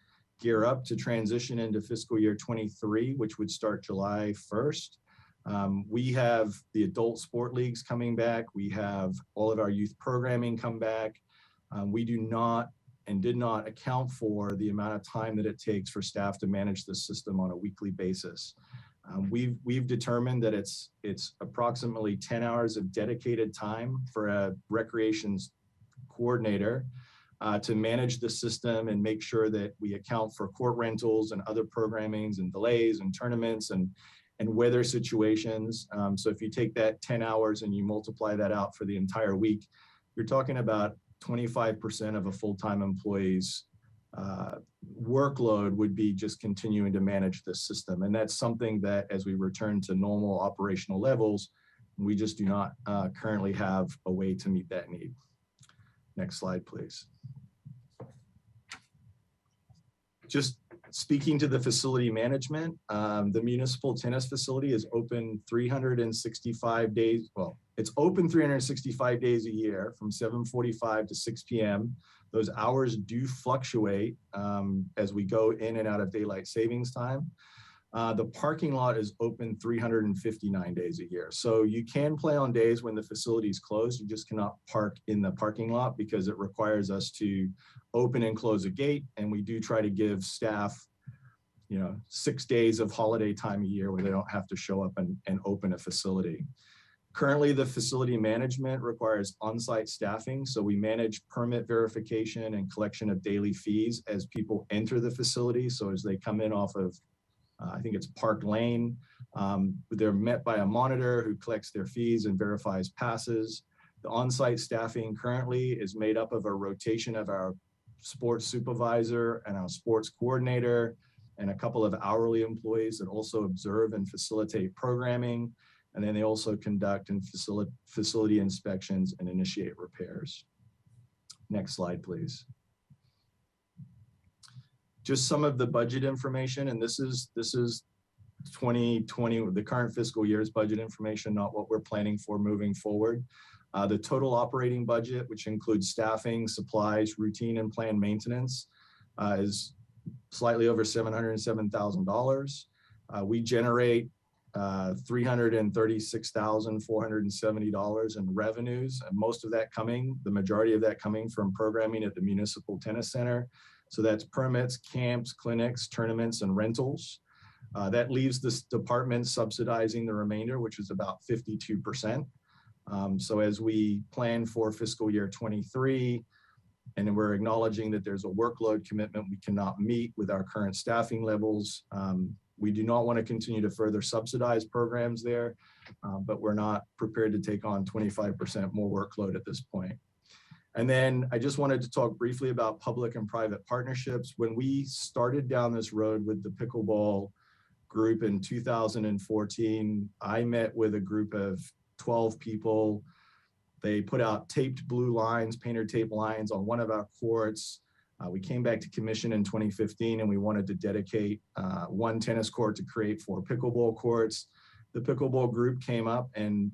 gear up to transition into fiscal year 23, which would start July 1st, we have the adult sport leagues coming back. We have all of our youth programming come back. We do not and did not account for the amount of time that it takes for staff to manage the system on a weekly basis. We've determined that it's approximately 10 hours of dedicated time for a recreations coordinator to manage the system and make sure that we account for court rentals and other programmings and delays and tournaments and weather situations. So if you take that 10 hours and you multiply that out for the entire week, you're talking about 25% of a full-time employee's workload would be just continuing to manage this system. And that's something that as we return to normal operational levels, we just do not currently have a way to meet that need. Next slide, please. Just speaking to the facility management, the municipal tennis facility is open 365 days. Well, it's open 365 days a year from 7:45 to 6 p.m. Those hours do fluctuate as we go in and out of daylight savings time. The parking lot is open 359 days a year. So you can play on days when the facility is closed. You just cannot park in the parking lot because it requires us to open and close a gate. And we do try to give staff, 6 days of holiday time a year where they don't have to show up and open a facility. Currently, the facility management requires on-site staffing. So we manage permit verification and collection of daily fees as people enter the facility. So as they come in off of I think it's Park Lane. They're met by a monitor who collects their fees and verifies passes. The on-site staffing currently is made up of a rotation of our sports supervisor and our sports coordinator and a couple of hourly employees that also observe and facilitate programming. And then they also conduct and facility inspections and initiate repairs. Next slide, please. Just some of the budget information, and this is 2020, the current fiscal year's budget information, not what we're planning for moving forward. The total operating budget, which includes staffing, supplies, routine and planned maintenance, is slightly over $707,000. We generate $336,470 in revenues, and most of that the majority of that coming from programming at the Municipal Tennis Center. So that's permits, camps, clinics, tournaments, and rentals. That leaves this department subsidizing the remainder, which is about 52%. So as we plan for fiscal year 23, and we're acknowledging that there's a workload commitment we cannot meet with our current staffing levels, we do not want to continue to further subsidize programs there, but we're not prepared to take on 25% more workload at this point. And then I just wanted to talk briefly about public and private partnerships. When we started down this road with the pickleball group in 2014, I met with a group of 12 people. They put out taped blue lines, painter tape lines on one of our courts. We came back to commission in 2015 and we wanted to dedicate one tennis court to create 4 pickleball courts. The pickleball group came up and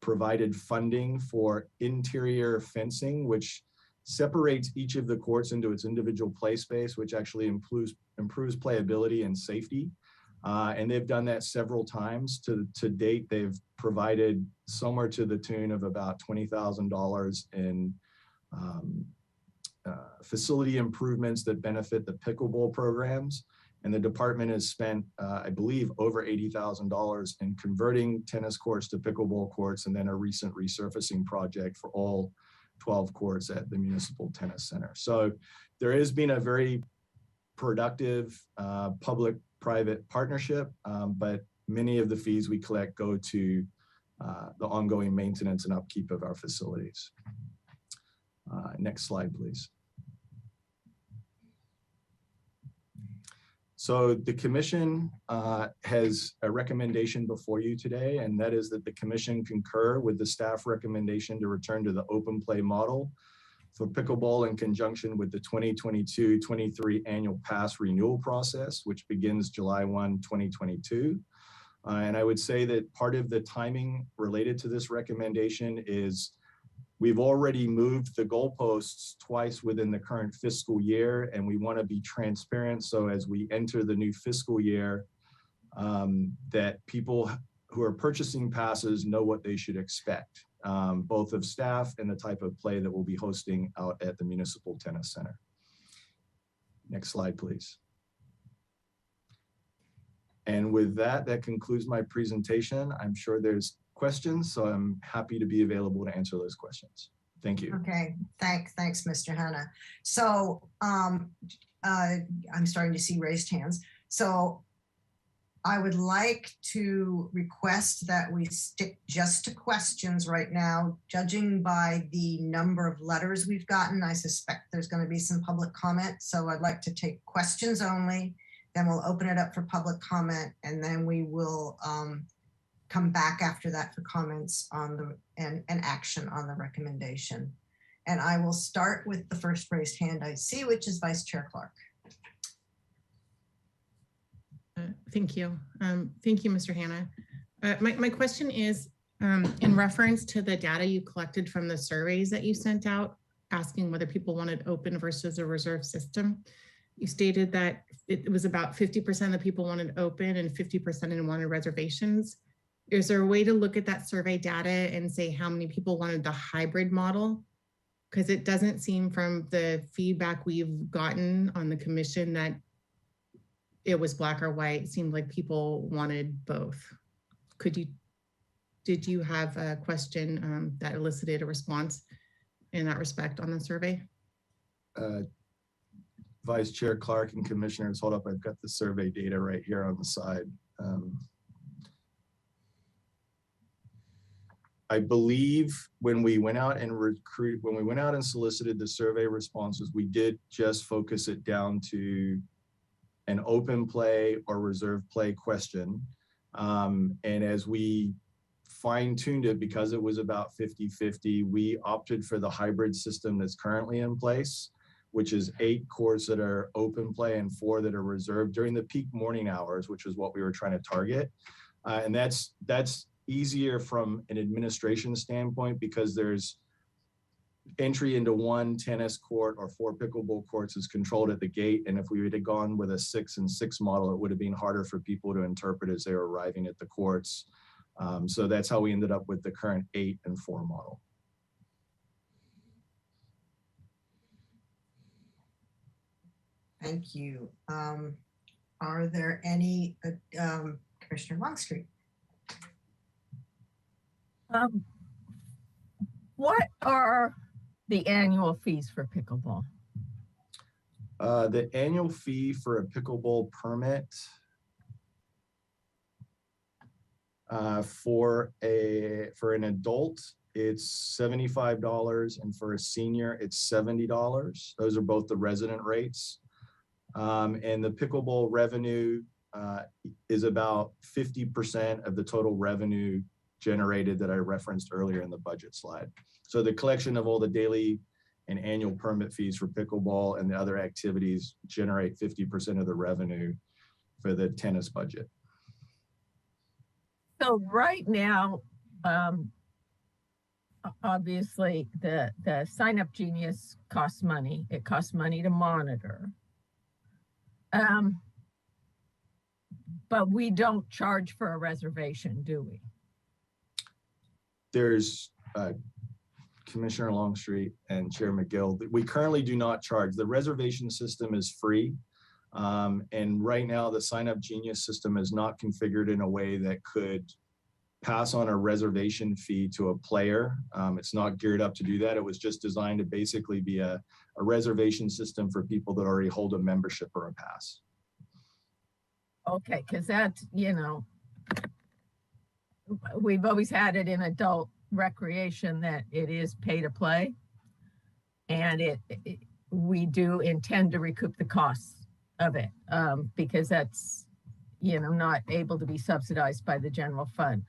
provided funding for interior fencing, which separates each of the courts into its individual play space, which actually improves playability and safety. And they've done that several times. To date, they've provided somewhere to the tune of about $20,000 in facility improvements that benefit the pickleball programs. And the department has spent, I believe, over $80,000 in converting tennis courts to pickleball courts, and then a recent resurfacing project for all 12 courts at the Municipal Tennis Center. So there has been a very productive public-private partnership, but many of the fees we collect go to the ongoing maintenance and upkeep of our facilities. Next slide, please. So the commission has a recommendation before you today, and that is that the commission concur with the staff recommendation to return to the open play model for pickleball in conjunction with the 2022-23 annual pass renewal process, which begins July 1, 2022. And I would say that part of the timing related to this recommendation is we've already moved the goalposts twice within the current fiscal year, and we want to be transparent. So as we enter the new fiscal year, that people who are purchasing passes know what they should expect, both of staff and the type of play that we'll be hosting out at the Municipal Tennis Center. Next slide, please. And with that, that concludes my presentation. I'm sure there's questions, so I'm happy to be available to answer those questions. Thank you. Okay, thanks, Mr. Hanna. So I'm starting to see raised hands. So I would like to request that we stick just to questions right now. Judging by the number of letters we've gotten, I suspect there's going to be some public comment. So I'd like to take questions only, then we'll open it up for public comment, and then we will come back after that for comments on the and action on the recommendation. And I will start with the first raised hand I see, which is Vice Chair Clark. Thank you. Thank you, Mr. Hanna. My question is in reference to the data you collected from the surveys that you sent out, asking whether people wanted open versus a reserve system. You stated that it was about 50% of the people wanted open and 50% wanted reservations. Is there a way to look at that survey data and say how many people wanted the hybrid model? Because it doesn't seem from the feedback we've gotten on the commission that it was black or white. It seemed like people wanted both. Did you have a question that elicited a response in that respect on the survey? Vice Chair Clark and Commissioners, hold up, I've got the survey data right here on the side. I believe when we went out and solicited the survey responses, we did just focus it down to an open play or reserve play question. And as we fine-tuned it, because it was about 50-50, we opted for the hybrid system that's currently in place, which is 8 courts that are open play and 4 that are reserved during the peak morning hours, which is what we were trying to target. And that's easier from an administration standpoint because there's entry into 1 tennis court or 4 pickleball courts is controlled at the gate. And if we had gone with a 6 and 6 model, it would have been harder for people to interpret as they were arriving at the courts. So that's how we ended up with the current 8 and 4 model. Thank you. Are there any, Commissioner Longstreet? What are the annual fees for pickleball? The annual fee for a pickleball permit for an adult, it's $75, and for a senior, it's $70. Those are both the resident rates. And the pickleball revenue is about 50% of the total revenue generated that I referenced earlier in the budget slide. So the collection of all the daily and annual permit fees for pickleball and the other activities generate 50% of the revenue for the tennis budget. So right now, obviously the Sign Up Genius costs money. It costs money to monitor. But we don't charge for a reservation, do we? There's Commissioner Longstreet and Chair McGill. We currently do not charge. The reservation system is free. And right now the Sign Up Genius system is not configured in a way that could pass on a reservation fee to a player. It's not geared up to do that. It was just designed to basically be a reservation system for people that already hold a membership or a pass. Okay, because that's, you know, we've always had it in adult recreation that it is pay to play. And we do intend to recoup the costs of it because that's, you know, not able to be subsidized by the general fund.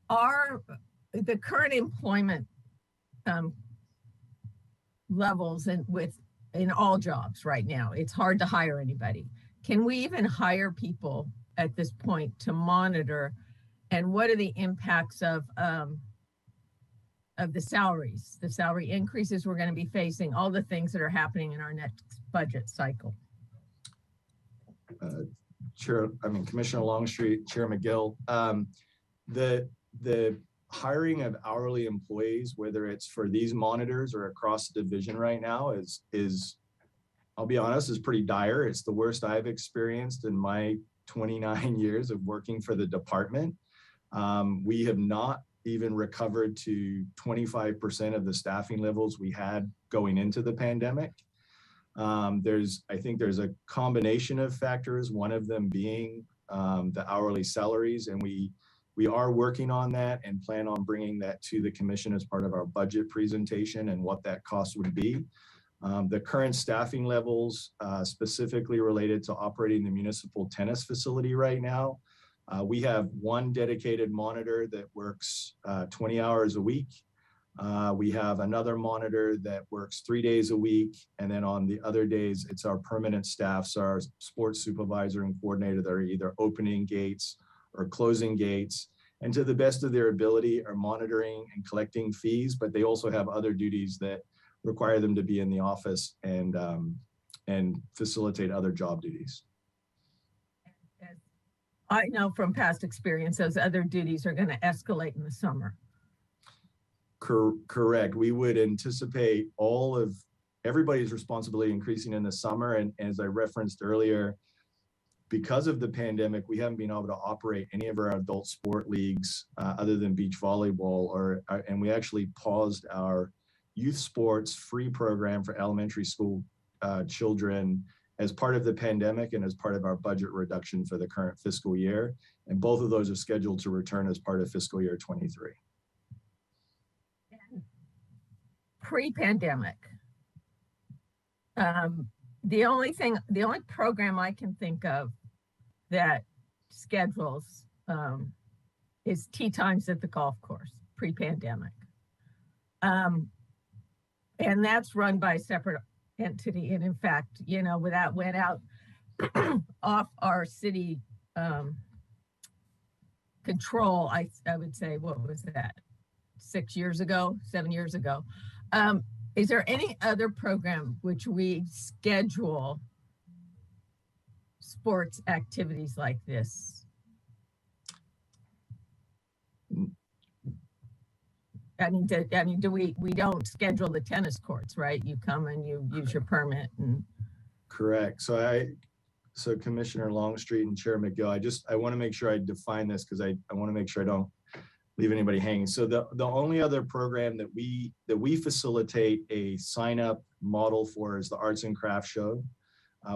Are the current employment levels in all jobs right now, it's hard to hire anybody. Can we even hire people at this point to monitor? And what are the impacts of the salaries, the salary increases we're going to be facing, all the things that are happening in our next budget cycle? Commissioner Longstreet, Chair McGill, the hiring of hourly employees, whether it's for these monitors or across the division right now is, I'll be honest, is pretty dire. It's the worst I've experienced in my 29 years of working for the department. We have not even recovered to 25% of the staffing levels we had going into the pandemic. I think there's a combination of factors, one of them being the hourly salaries, and we are working on that and plan on bringing that to the commission as part of our budget presentation and what that cost would be. The current staffing levels, specifically related to operating the municipal tennis facility right now, we have one dedicated monitor that works 20 hours a week. We have another monitor that works 3 days a week. And then on the other days, it's our permanent staff, so our sports supervisor and coordinator that are either opening gates or closing gates. And to the best of their ability are monitoring and collecting fees, but they also have other duties that require them to be in the office and facilitate other job duties. I know from past experience, those other duties are going to escalate in the summer. Correct. We would anticipate all of everybody's responsibility increasing in the summer. And as I referenced earlier, because of the pandemic, we haven't been able to operate any of our adult sport leagues other than beach volleyball, and we actually paused our youth sports free program for elementary school children as part of the pandemic and as part of our budget reduction for the current fiscal year. And both of those are scheduled to return as part of fiscal year 23. Pre-pandemic, the only program I can think of that schedules is tea times at the golf course pre-pandemic. And that's run by a separate entity. And in fact, you know, that went out off our city control, I would say, what was that? 7 years ago. Is there any other program which we schedule sports activities like this? I mean, we don't schedule the tennis courts, right? You come and you use your permit and. Correct. So Commissioner Longstreet and Chair McGill, I want to make sure I define this because I want to make sure I don't leave anybody hanging. So the only other program that we facilitate a sign-up model for is the Arts and Crafts Show.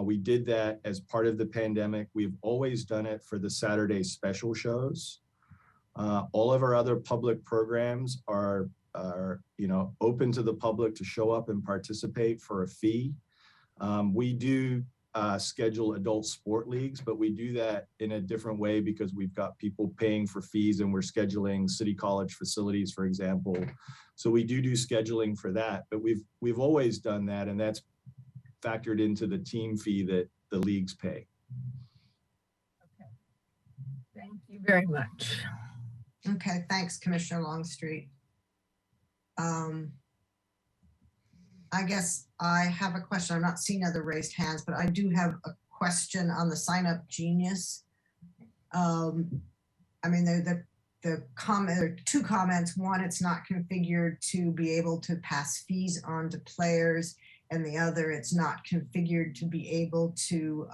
We did that as part of the pandemic. We've always done it for the Saturday special shows. All of our other public programs are open to the public to show up and participate for a fee. We do schedule adult sport leagues, but we do that in a different way because we've got people paying for fees and we're scheduling city college facilities, for example. So we do scheduling for that, but we've always done that, and that's factored into the team fee that the leagues pay. Okay. Thank you very much. Okay, thanks, Commissioner Longstreet. I guess I have a question. I'm not seeing other raised hands, but I do have a question on the Sign Up Genius. I mean, the comment, there are two comments. One, it's not configured to be able to pass fees on to players, and the other, it's not configured to be able to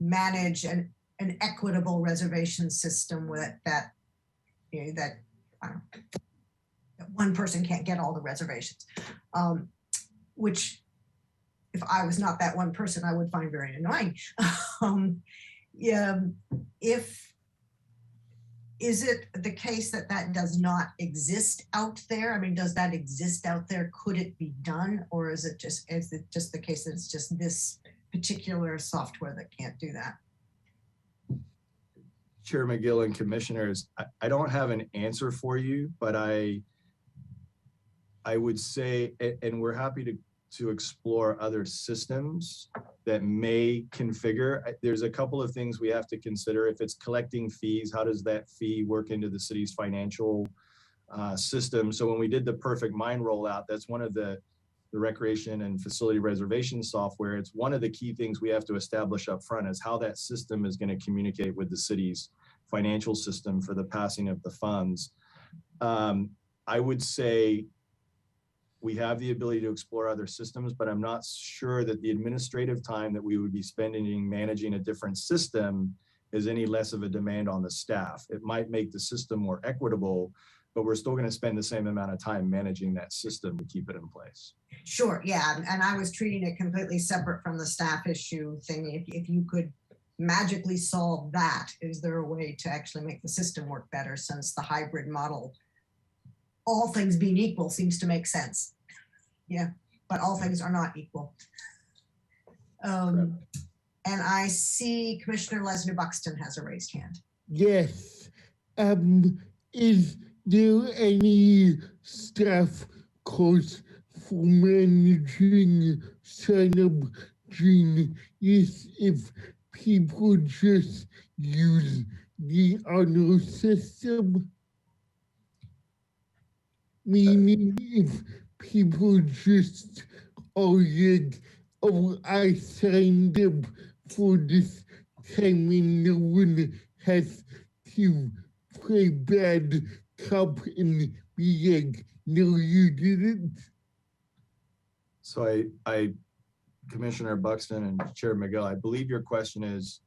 manage an equitable reservation system with that one person can't get all the reservations, which if I was not that one person, I would find very annoying. Is it the case that does not exist out there? I mean, does that exist out there? Could it be done? Or is it just the case that it's just this particular software that can't do that? Chair McGill and commissioners, I don't have an answer for you, but I would say, and we're happy to explore other systems that may configure. There's a couple of things we have to consider. If it's collecting fees, how does that fee work into the city's financial system? So when we did the Perfect Mind rollout, that's one of the recreation and facility reservation software. It's one of the key things we have to establish up front is how that system is going to communicate with the city's financial system for the passing of the funds. I would say we have the ability to explore other systems, but I'm not sure that the administrative time that we would be spending managing a different system is any less of a demand on the staff. It might make the system more equitable, but we're still going to spend the same amount of time managing that system to keep it in place. Sure, yeah, and I was treating it completely separate from the staff issue thing. If you could magically solve that, is there a way to actually make the system work better, since the hybrid model, all things being equal, seems to make sense? Yeah, but all things are not equal. And I see Commissioner Leslie Buxton has a raised hand. Yes. Is there any staff cost for managing sign-up gene? Yes, if people just use the honor system? Meaning if people just like, oh, I signed up for this time and no one has to play bad cop and be like, no, you didn't. So I Commissioner Buxton and Chair Miguel, I believe your question is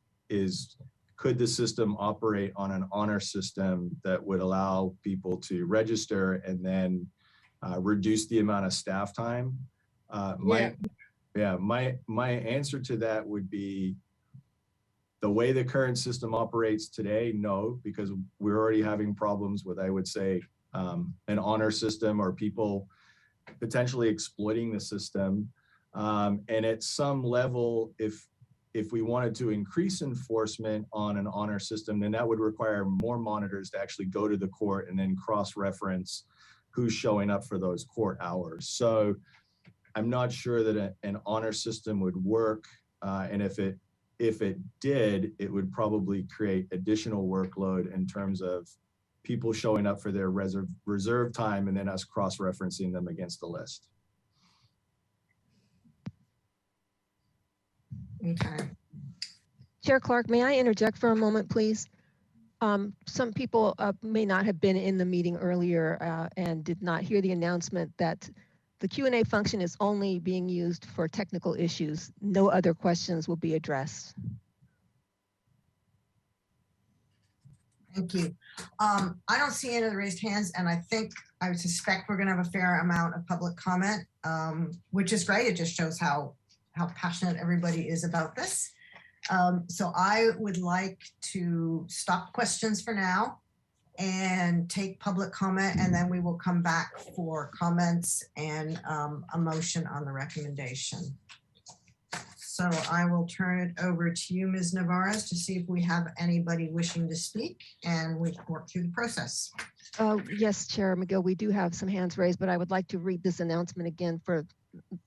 could the system operate on an honor system that would allow people to register and then reduce the amount of staff time? My answer to that would be the way the current system operates today, no, because we're already having problems with, I would say, an honor system or people potentially exploiting the system. And at some level, if we wanted to increase enforcement on an honor system, then that would require more monitors to actually go to the court and then cross-reference who's showing up for those court hours. So I'm not sure that an honor system would work. And if it did, it would probably create additional workload in terms of people showing up for their reserve time and then us cross-referencing them against the list. Okay. Chair Clark, may I interject for a moment, please? Some people may not have been in the meeting earlier and did not hear the announcement that the Q&A function is only being used for technical issues. No other questions will be addressed. Thank you. I don't see any of the raised hands, and I suspect we're going to have a fair amount of public comment, which is great. It just shows how passionate everybody is about this. So I would like to stop questions for now and take public comment, and then we will come back for comments and a motion on the recommendation. So I will turn it over to you, Ms. Navarez, to see if we have anybody wishing to speak, and we can work through the process. Yes, Chair McGill, we do have some hands raised, but I would like to read this announcement again for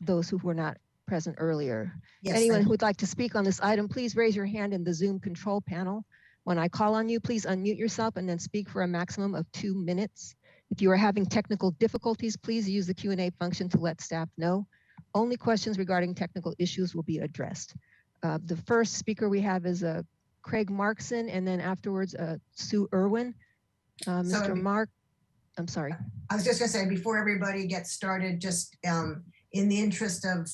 those who were not present earlier. Yes, anyone who would like to speak on this item, please raise your hand in the Zoom control panel. When I call on you, please unmute yourself and then speak for a maximum of 2 minutes. If you are having technical difficulties, please use the Q&A function to let staff know. Only questions regarding technical issues will be addressed. The first speaker we have is Craig Markson, and then afterwards Sue Irwin. Mr. Mark, I'm sorry. I was just going to say, before everybody gets started, just in the interest of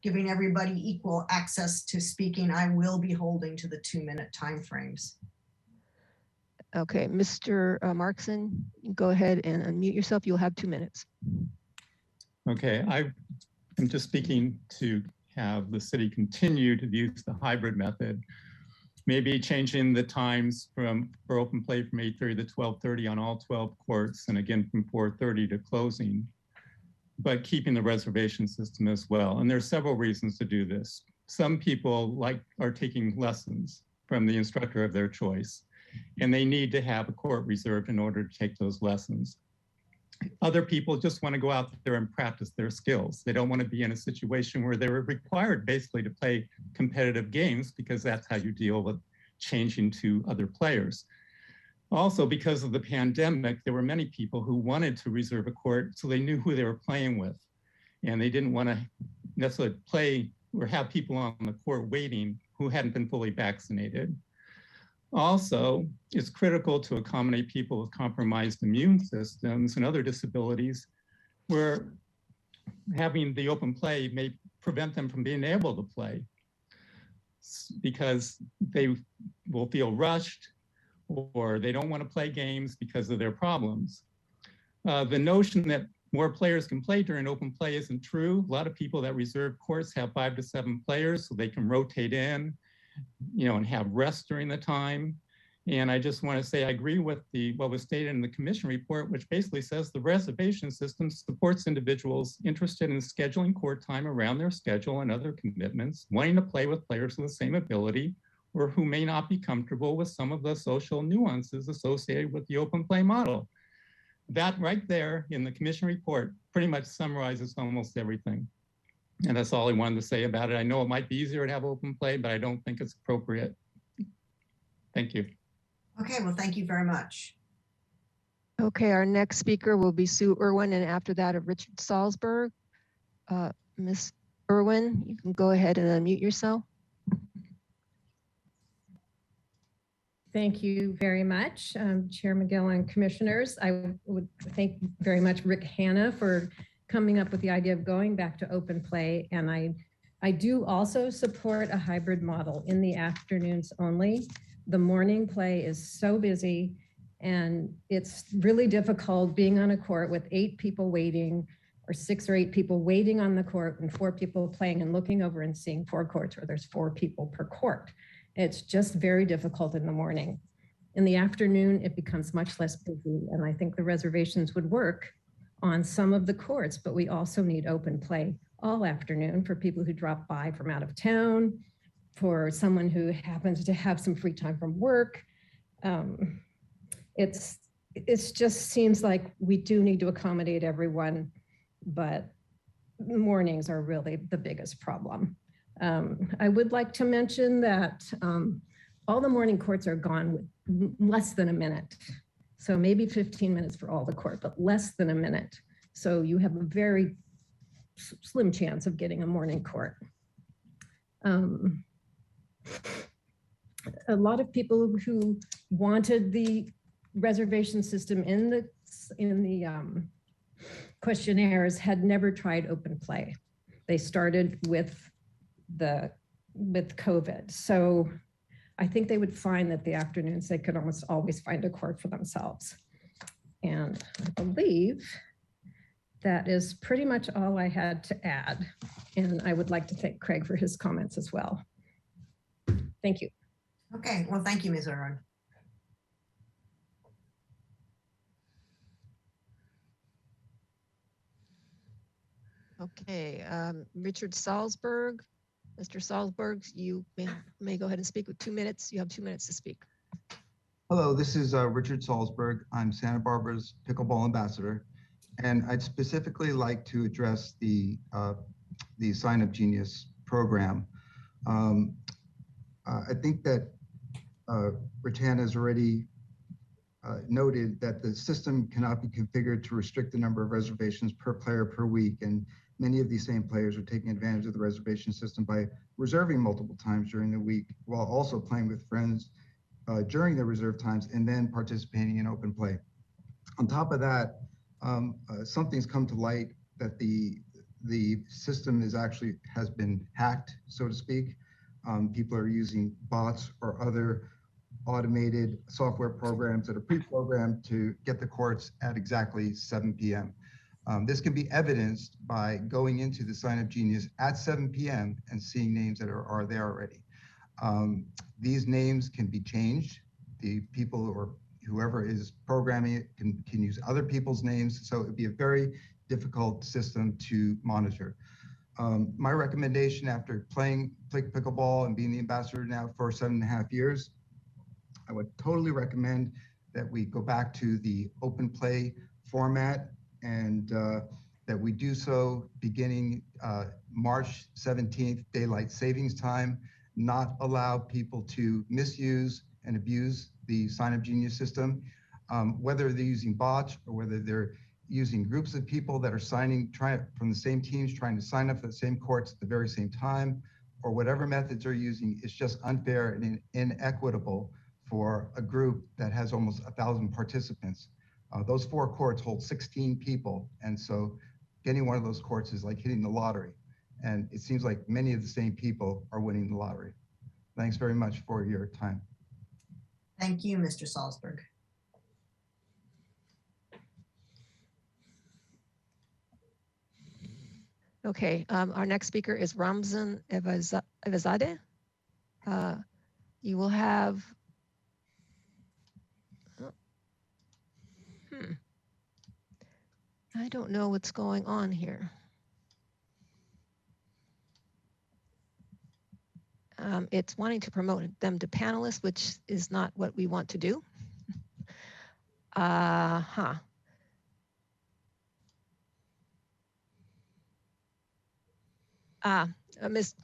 giving everybody equal access to speaking, I will be holding to the 2-minute timeframes. Okay, Mr. Markson, go ahead and unmute yourself. You'll have 2 minutes. Okay, I'm just speaking to have the city continue to use the hybrid method, maybe changing the times for open play from 8:30 to 12:30 on all 12 courts, and again from 4:30 to closing, but keeping the reservation system as well. And there's several reasons to do this. Some people are taking lessons from the instructor of their choice, and they need to have a court reserved in order to take those lessons. Other people just want to go out there and practice their skills. They don't want to be in a situation where they're required basically to play competitive games, because that's how you deal with changing to other players. Also, because of the pandemic, there were many people who wanted to reserve a court so they knew who they were playing with. And they didn't want to necessarily play or have people on the court waiting who hadn't been fully vaccinated. Also, it's critical to accommodate people with compromised immune systems and other disabilities, where having the open play may prevent them from being able to play because they will feel rushed, or they don't want to play games because of their problems. The notion that more players can play during open play isn't true. A lot of people that reserve courts have 5 to 7 players so they can rotate in, and have rest during the time. And I just want to say I agree with what was stated in the commission report, which basically says the reservation system supports individuals interested in scheduling court time around their schedule and other commitments, wanting to play with players with the same ability, or who may not be comfortable with some of the social nuances associated with the open play model. That right there in the commission report pretty much summarizes almost everything. And that's all I wanted to say about it. I know it might be easier to have open play, but I don't think it's appropriate. Thank you. Okay, well, thank you very much. Okay, our next speaker will be Sue Irwin, and after that, Richard Salzberg. Ms. Irwin, you can go ahead and unmute yourself. Thank you very much, Chair McGill and commissioners. I would thank very much Rick Hanna for coming up with the idea of going back to open play. And I do also support a hybrid model in the afternoons only. The morning play is so busy and it's really difficult being on a court with 8 people waiting, or 6 or 8 people waiting on the court and 4 people playing and looking over and seeing 4 courts where there's 4 people per court. It's just very difficult in the morning. In the afternoon, it becomes much less busy, and I think the reservations would work on some of the courts, but we also need open play all afternoon for people who drop by from out of town, for someone who happens to have some free time from work. It just seems like we do need to accommodate everyone, but mornings are really the biggest problem. I would like to mention that all the morning courts are gone with less than a minute. So maybe 15 minutes for all the court, but less than a minute. So you have a very slim chance of getting a morning court. A lot of people who wanted the reservation system in the questionnaires had never tried open play. They started with COVID. So I think they would find that the afternoons they could almost always find a court for themselves. And I believe that is pretty much all I had to add. And I would like to thank Craig for his comments as well. Thank you. Okay, well, thank you, Ms. Irwin. Okay, Richard Salzberg. Mr. Salzberg, you may go ahead and speak with 2 minutes. You have 2 minutes to speak. Hello, this is Richard Salzberg. I'm Santa Barbara's pickleball ambassador, and I'd specifically like to address the Sign Up Genius program. I think that Ratan has already noted that the system cannot be configured to restrict the number of reservations per player per week, and many of these same players are taking advantage of the reservation system by reserving multiple times during the week while also playing with friends during the reserve times and then participating in open play. On top of that, something's come to light that the system has been hacked, so to speak. People are using bots or other automated software programs that are pre-programmed to get the courts at exactly 7 p.m. This can be evidenced by going into the Sign Up Genius at 7 p.m. and seeing names that are there already. These names can be changed. The people or whoever is programming it can use other people's names. So it'd be a very difficult system to monitor. My recommendation after playing pickleball and being the ambassador now for 7.5 years, I would totally recommend that we go back to the open play format and that we do so beginning March 17th, daylight savings time, not allow people to misuse and abuse the Sign Up Genius system, whether they're using bots or whether they're using groups of people that are from the same teams trying to sign up for the same courts at the very same time, or whatever methods they're using. It's just unfair and inequitable for a group that has almost 1,000 participants. Those 4 courts hold 16 people. And so getting one of those courts is like hitting the lottery. And it seems like many of the same people are winning the lottery. Thanks very much for your time. Thank you, Mr. Salzberg. Okay, our next speaker is Ramzan Evazadeh. You will have, I don't know what's going on here. It's wanting to promote them to panelists, which is not what we want to do. Mr.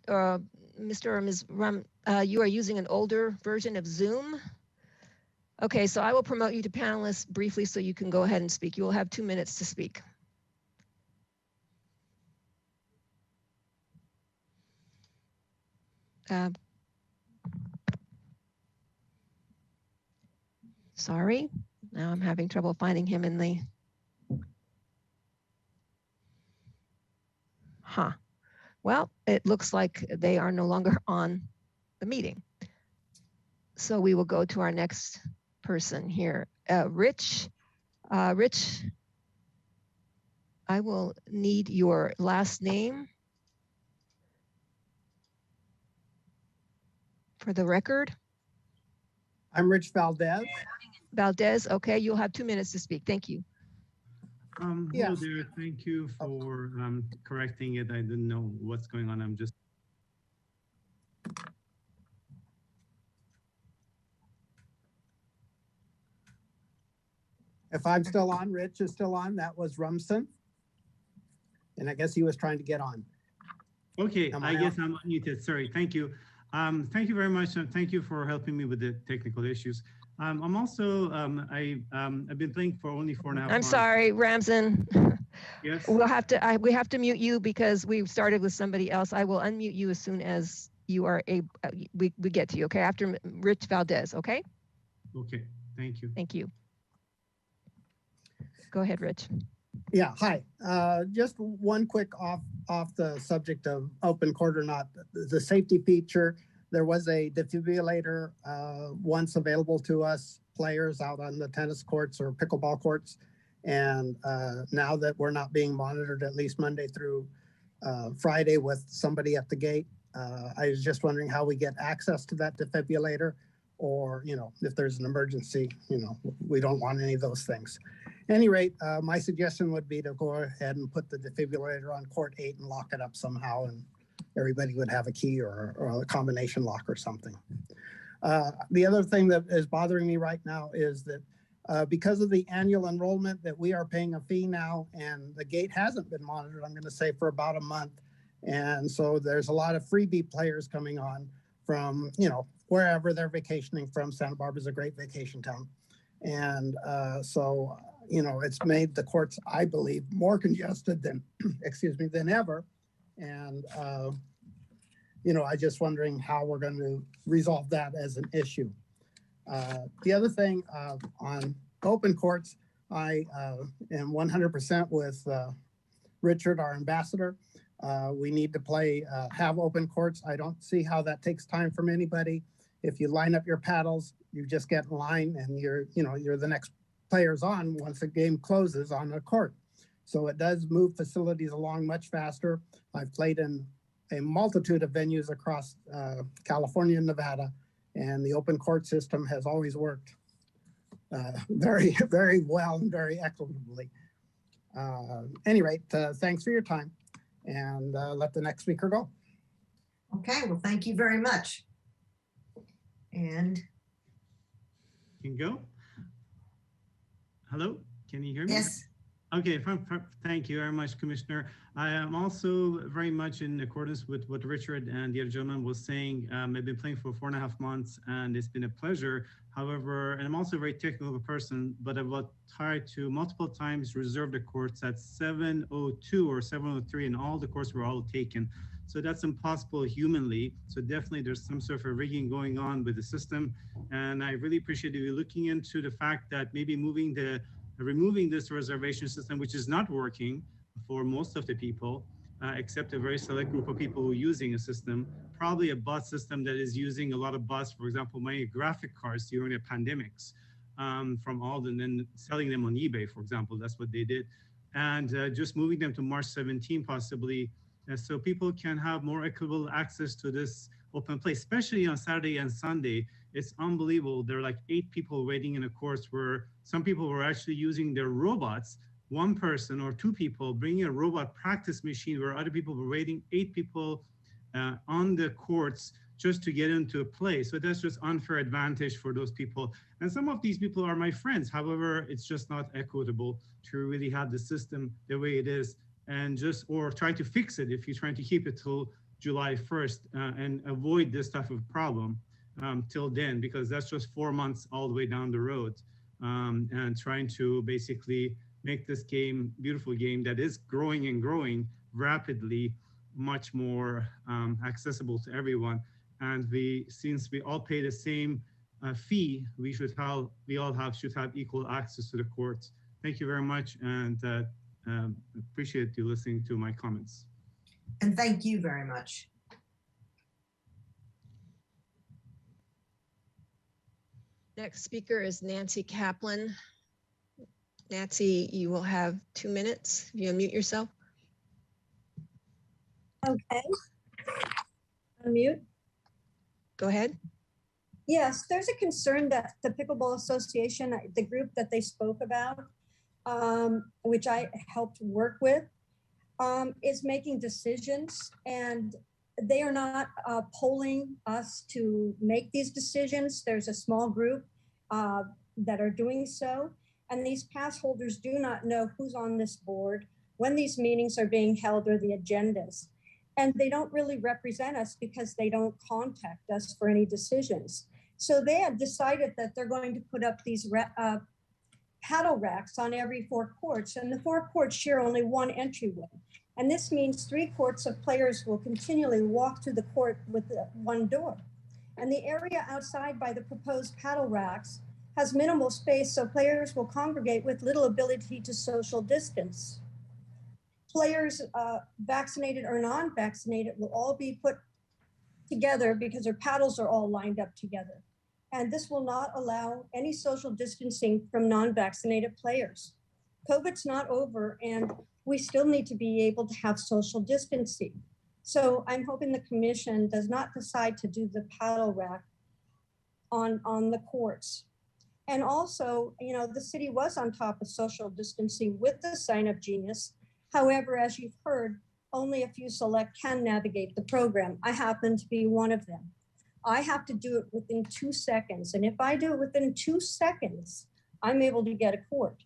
or Ms. Ram, you are using an older version of Zoom. Okay, so I will promote you to panelists briefly so you can go ahead and speak. You will have 2 minutes to speak. Sorry, now I'm having trouble finding him in the, well, it looks like they are no longer on the meeting. So we will go to our next person here. Rich, Rich, I will need your last name for the record. I'm Rich Valdez. Valdez, okay, you'll have 2 minutes to speak. Thank you. Hello there. Thank you for correcting it. I didn't know what's going on. I'm just. If I'm still on, Rich is still on. That was Rumson. And I guess he was trying to get on. Okay, I guess I'm unmuted. Sorry. Thank you. Thank you very much. And thank you for helping me with the technical issues. I'm also, I've been playing for only 4.5 months. I'm sorry, Ramzan. Yes. We'll have to, we have to mute you because we started with somebody else. I will unmute you as soon as you are able, we get to you, okay? After Rich Valdez, okay? Okay, thank you. Thank you. Go ahead, Rich. Yeah, hi. Just one quick off the subject of open court or not, the safety feature. There was a defibrillator once available to us players out on the tennis courts or pickleball courts. And now that we're not being monitored, at least Monday through Friday with somebody at the gate, I was just wondering how we get access to that defibrillator, or, you know, if there's an emergency, you know, we don't want any of those things. At any rate, my suggestion would be to go ahead and put the defibrillator on court 8 and lock it up somehow, and everybody would have a key or a combination lock or something. The other thing that is bothering me right now is that because of the annual enrollment that we are paying a fee now, and the gate hasn't been monitored, I'm going to say for about a month. And so there's a lot of freebie players coming on from, you know, wherever they're vacationing from. Santa Barbara is a great vacation town. And so, you know, it's made the courts, I believe, more congested than, excuse me, than ever. And, you know, I just wondering how we're going to resolve that as an issue. The other thing on open courts, I am 100% with Richard, our ambassador. We need to play, have open courts. I don't see how that takes time from anybody. If you line up your paddles, you just get in line and you're the next players on once the game closes on the court. So it does move facilities along much faster. I've played in a multitude of venues across California and Nevada, and the open court system has always worked very, very well and very equitably. Any rate, thanks for your time, and let the next speaker go. Okay, well, thank you very much. And can go. Hello, can you hear me? Yes. Okay, thank you very much, Commissioner. I am also very much in accordance with what Richard and the other gentleman was saying. I've been playing for 4.5 months and it's been a pleasure. However, and I'm also a very technical person, but I've tried to multiple times reserve the courts at 7:02 or 7:03, and all the courts were all taken. So that's impossible humanly. So definitely there's some sort of a rigging going on with the system. And I really appreciate you looking into the fact that maybe removing this reservation system, which is not working for most of the people, except a very select group of people who are using a system, probably a bus system that is using a lot of bus, for example, many graphic cards during the pandemics from Alden and selling them on eBay, for example. That's what they did. And just moving them to March 17 possibly, so people can have more equitable access to this open place, especially on Saturday and Sunday. It's unbelievable. There are like 8 people waiting in a course where some people were actually using their robots, 1 person or 2 people bringing a robot practice machine where other people were waiting, 8 people on the courts just to get into a play. So that's just unfair advantage for those people. And some of these people are my friends. However, it's just not equitable to really have the system the way it is and just, or try to fix it if you're trying to keep it till July 1st and avoid this type of problem till then, because that's just 4 months all the way down the road and trying to basically make this game, beautiful game that is growing and growing rapidly, much more accessible to everyone. And since we all pay the same fee, should have equal access to the courts. Thank you very much, and appreciate you listening to my comments. And thank you very much. Next speaker is Nancy Kaplan. Nancy, you will have 2 minutes. If you unmute yourself. Okay. Unmute. Go ahead. Yes, there's a concern that the Pickleball Association, the group that they spoke about, which I helped work with, is making decisions, and they are not polling us to make these decisions. There's a small group that are doing so, and these pass holders do not know who's on this board, when these meetings are being held, or the agendas. And they don't really represent us because they don't contact us for any decisions. So they have decided that they're going to put up these paddle racks on every 4 courts, and the 4 courts share only 1 entryway. And this means 3 courts of players will continually walk through the court with 1 door. And the area outside by the proposed paddle racks has minimal space, so players will congregate with little ability to social distance. Players, vaccinated or non-vaccinated, will all be put together because their paddles are all lined up together. And this will not allow any social distancing from non-vaccinated players. COVID's not over, and we still need to be able to have social distancing. So I'm hoping the commission does not decide to do the paddle rack on the courts. And also, you know, the city was on top of social distancing with the Sign Up Genius. However, as you've heard, only a few select can navigate the program. I happen to be one of them. I have to do it within 2 seconds. And if I do it within 2 seconds, I'm able to get a court.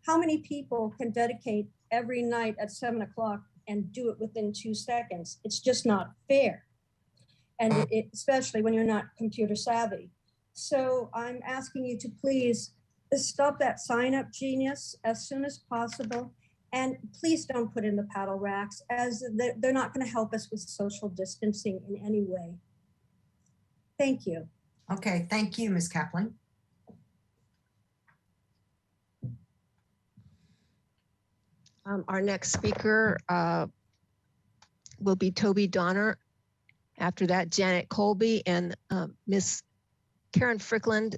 How many people can dedicate every night at 7 o'clock and do it within 2 seconds? It's just not fair. And especially when you're not computer savvy. So I'm asking you to please stop that Sign Up Genius as soon as possible. And please don't put in the paddle racks, as they're not going to help us with social distancing in any way. Thank you. Okay, thank you, Ms. Kaplan. Our next speaker will be Toby Donner. After that, Janet Colby and Ms. Karen Frickland.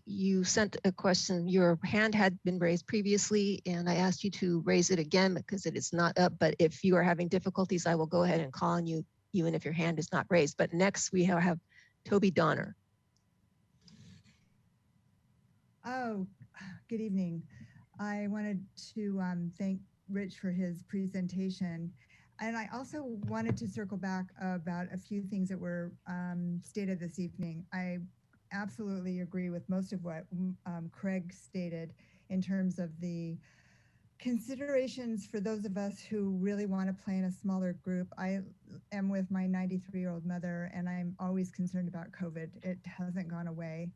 You sent a question. Your hand had been raised previously, and I asked you to raise it again because it is not up. But if you are having difficulties, I will go ahead and call on you, even if your hand is not raised. But next, we have Toby Donner. Oh, good evening. I wanted to thank Rich for his presentation. And I also wanted to circle back about a few things that were stated this evening. I absolutely agree with most of what Craig stated in terms of the considerations for those of us who really want to play in a smaller group. I am with my 93-year-old mother, and I'm always concerned about COVID. It hasn't gone away.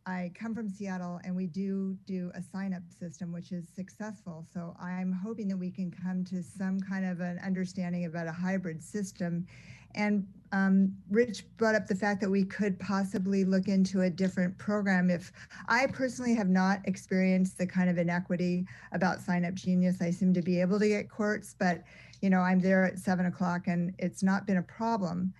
I come from Seattle, and we do a sign-up system, which is successful. So I'm hoping that we can come to some kind of an understanding about a hybrid system. And Rich brought up the fact that we could possibly look into a different program. If I personally have not experienced the kind of inequity about Sign Up Genius, I seem to be able to get courts, but you know, I'm there at 7 o'clock and it's not been a problem.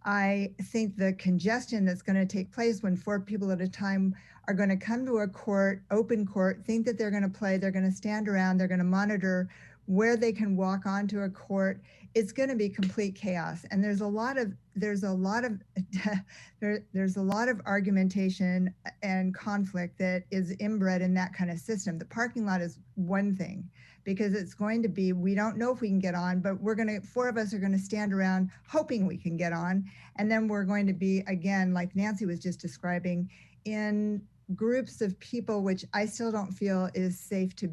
I think the congestion that's going to take place when 4 people at a time are going to come to a court, open court, think that they're going to play, they're going to stand around, they're going to monitor where they can walk onto a court. It's going to be complete chaos. And there's a lot of argumentation and conflict that is inbred in that kind of system. The parking lot is one thing, because it's going to be, we don't know if we can get on, but 4 of us are going to stand around hoping we can get on. And then we're going to be, again, like Nancy was just describing, in groups of people, which I still don't feel is safe to,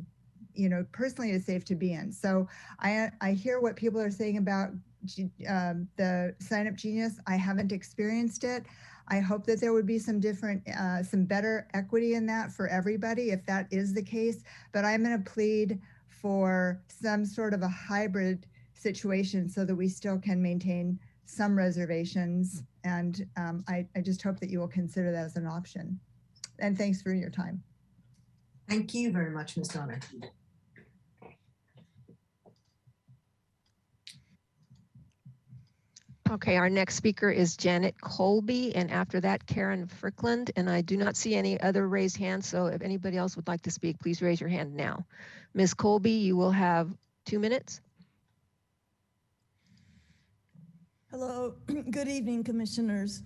personally is safe to be in. So I hear what people are saying about the Sign Up Genius. I haven't experienced it. I hope that there would be some better equity in that for everybody if that is the case. But I'm going to plead for some sort of a hybrid situation so that we still can maintain some reservations. And I just hope that you will consider that as an option. And thanks for your time. Thank you very much, Ms. Donner. Okay, our next speaker is Janet Colby, and after that, Karen Frickland. And I do not see any other raised hands, so if anybody else would like to speak, please raise your hand now. Ms. Colby, you will have 2 minutes. Hello, good evening, commissioners.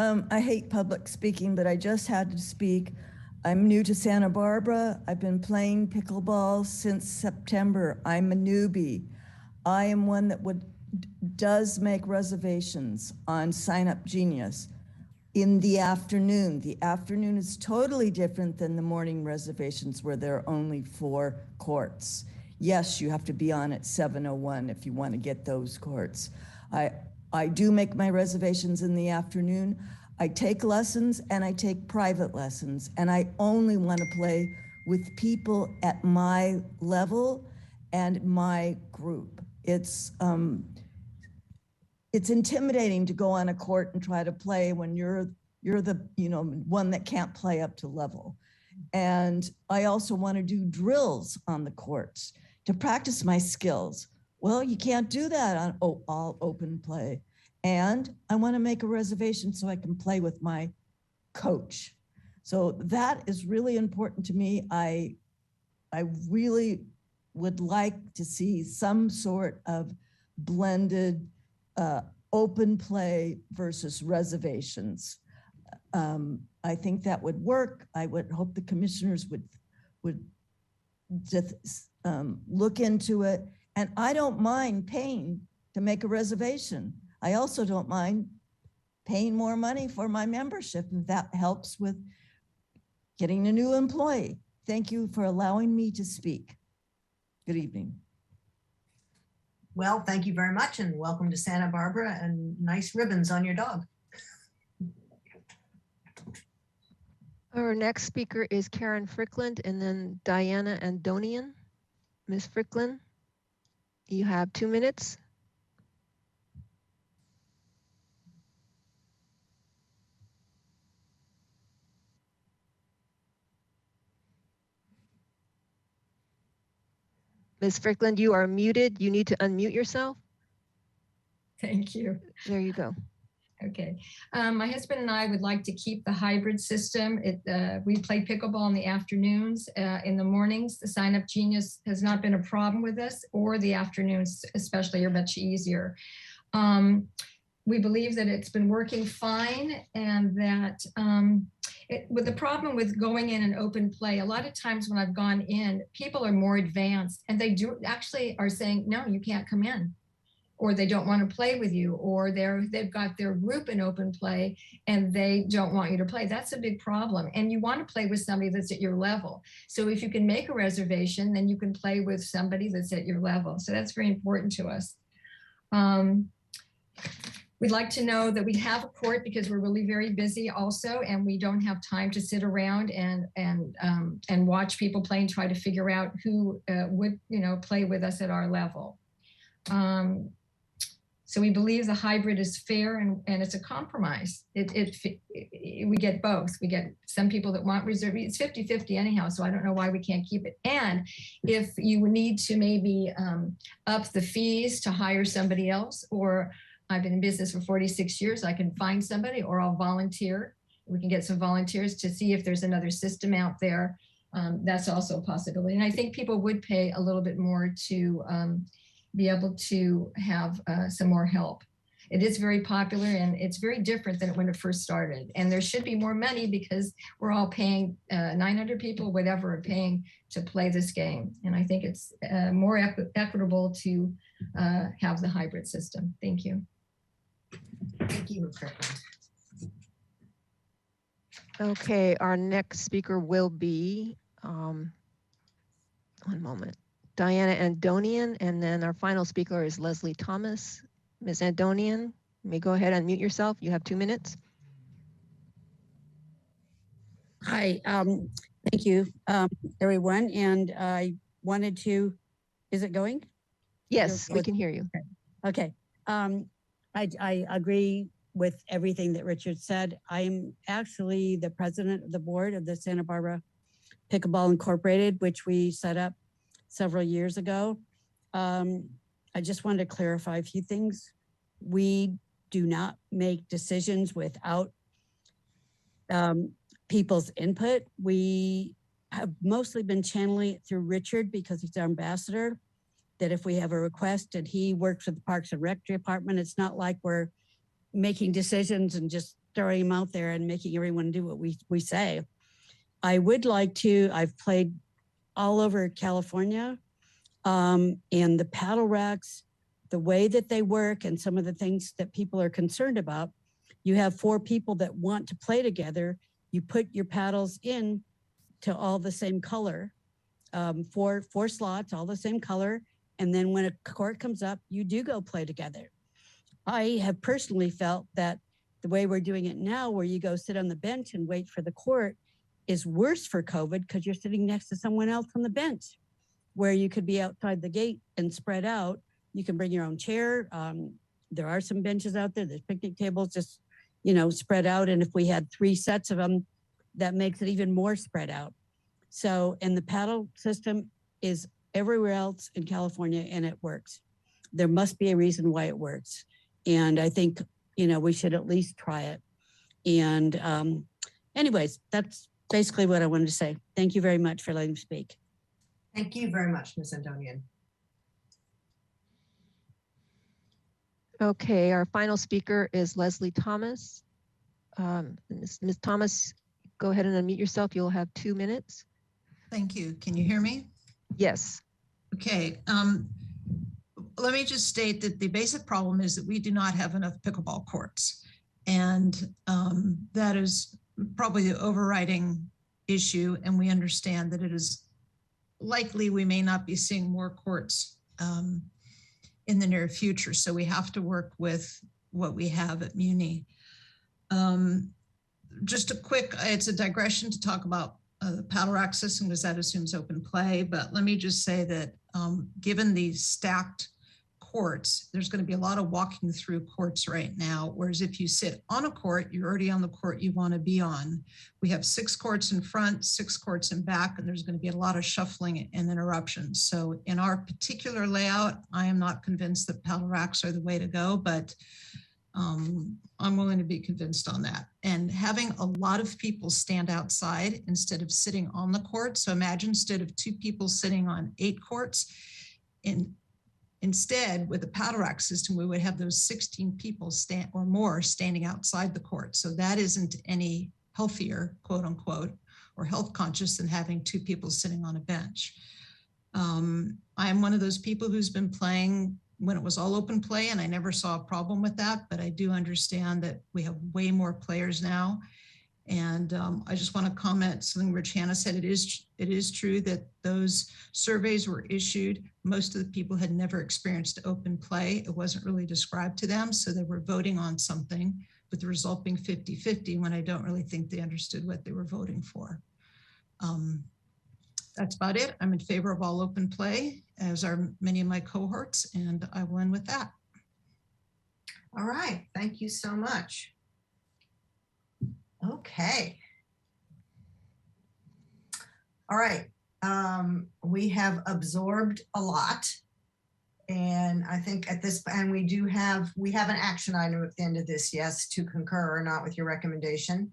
I hate public speaking, but I just had to speak. I'm new to Santa Barbara. I've been playing pickleball since September. I'm a newbie. I am one that does make reservations on Sign Up Genius in the afternoon. The afternoon is totally different than the morning reservations where there are only 4 courts. Yes, you have to be on at 7:01 if you want to get those courts. I do make my reservations in the afternoon. I take lessons and I take private lessons, and I only want to play with people at my level and my group. It's intimidating to go on a court and try to play when you're the one that can't play up to level. And I also want to do drills on the courts to practice my skills. Well, you can't do that on all open play. And I want to make a reservation so I can play with my coach. So that is really important to me. I really would like to see some sort of blended open play versus reservations. I think that would work. I would hope the commissioners would just look into it. And I don't mind paying to make a reservation. I also don't mind paying more money for my membership if that helps with getting a new employee. Thank you for allowing me to speak. Good evening. Well, thank you very much, and welcome to Santa Barbara, and nice ribbons on your dog. Our next speaker is Karen Frickland, and then Diana Andonian. Ms. Frickland, you have 2 minutes. Ms. Frickland, you are muted. You need to unmute yourself. Thank you. There you go. Okay. My husband and I would like to keep the hybrid system. We play pickleball in the afternoons. In the mornings, the Sign Up Genius has not been a problem with us, or the afternoons especially are much easier. We believe that it's been working fine, and that with the problem with going in and open play, a lot of times when I've gone in, people are more advanced and they do actually are saying, no, you can't come in, or they don't want to play with you, or they've got their group in open play and they don't want you to play. That's a big problem. And you want to play with somebody that's at your level. So if you can make a reservation, then you can play with somebody that's at your level. So that's very important to us. We'd like to know that we have a court because we're really very busy also, and we don't have time to sit around and watch people play and try to figure out who would play with us at our level. So we believe the hybrid is fair and it's a compromise. We get both. We get some people that want reserve. It's 50-50 anyhow, so I don't know why we can't keep it. And if you need to maybe up the fees to hire somebody else, or I've been in business for 46 years. I can find somebody or I'll volunteer. We can get some volunteers to see if there's another system out there. That's also a possibility. And I think people would pay a little bit more to be able to have some more help. It is very popular and it's very different than when it first started. And there should be more money because we're all paying 900 people, whatever, are paying to play this game. And I think it's more equitable to have the hybrid system. Thank you. Thank you, Ms. Kirkland. Okay, our next speaker will be, one moment, Diana Andonian, and then our final speaker is Leslie Thomas. Ms. Andonian, you may go ahead and mute yourself. You have 2 minutes. Hi, thank you, everyone. And I wanted to, is it going? Yes, we can hear you. Okay. I agree with everything that Richard said. I'm actually the president of the board of the Santa Barbara Pickleball Incorporated, which we set up several years ago. I just wanted to clarify a few things. We do not make decisions without people's input. We have mostly been channeling it through Richard because he's our ambassador, that if we have a request and he works with the Parks and Rec Department, it's not like we're making decisions and just throwing them out there and making everyone do what we say. I would like to, I've played all over California, and the paddle racks, the way that they work and some of the things that people are concerned about, you have 4 people that want to play together. You put your paddles in to all the same color, 4 slots, all the same color. And then when a court comes up, you do go play together. I have personally felt that the way we're doing it now, where you go sit on the bench and wait for the court, is worse for COVID because you're sitting next to someone else on the bench, where you could be outside the gate and spread out. You can bring your own chair. There are some benches out there. There's picnic tables, just, you know, spread out. And if we had 3 sets of them, that makes it even more spread out. So, and the paddle system is everywhere else in California and it works. There must be a reason why it works. And I think, you know, we should at least try it. And anyways, that's basically what I wanted to say. Thank you very much for letting me speak. Thank you very much, Ms. Andonian. Okay, our final speaker is Leslie Thomas. Ms. Thomas, go ahead and unmute yourself. You'll have 2 minutes. Thank you. Can you hear me? Yes. Okay. Let me just state that the basic problem is that we do not have enough pickleball courts. And that is probably the overriding issue. And we understand that it is likely we may not be seeing more courts in the near future. So we have to work with what we have at Muni. Just a quick, it's a digression to talk about the paddle rack system because that assumes open play. But let me just say that given the stacked courts, there's going to be a lot of walking through courts right now. Whereas if you sit on a court, you're already on the court you want to be on. We have 6 courts in front, 6 courts in back, and there's going to be a lot of shuffling and interruptions. So in our particular layout, I am not convinced that paddle racks are the way to go, but I'm willing to be convinced on that. And having a lot of people stand outside instead of sitting on the court. So imagine instead of 2 people sitting on 8 courts, instead, with the paddle rack system, we would have those 16 people or more standing outside the court. So that isn't any healthier, quote unquote, or health conscious than having 2 people sitting on a bench. I'm one of those people who's been playing when it was all open play, and I never saw a problem with that, but I do understand that we have way more players now. And I just want to comment something Rich Hanna said. It is true that those surveys were issued. Most of the people had never experienced open play. It wasn't really described to them. So they were voting on something, with the result being 50-50 when I don't really think they understood what they were voting for. That's about it. I'm in favor of all open play, as are many of my cohorts, and I will end with that. All right, thank you so much. Okay. All right, we have absorbed a lot, And I think at this, and we have an action item at the end of this, yes, to concur or not with your recommendation.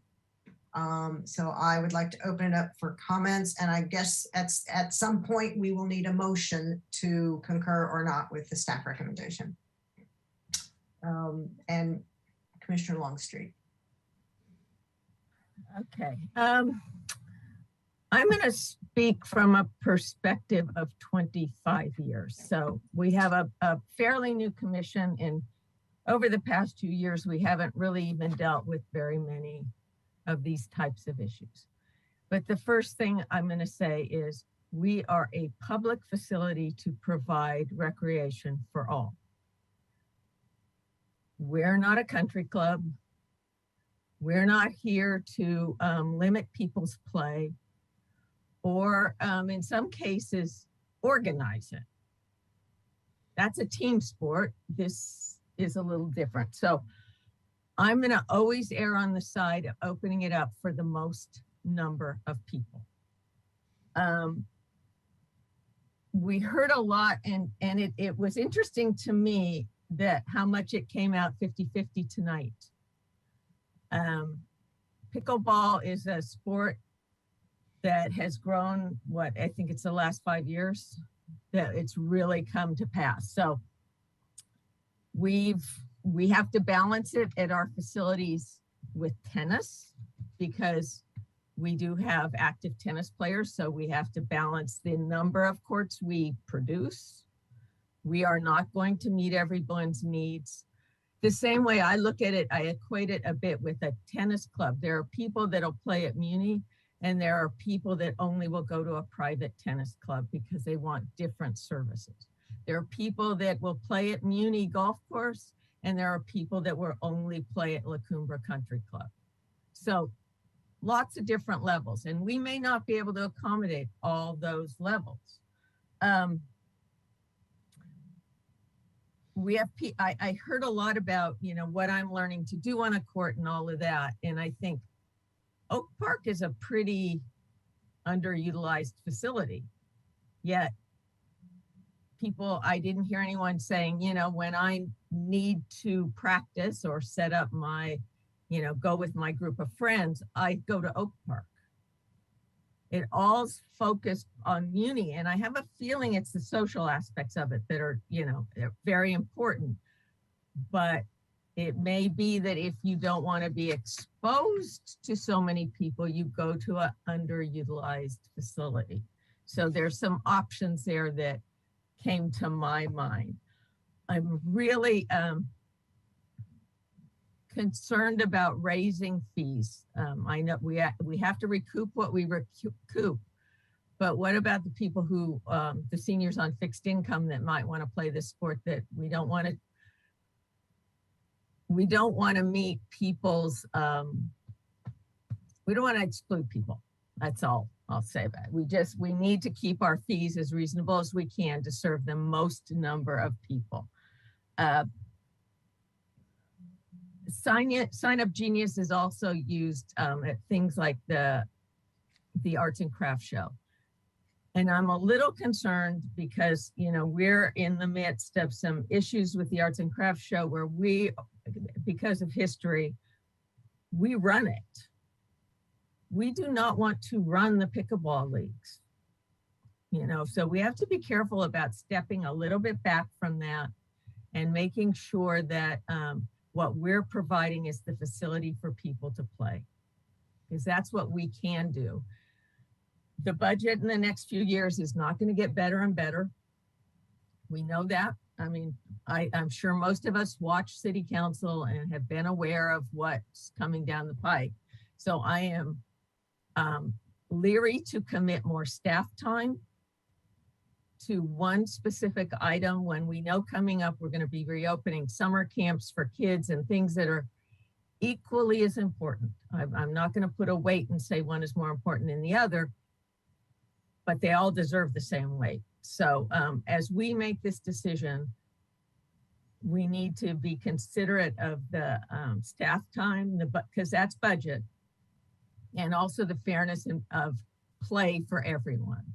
So I would like to open it up for comments, and I guess at some point we will need a motion to concur or not with the staff recommendation. And Commissioner Longstreet. Okay. I'm going to speak from a perspective of 25 years. So we have a fairly new commission, and over the past 2 years, we haven't really even dealt with very many of these types of issues. But the first thing I'm going to say is we are a public facility to provide recreation for all. We're not a country club. We're not here to limit people's play or in some cases, organize it. That's a team sport. This is a little different. So I'm going to always err on the side of opening it up for the most number of people. We heard a lot, and it was interesting to me that how much it came out 50-50 tonight. Pickleball is a sport that has grown, I think it's the last 5 years that it's really come to pass. So we have to balance it at our facilities with tennis because we do have active tennis players. So we have to balance the number of courts we produce. We are not going to meet everyone's needs. The same way I look at it, I equate it a bit with a tennis club. There are people that'll play at Muni, and there are people that only will go to a private tennis club because they want different services. There are people that will play at Muni Golf Course, and there are people that will only play at La Cumbre Country Club. So lots of different levels, and we may not be able to accommodate all those levels. I heard a lot about, what I'm learning to do on a court and all of that. And I think Oak Park is a pretty underutilized facility. Yet I didn't hear anyone saying, when I need to practice or set up my, go with my group of friends, I go to Oak Park. It all's focused on Muni, and I have a feeling it's the social aspects of it that are, they're very important. But it may be that if you don't want to be exposed to so many people, you go to an underutilized facility. So there's some options there that came to my mind. I'm really concerned about raising fees. I know we have to recoup what we recoup, but what about the people who, the seniors on fixed income that might want to play this sport that we don't want to meet people's, we don't want to exclude people. That's all I'll say about it. We need to keep our fees as reasonable as we can to serve the most number of people. Sign Up Genius is also used at things like the arts and crafts show. And I'm a little concerned because, we're in the midst of some issues with the arts and crafts show where because of history, we run it. We do not want to run the pickleball leagues, so we have to be careful about stepping a little bit back from that and making sure that what we're providing is the facility for people to play, because that's what we can do. The budget in the next few years is not going to get better and better. We know that. I mean, I'm sure most of us watch City Council and have been aware of what's coming down the pike. So I am leery to commit more staff time to one specific item when we know coming up we're going to be reopening summer camps for kids and things that are equally as important. I'm not going to put a weight and say one is more important than the other, but they all deserve the same weight. So as we make this decision, we need to be considerate of the staff time, because that's budget, and also the fairness of play for everyone.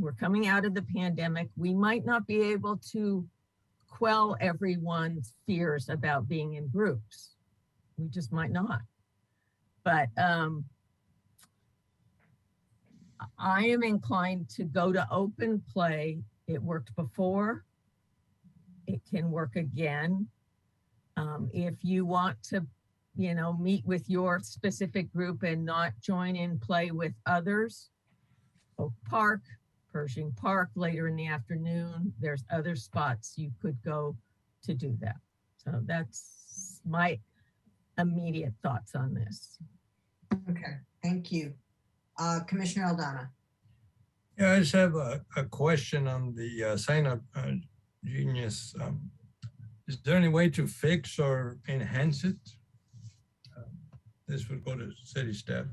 we're coming out of the pandemic. We might not be able to quell everyone's fears about being in groups. We just might not. But I am inclined to go to open play. It worked before. It can work again. If you want to, you know, meet with your specific group and not join in play with others, Oak Park, Pershing Park later in the afternoon, there's other spots you could go to do that. So that's my immediate thoughts on this. Okay, thank you. Commissioner Aldana. Yeah, I just have a question on the sign up genius. Is there any way to fix or enhance it? This would go to city staff.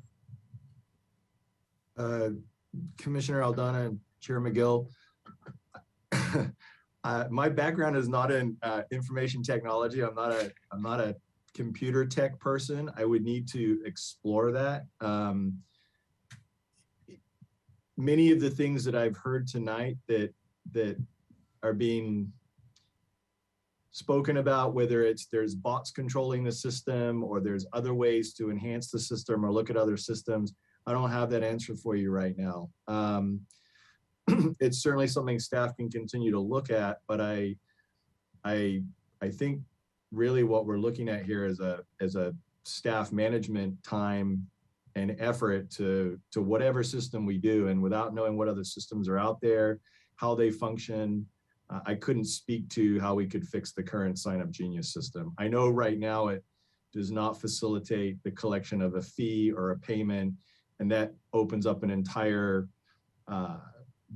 Commissioner Aldana and Chair McGill, my background is not in information technology. I'm not a computer tech person. I would need to explore that. Many of the things that I've heard tonight that are being spoken about, whether there's bots controlling the system or there's other ways to enhance the system or look at other systems, I don't have that answer for you right now. It's certainly something staff can continue to look at, but I think really what we're looking at here is a staff management time and effort to whatever system we do, and without knowing what other systems are out there, how they function, I couldn't speak to how we could fix the current Sign Up Genius system. I know right now it does not facilitate the collection of a fee or a payment, and that opens up an entire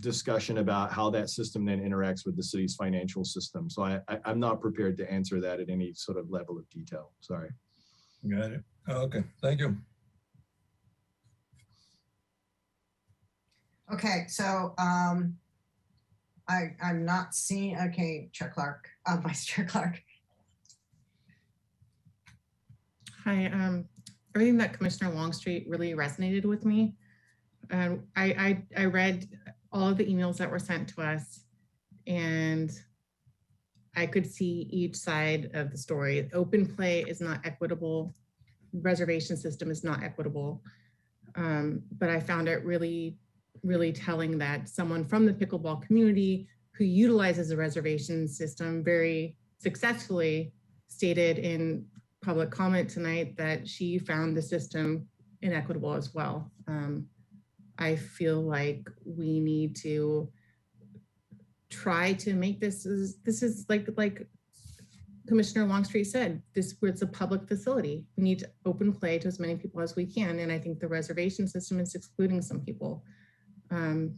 discussion about how that system then interacts with the city's financial system. So I'm not prepared to answer that at any sort of level of detail. Sorry. Got it. Okay, thank you. Okay, so I'm not seeing, okay, Chair Clark, Vice Chair Clark. Hi, everything that Commissioner Longstreet really resonated with me. I read all of the emails that were sent to us, and I could see each side of the story. Open play is not equitable. Reservation system is not equitable. But I found it really telling that someone from the pickleball community who utilizes a reservation system very successfully stated in public comment tonight that she found the system inequitable as well. I feel like we need to try to make this is like Commissioner Longstreet said, it's a public facility. We need to open play to as many people as we can. And I think the reservation system is excluding some people. And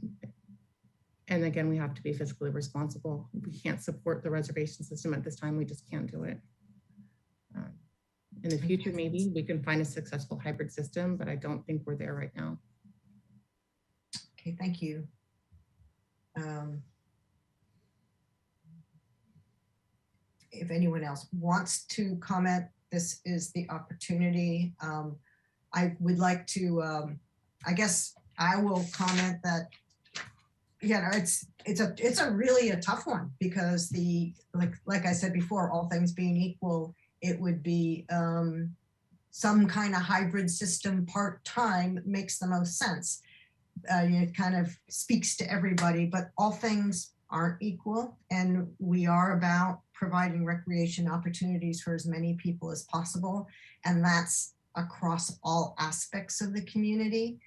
again, we have to be fiscally responsible. We can't support the reservation system at this time. We just can't do it. In the future, maybe we can find a successful hybrid system, but I don't think we're there right now. Okay, thank you. If anyone else wants to comment, this is the opportunity. I would like to, I guess I will comment that, you know, it's a really a tough one, because like I said before, all things being equal, it would be some kind of hybrid system part-time makes the most sense. It kind of speaks to everybody, but all things aren't equal, and we are about providing recreation opportunities for as many people as possible, and that's across all aspects of the community.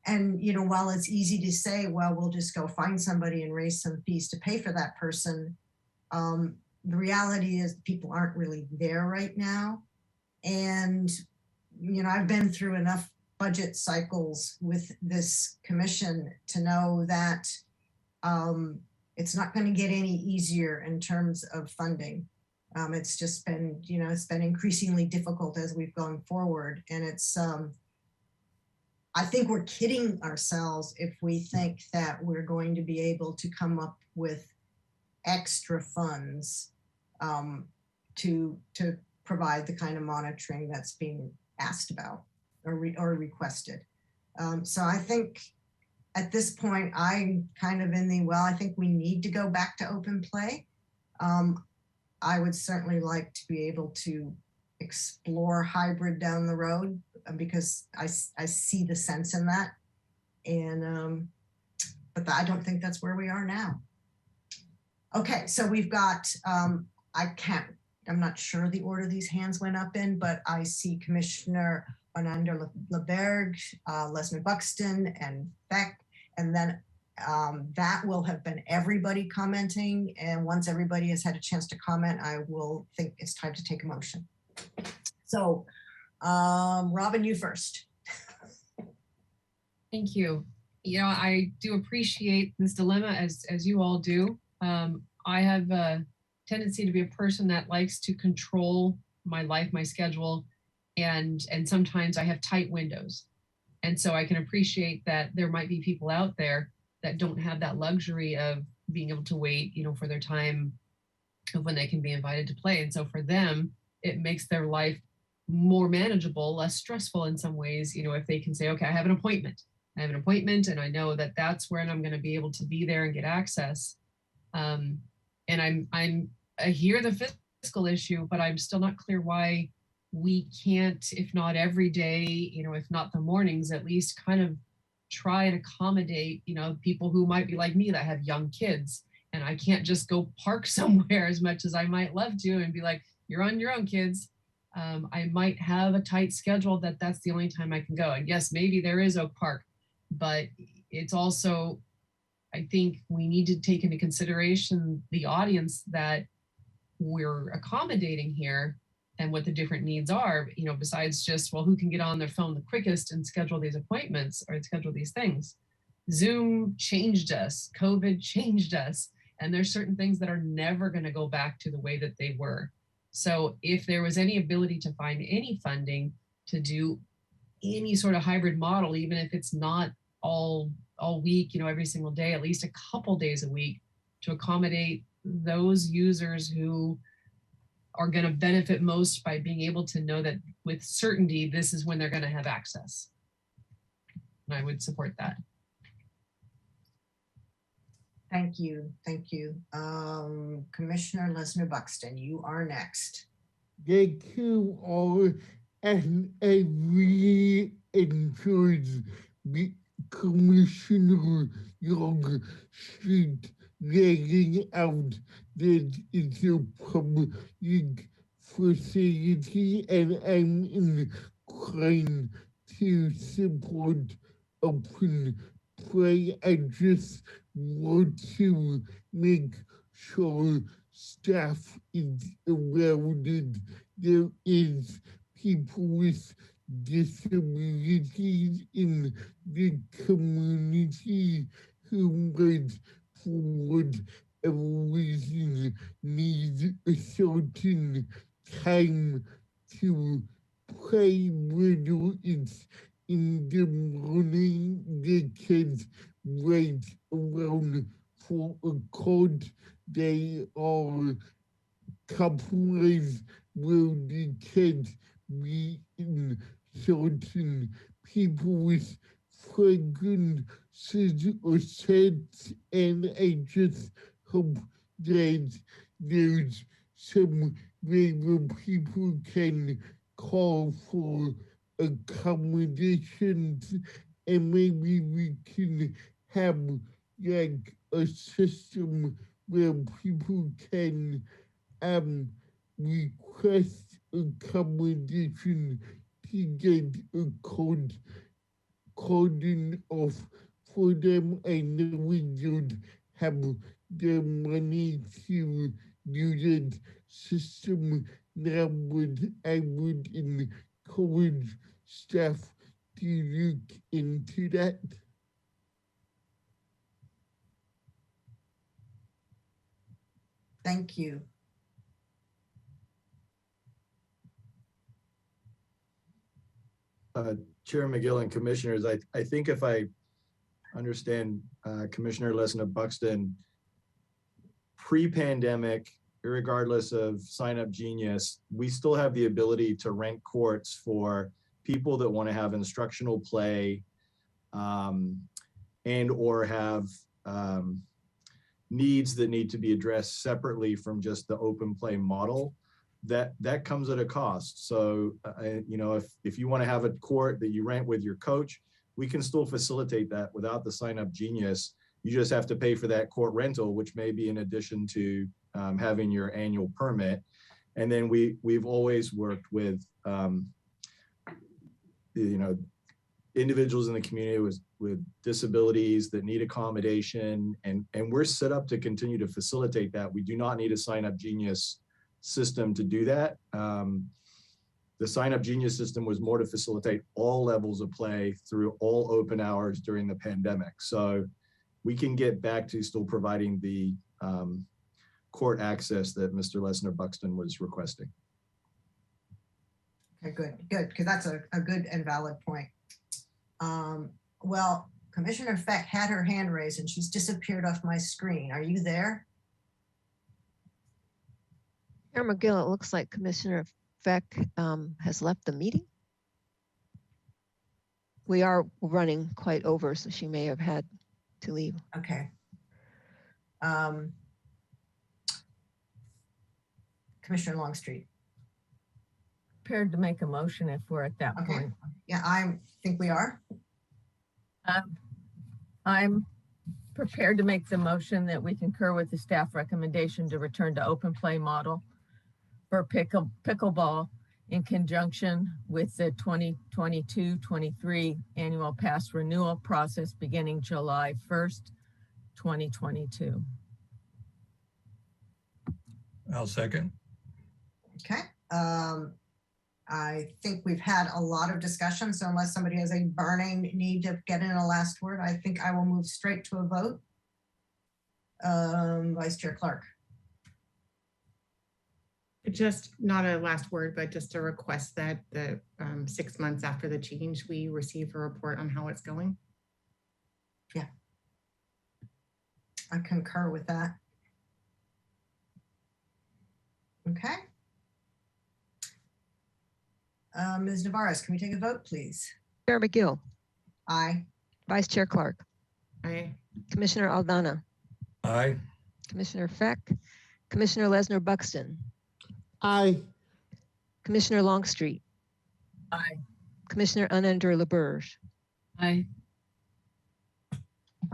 And, you know, while it's easy to say, well, we'll just go find somebody and raise some fees to pay for that person, the reality is people aren't really there right now. And, you know, I've been through enough budget cycles with this commission to know that it's not going to get any easier in terms of funding. It's just been, you know, it's been increasingly difficult as we've gone forward. And it's, I think we're kidding ourselves if we think that we're going to be able to come up with extra funds to provide the kind of monitoring that's being asked about or requested. So I think at this point, I'm kind of in the, well, I think we need to go back to open play. I would certainly like to be able to explore hybrid down the road because I see the sense in that. And, but I don't think that's where we are now. Okay, so we've got, I'm not sure the order these hands went up in, but I see Commissioner Onander LeBerg, Lesnar Buxton, and Beck, and then that will have been everybody commenting. And once everybody has had a chance to comment, I will think it's time to take a motion. So, Robin, you first. Thank you. You know, I do appreciate this dilemma as you all do. I have a tendency to be a person that likes to control my life, my schedule, and sometimes I have tight windows. And so I can appreciate that there might be people out there that don't have that luxury of being able to wait, you know, for their time of when they can be invited to play. And so for them, it makes their life more manageable, less stressful in some ways, you know, if they can say, okay, I have an appointment and I know that that's when I'm going to be able to be there and get access. And I hear the fiscal issue, but I'm still not clear why we can't, if not every day, you know, if not the mornings, at least kind of try and accommodate, you know, people who might be like me that have young kids, and I can't just go park somewhere as much as I might love to and be like, you're on your own, kids. I might have a tight schedule that's the only time I can go. And yes, maybe there is Oak Park, but it's also, I think we need to take into consideration the audience that we're accommodating here and what the different needs are, you know, besides just, well, who can get on their phone the quickest and schedule these appointments or schedule these things. Zoom changed us, COVID changed us, and there's certain things that are never going to go back to the way that they were. So if there was any ability to find any funding to do any sort of hybrid model, even if it's not all week, you know, every single day, at least a couple days a week, to accommodate those users who are going to benefit most by being able to know that with certainty, this is when they're going to have access. And I would support that. Thank you. Thank you. Commissioner Lesnar Buxton, you are next. Thank you all. And I really enjoyed the Commissioner Young Street laying out that it's a public facility, and I'm inclined to support open play. I just want to make sure staff is aware there is people with disabilities in the community who might, for whatever reason, need a certain time to play, whether it's in the morning, the kids wait around for a court, they are couple days where the kids be in certain people with fragrances or sets, and I just hope that there's some way where people can call for accommodations, and maybe we can have like a system where people can request accommodation to get a cordon off for them. I know we don't have the money to do that system now, but I would encourage staff to look into that. Thank you. Chair McGill and commissioners, I think if I understand Commissioner Lesnar Buxton, pre-pandemic, regardless of Sign Up Genius, we still have the ability to rent courts for people that want to have instructional play. and or have needs that need to be addressed separately from just the open play model, that comes at a cost. So, you know, if you want to have a court that you rent with your coach, we can still facilitate that without the sign up genius. You just have to pay for that court rental, which may be in addition to having your annual permit. And then we've always worked with, you know, individuals in the community with disabilities that need accommodation, and we're set up to continue to facilitate that. We do not need a sign up genius system to do that. The sign up genius system was more to facilitate all levels of play through all open hours during the pandemic. So we can get back to still providing the court access that Mr. Lesnar Buxton was requesting. Okay, good, because that's a good and valid point. Well, Commissioner Feck had her hand raised and she's disappeared off my screen. Are you there? Chair McGill, it looks like Commissioner Feck has left the meeting. We are running quite over, so she may have had to leave. Okay. Commissioner Longstreet. Prepared to make a motion if we're at that point. Yeah, I think we are. I'm prepared to make the motion that we concur with the staff recommendation to return to open play model for pickleball in conjunction with the 2022-23 annual pass renewal process beginning July 1st, 2022. I'll second. Okay. I think we've had a lot of discussion, so unless somebody has a burning need to get in a last word, I think I will move straight to a vote. Vice Chair Clark. Just not a last word, but just a request that the 6 months after the change, we receive a report on how it's going. Yeah, I concur with that. Okay. Ms. Navarez, can we take a vote, please? Chair McGill. Aye. Vice Chair Clark. Aye. Commissioner Aldana. Aye. Commissioner Feck. Commissioner Lesnar Buxton. Aye. Commissioner Longstreet. Aye. Commissioner Unender LaBerge. Aye.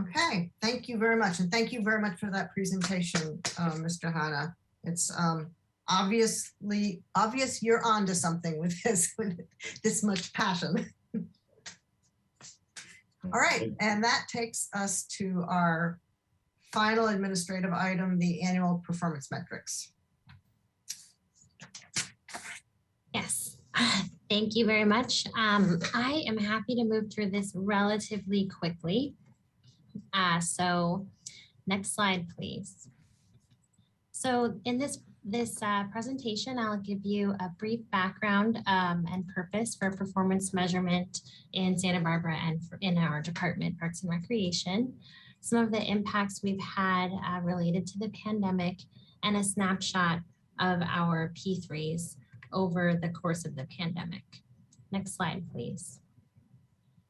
Okay, thank you very much. And thank you very much for that presentation, Mr. Hanna. It's obviously obvious you're on to something with this, with this much passion. All right, and that takes us to our final administrative item, the annual performance metrics. Yes, thank you very much. I am happy to move through this relatively quickly. So next slide, please. So in this presentation, I'll give you a brief background and purpose for performance measurement in Santa Barbara and in our department, Parks and Recreation, some of the impacts we've had related to the pandemic, and a snapshot of our P3s over the course of the pandemic. Next slide, please.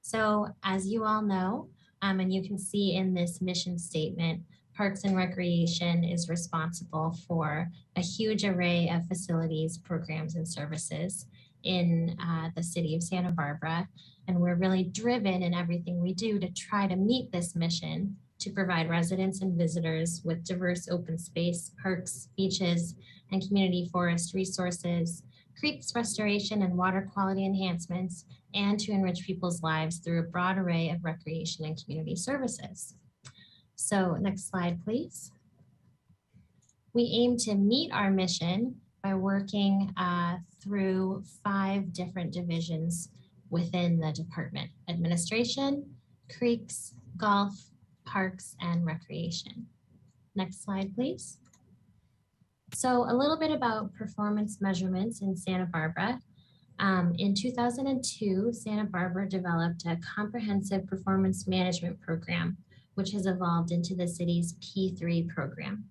So as you all know, and you can see in this mission statement, Parks and Recreation is responsible for a huge array of facilities, programs, and services in the city of Santa Barbara. And we're really driven in everything we do to try to meet this mission to provide residents and visitors with diverse open space, parks, beaches, and community forest resources, creeks restoration and water quality enhancements, and to enrich people's lives through a broad array of recreation and community services. So next slide, please. We aim to meet our mission by working through 5 different divisions within the department: administration, creeks, golf, parks, and recreation. Next slide, please. So a little bit about performance measurements in Santa Barbara. In 2002, Santa Barbara developed a comprehensive performance management program, which has evolved into the city's P3 program.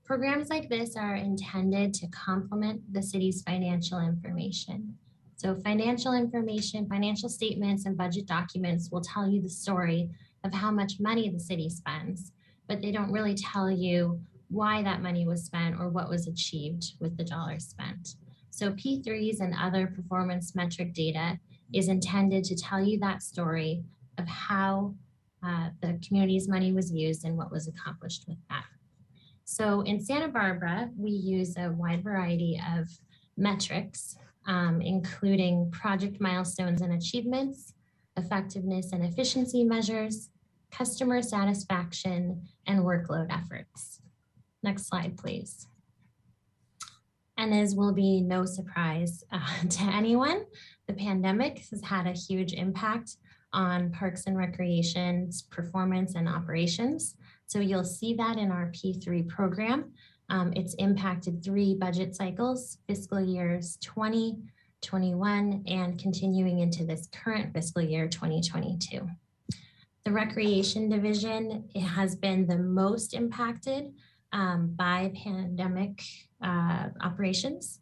Programs like this are intended to complement the city's financial information. So financial information, financial statements, and budget documents will tell you the story of how much money the city spends, but they don't really tell you why that money was spent or what was achieved with the dollars spent. So P3s and other performance metric data is intended to tell you that story of how the community's money was used and what was accomplished with that. So in Santa Barbara, we use a wide variety of metrics, including project milestones and achievements, effectiveness and efficiency measures, customer satisfaction, and workload efforts. Next slide, please. And as will be no surprise to anyone, the pandemic has had a huge impact on Parks and Recreation's performance and operations. So you'll see that in our P3 program. It's impacted 3 budget cycles, fiscal years 20, 21, and continuing into this current fiscal year 2022. The Recreation Division, it has been the most impacted by pandemic operations.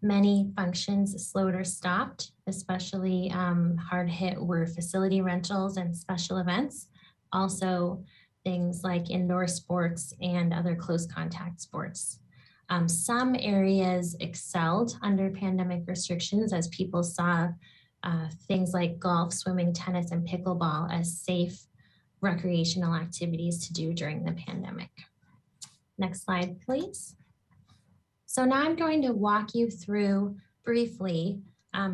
Many functions slowed or stopped, especially hard hit were facility rentals and special events. Also things like indoor sports and other close contact sports. Some areas excelled under pandemic restrictions as people saw things like golf, swimming, tennis, and pickleball as safe recreational activities to do during the pandemic. Next slide, please. So now I'm going to walk you through briefly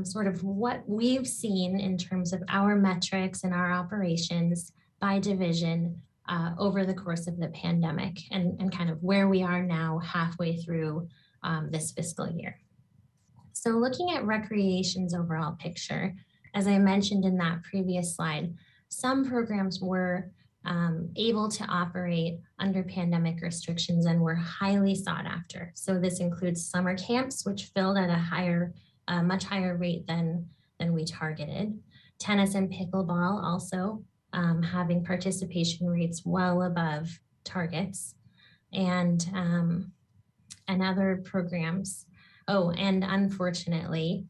sort of what we've seen in terms of our metrics and our operations by division over the course of the pandemic and kind of where we are now halfway through this fiscal year. So looking at recreation's overall picture, as I mentioned in that previous slide, some programs were able to operate under pandemic restrictions and were highly sought after. So this includes summer camps, which filled at a much higher rate than we targeted. Tennis and pickleball also having participation rates well above targets, and other programs. Oh, and unfortunately,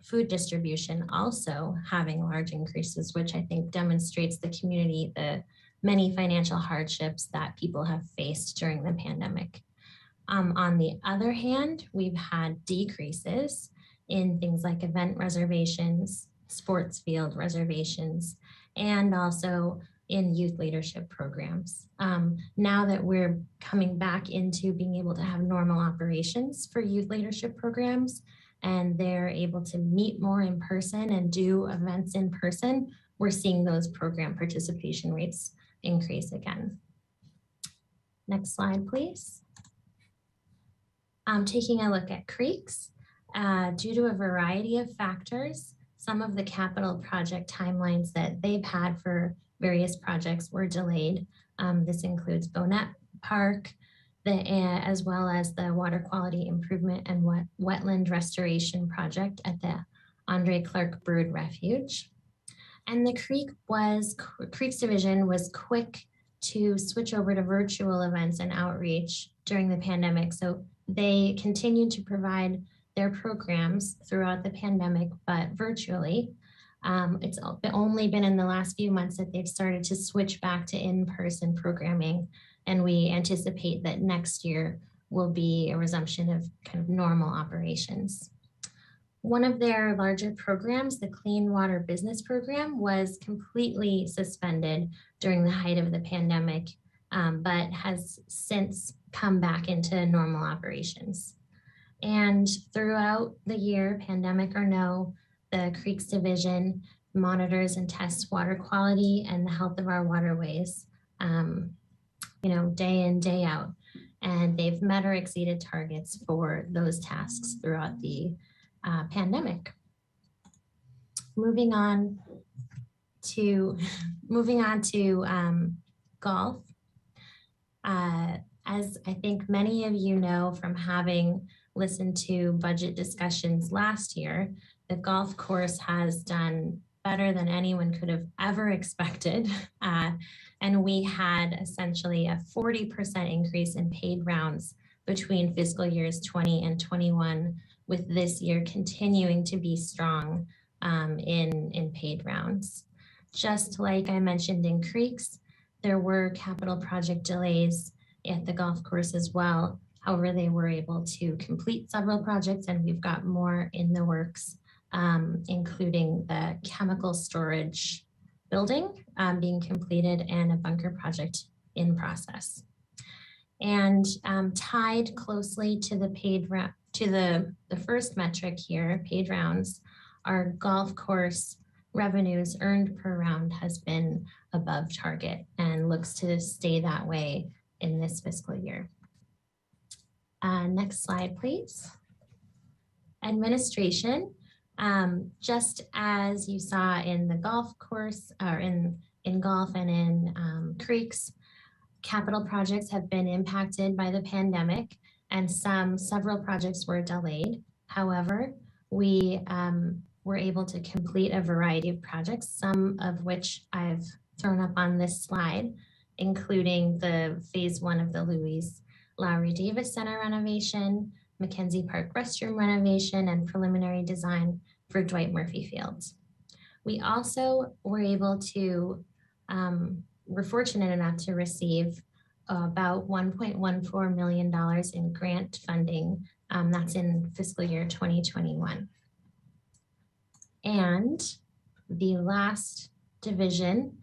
food distribution also having large increases, which I think demonstrates the community, the many financial hardships that people have faced during the pandemic. On the other hand, we've had decreases in things like event reservations, sports field reservations, and also in youth leadership programs. Now that we're coming back into being able to have normal operations for youth leadership programs, and they're able to meet more in person and do events in person, we're seeing those program participation rates increase again. Next slide, please. Taking a look at creeks, due to a variety of factors, some of the capital project timelines that they've had for various projects were delayed. This includes Bonnet Park, as well as the water quality improvement and wetland restoration project at the Andre Clark Brood Refuge. And the Creeks Division was quick to switch over to virtual events and outreach during the pandemic. So they continued to provide their programs throughout the pandemic, but virtually. It's only been in the last few months that they've started to switch back to in-person programming. And we anticipate that next year will be a resumption of kind of normal operations. One of their larger programs, the Clean Water Business Program, was completely suspended during the height of the pandemic, but has since come back into normal operations. And throughout the year, pandemic or no, the Creeks Division monitors and tests water quality and the health of our waterways, day in, day out. And they've met or exceeded targets for those tasks throughout the pandemic. Moving on to golf. As I think many of you know from having listened to budget discussions last year, the golf course has done better than anyone could have ever expected. And we had essentially a 40% increase in paid rounds between fiscal years 20 and 21, with this year continuing to be strong in paid rounds. Just like I mentioned in Creeks, there were capital project delays at the golf course as well. However, they were able to complete several projects, and we've got more in the works, including the chemical storage building being completed and a bunker project in process. And tied closely to the the first metric here, paid rounds, our golf course revenues earned per round has been above target and looks to stay that way in this fiscal year. Next slide, please. Administration, just as you saw in the golf course, or in golf and in Creeks, capital projects have been impacted by the pandemic, and several projects were delayed. However, we were able to complete a variety of projects, some of which I've thrown up on this slide, including the phase 1 of the Louise Lowry Davis Center renovation, Mackenzie Park restroom renovation, and preliminary design for Dwight Murphy Fields. We also were able to, we're fortunate enough to receive about $1.14 million in grant funding. That's in fiscal year 2021. And the last division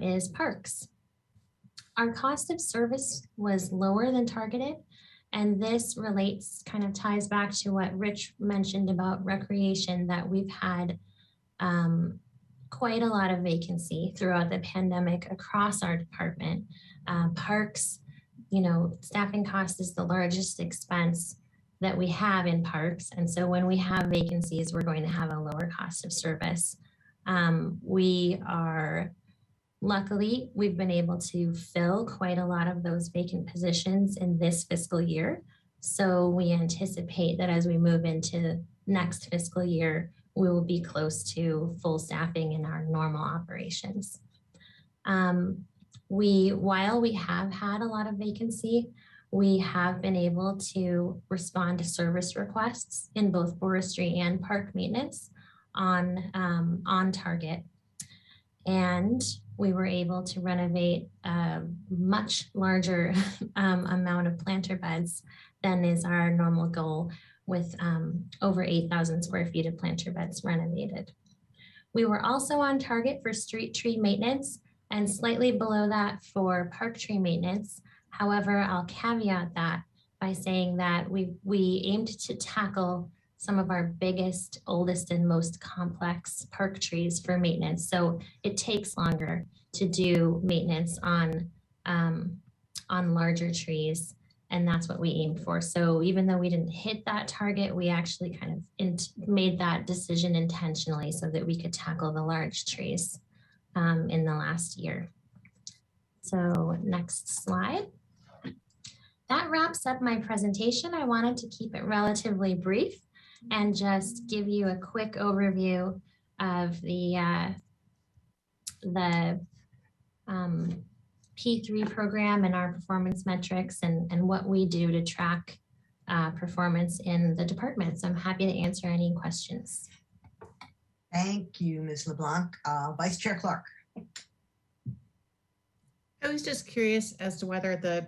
is parks. Our cost of service was lower than targeted, and this relates, kind of ties back to what Rich mentioned about recreation, that we've had quite a lot of vacancy throughout the pandemic across our department. Parks, you know, staffing cost is the largest expense that we have in parks. And so when we have vacancies, we're going to have a lower cost of service. Luckily, we've been able to fill quite a lot of those vacant positions in this fiscal year. So we anticipate that as we move into next fiscal year, we will be close to full staffing in our normal operations. While we have had a lot of vacancy, we have been able to respond to service requests in both forestry and park maintenance on target. And we were able to renovate a much larger amount of planter beds than is our normal goal, with over 8,000 square feet of planter beds renovated. We were also on target for street tree maintenance and slightly below that for park tree maintenance. However, I'll caveat that by saying that we aimed to tackle some of our biggest, oldest, and most complex park trees for maintenance. So it takes longer to do maintenance on larger trees, and that's what we aimed for. So even though we didn't hit that target, we actually kind of made that decision intentionally so that we could tackle the large trees in the last year. So next slide. That wraps up my presentation. I wanted to keep it relatively brief and just give you a quick overview of the P3 program and our performance metrics and what we do to track performance in the department. So I'm happy to answer any questions. Thank you, Ms. LeBlanc. Vice Chair Clark. I was just curious as to whether the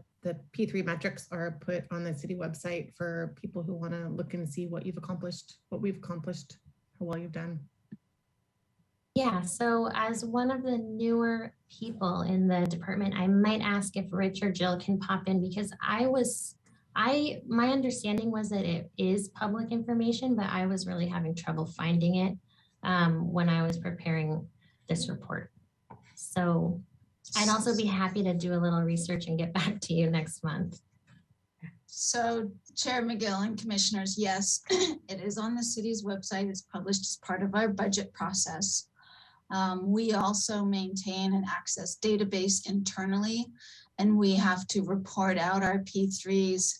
P3 metrics are put on the city website for people who want to look and see what you've accomplished, what we've accomplished, how well you've done. Yeah, so as one of the newer people in the department, I might ask if Rich or Jill can pop in, because my understanding was that it is public information, but I was really having trouble finding it when I was preparing this report. So I'd also be happy to do a little research and get back to you next month. So Chair McGill and Commissioners, yes, it is on the city's website. It's published as part of our budget process. We also maintain an access database internally, and we have to report out our P3s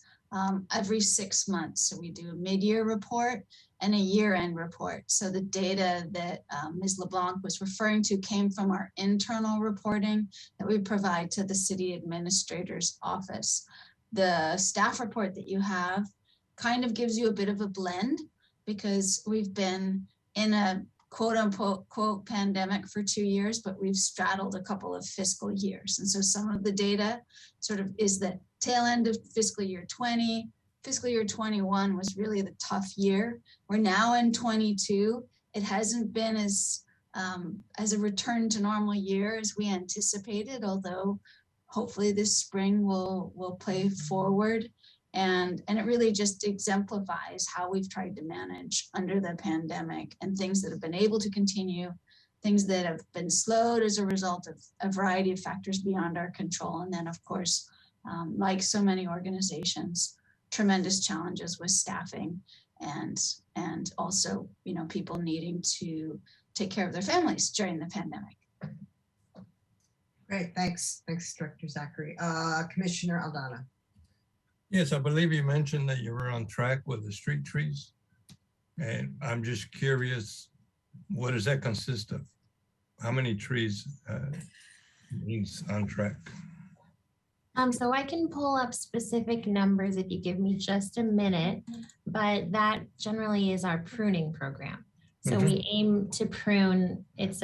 every 6 months. So we do a mid-year report and a year-end report. So the data that Ms. LeBlanc was referring to came from our internal reporting that we provide to the city administrator's office. The staff report that you have kind of gives you a bit of a blend, because we've been in a quote unquote quote pandemic for 2 years, but we've straddled a couple of fiscal years. And so some of the data sort of is the tail end of fiscal year 20. Fiscal year 21 was really the tough year. We're now in 22. It hasn't been as a return to normal year as we anticipated, although hopefully this spring will play forward. And it really just exemplifies how we've tried to manage under the pandemic, and things that have been able to continue, things that have been slowed as a result of a variety of factors beyond our control. And then of course, like so many organizations, tremendous challenges with staffing and also, you know, people needing to take care of their families during the pandemic. Great, thanks. Thanks, Director Zachary. Commissioner Aldana. Yes, I believe you mentioned that you were on track with the street trees. And I'm just curious, what does that consist of? How many trees means on track? So I can pull up specific numbers if you give me just a minute, but that generally is our pruning program. So we aim to prune, it's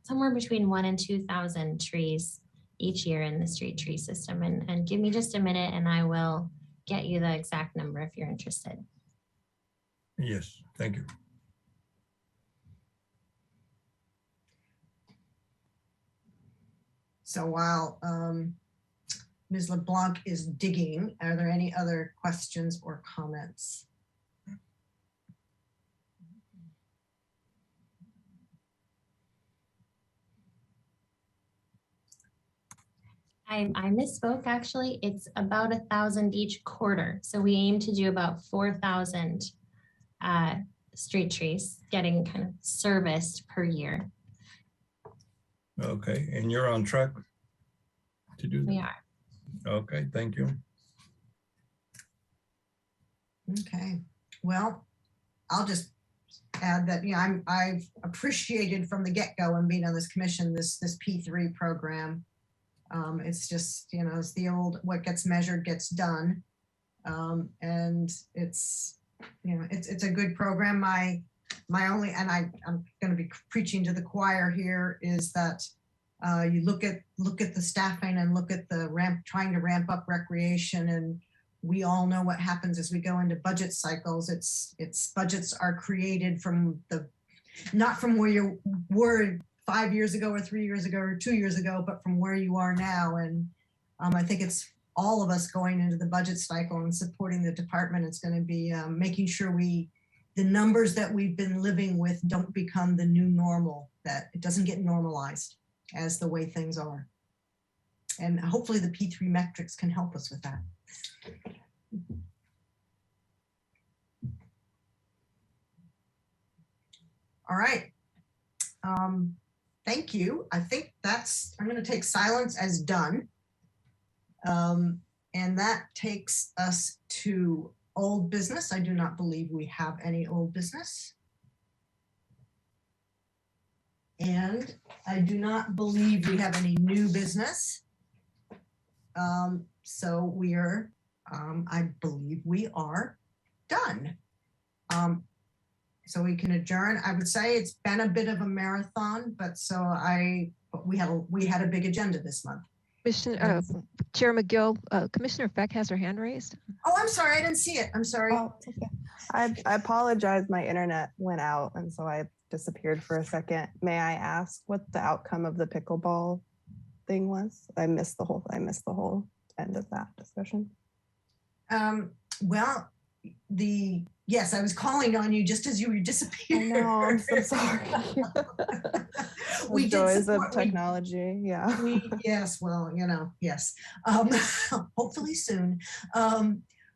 somewhere between 1,000 and 2,000 trees each year in the street tree system. And give me just a minute and I will get you the exact number if you're interested. Yes, thank you. So while Ms. LeBlanc is digging, are there any other questions or comments? I misspoke, actually. It's about 1,000 each quarter. So we aim to do about 4,000 street trees getting kind of serviced per year. Okay, and you're on track to do that? We are. Okay, thank you. Okay, well, I'll just add that, you know, I've appreciated from the get-go and being on this commission, this P3 program. It's just, you know, it's the old, what gets measured gets done. And it's, you know, it's a good program. My only, and I'm going to be preaching to the choir here, is that you look at the staffing and look at the trying to ramp up recreation, and we all know what happens as we go into budget cycles. It's budgets are created from not from where you were 5 years ago or 3 years ago or 2 years ago, but from where you are now. And I think it's all of us going into the budget cycle and supporting the department. It's going to be making sure the numbers that we've been living with don't become the new normal, that it doesn't get normalized as the way things are. And hopefully the P3 metrics can help us with that. All right. Thank you. I think I'm going to take silence as done. And that takes us to old business. I do not believe we have any old business. And I do not believe we have any new business. So we are, I believe we are done. So we can adjourn. I would say it's been a bit of a marathon, but we had a big agenda this month. Commissioner, Chair McGill, Commissioner Feck has her hand raised. Oh, I'm sorry, I didn't see it. I'm sorry. Oh, okay. I apologize. My internet went out, and so I disappeared for a second. May I ask what the outcome of the pickleball thing was? I missed the whole end of that discussion. Well, yes, I was calling on you just as you were disappearing. I know, I'm so sorry. We joys of technology, yeah. Yes, well, you know, yes. Hopefully soon.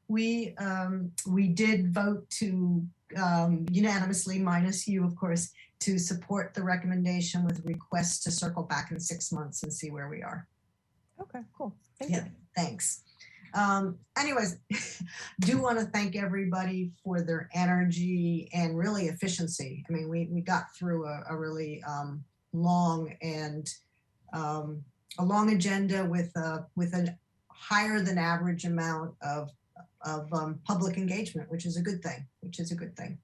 We did vote to unanimously, minus you, of course, to support the recommendation with requests to circle back in 6 months and see where we are. Okay, cool. Thank you. Thanks. Anyways, do want to thank everybody for their energy and really efficiency. I mean, we got through a really long and a long agenda with a higher than average amount of public engagement, which is a good thing.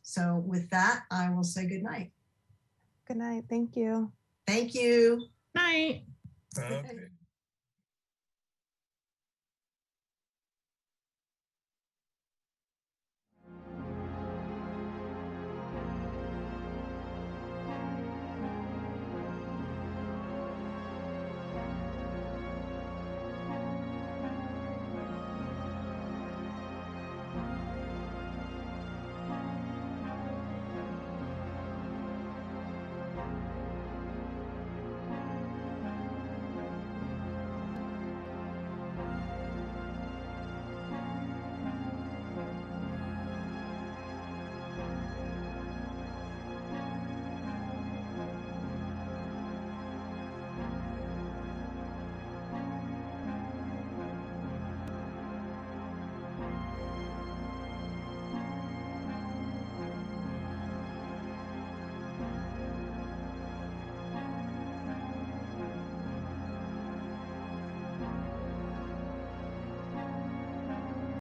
So with that, I will say good night. Good night. Thank you. Thank you. Night. Okay.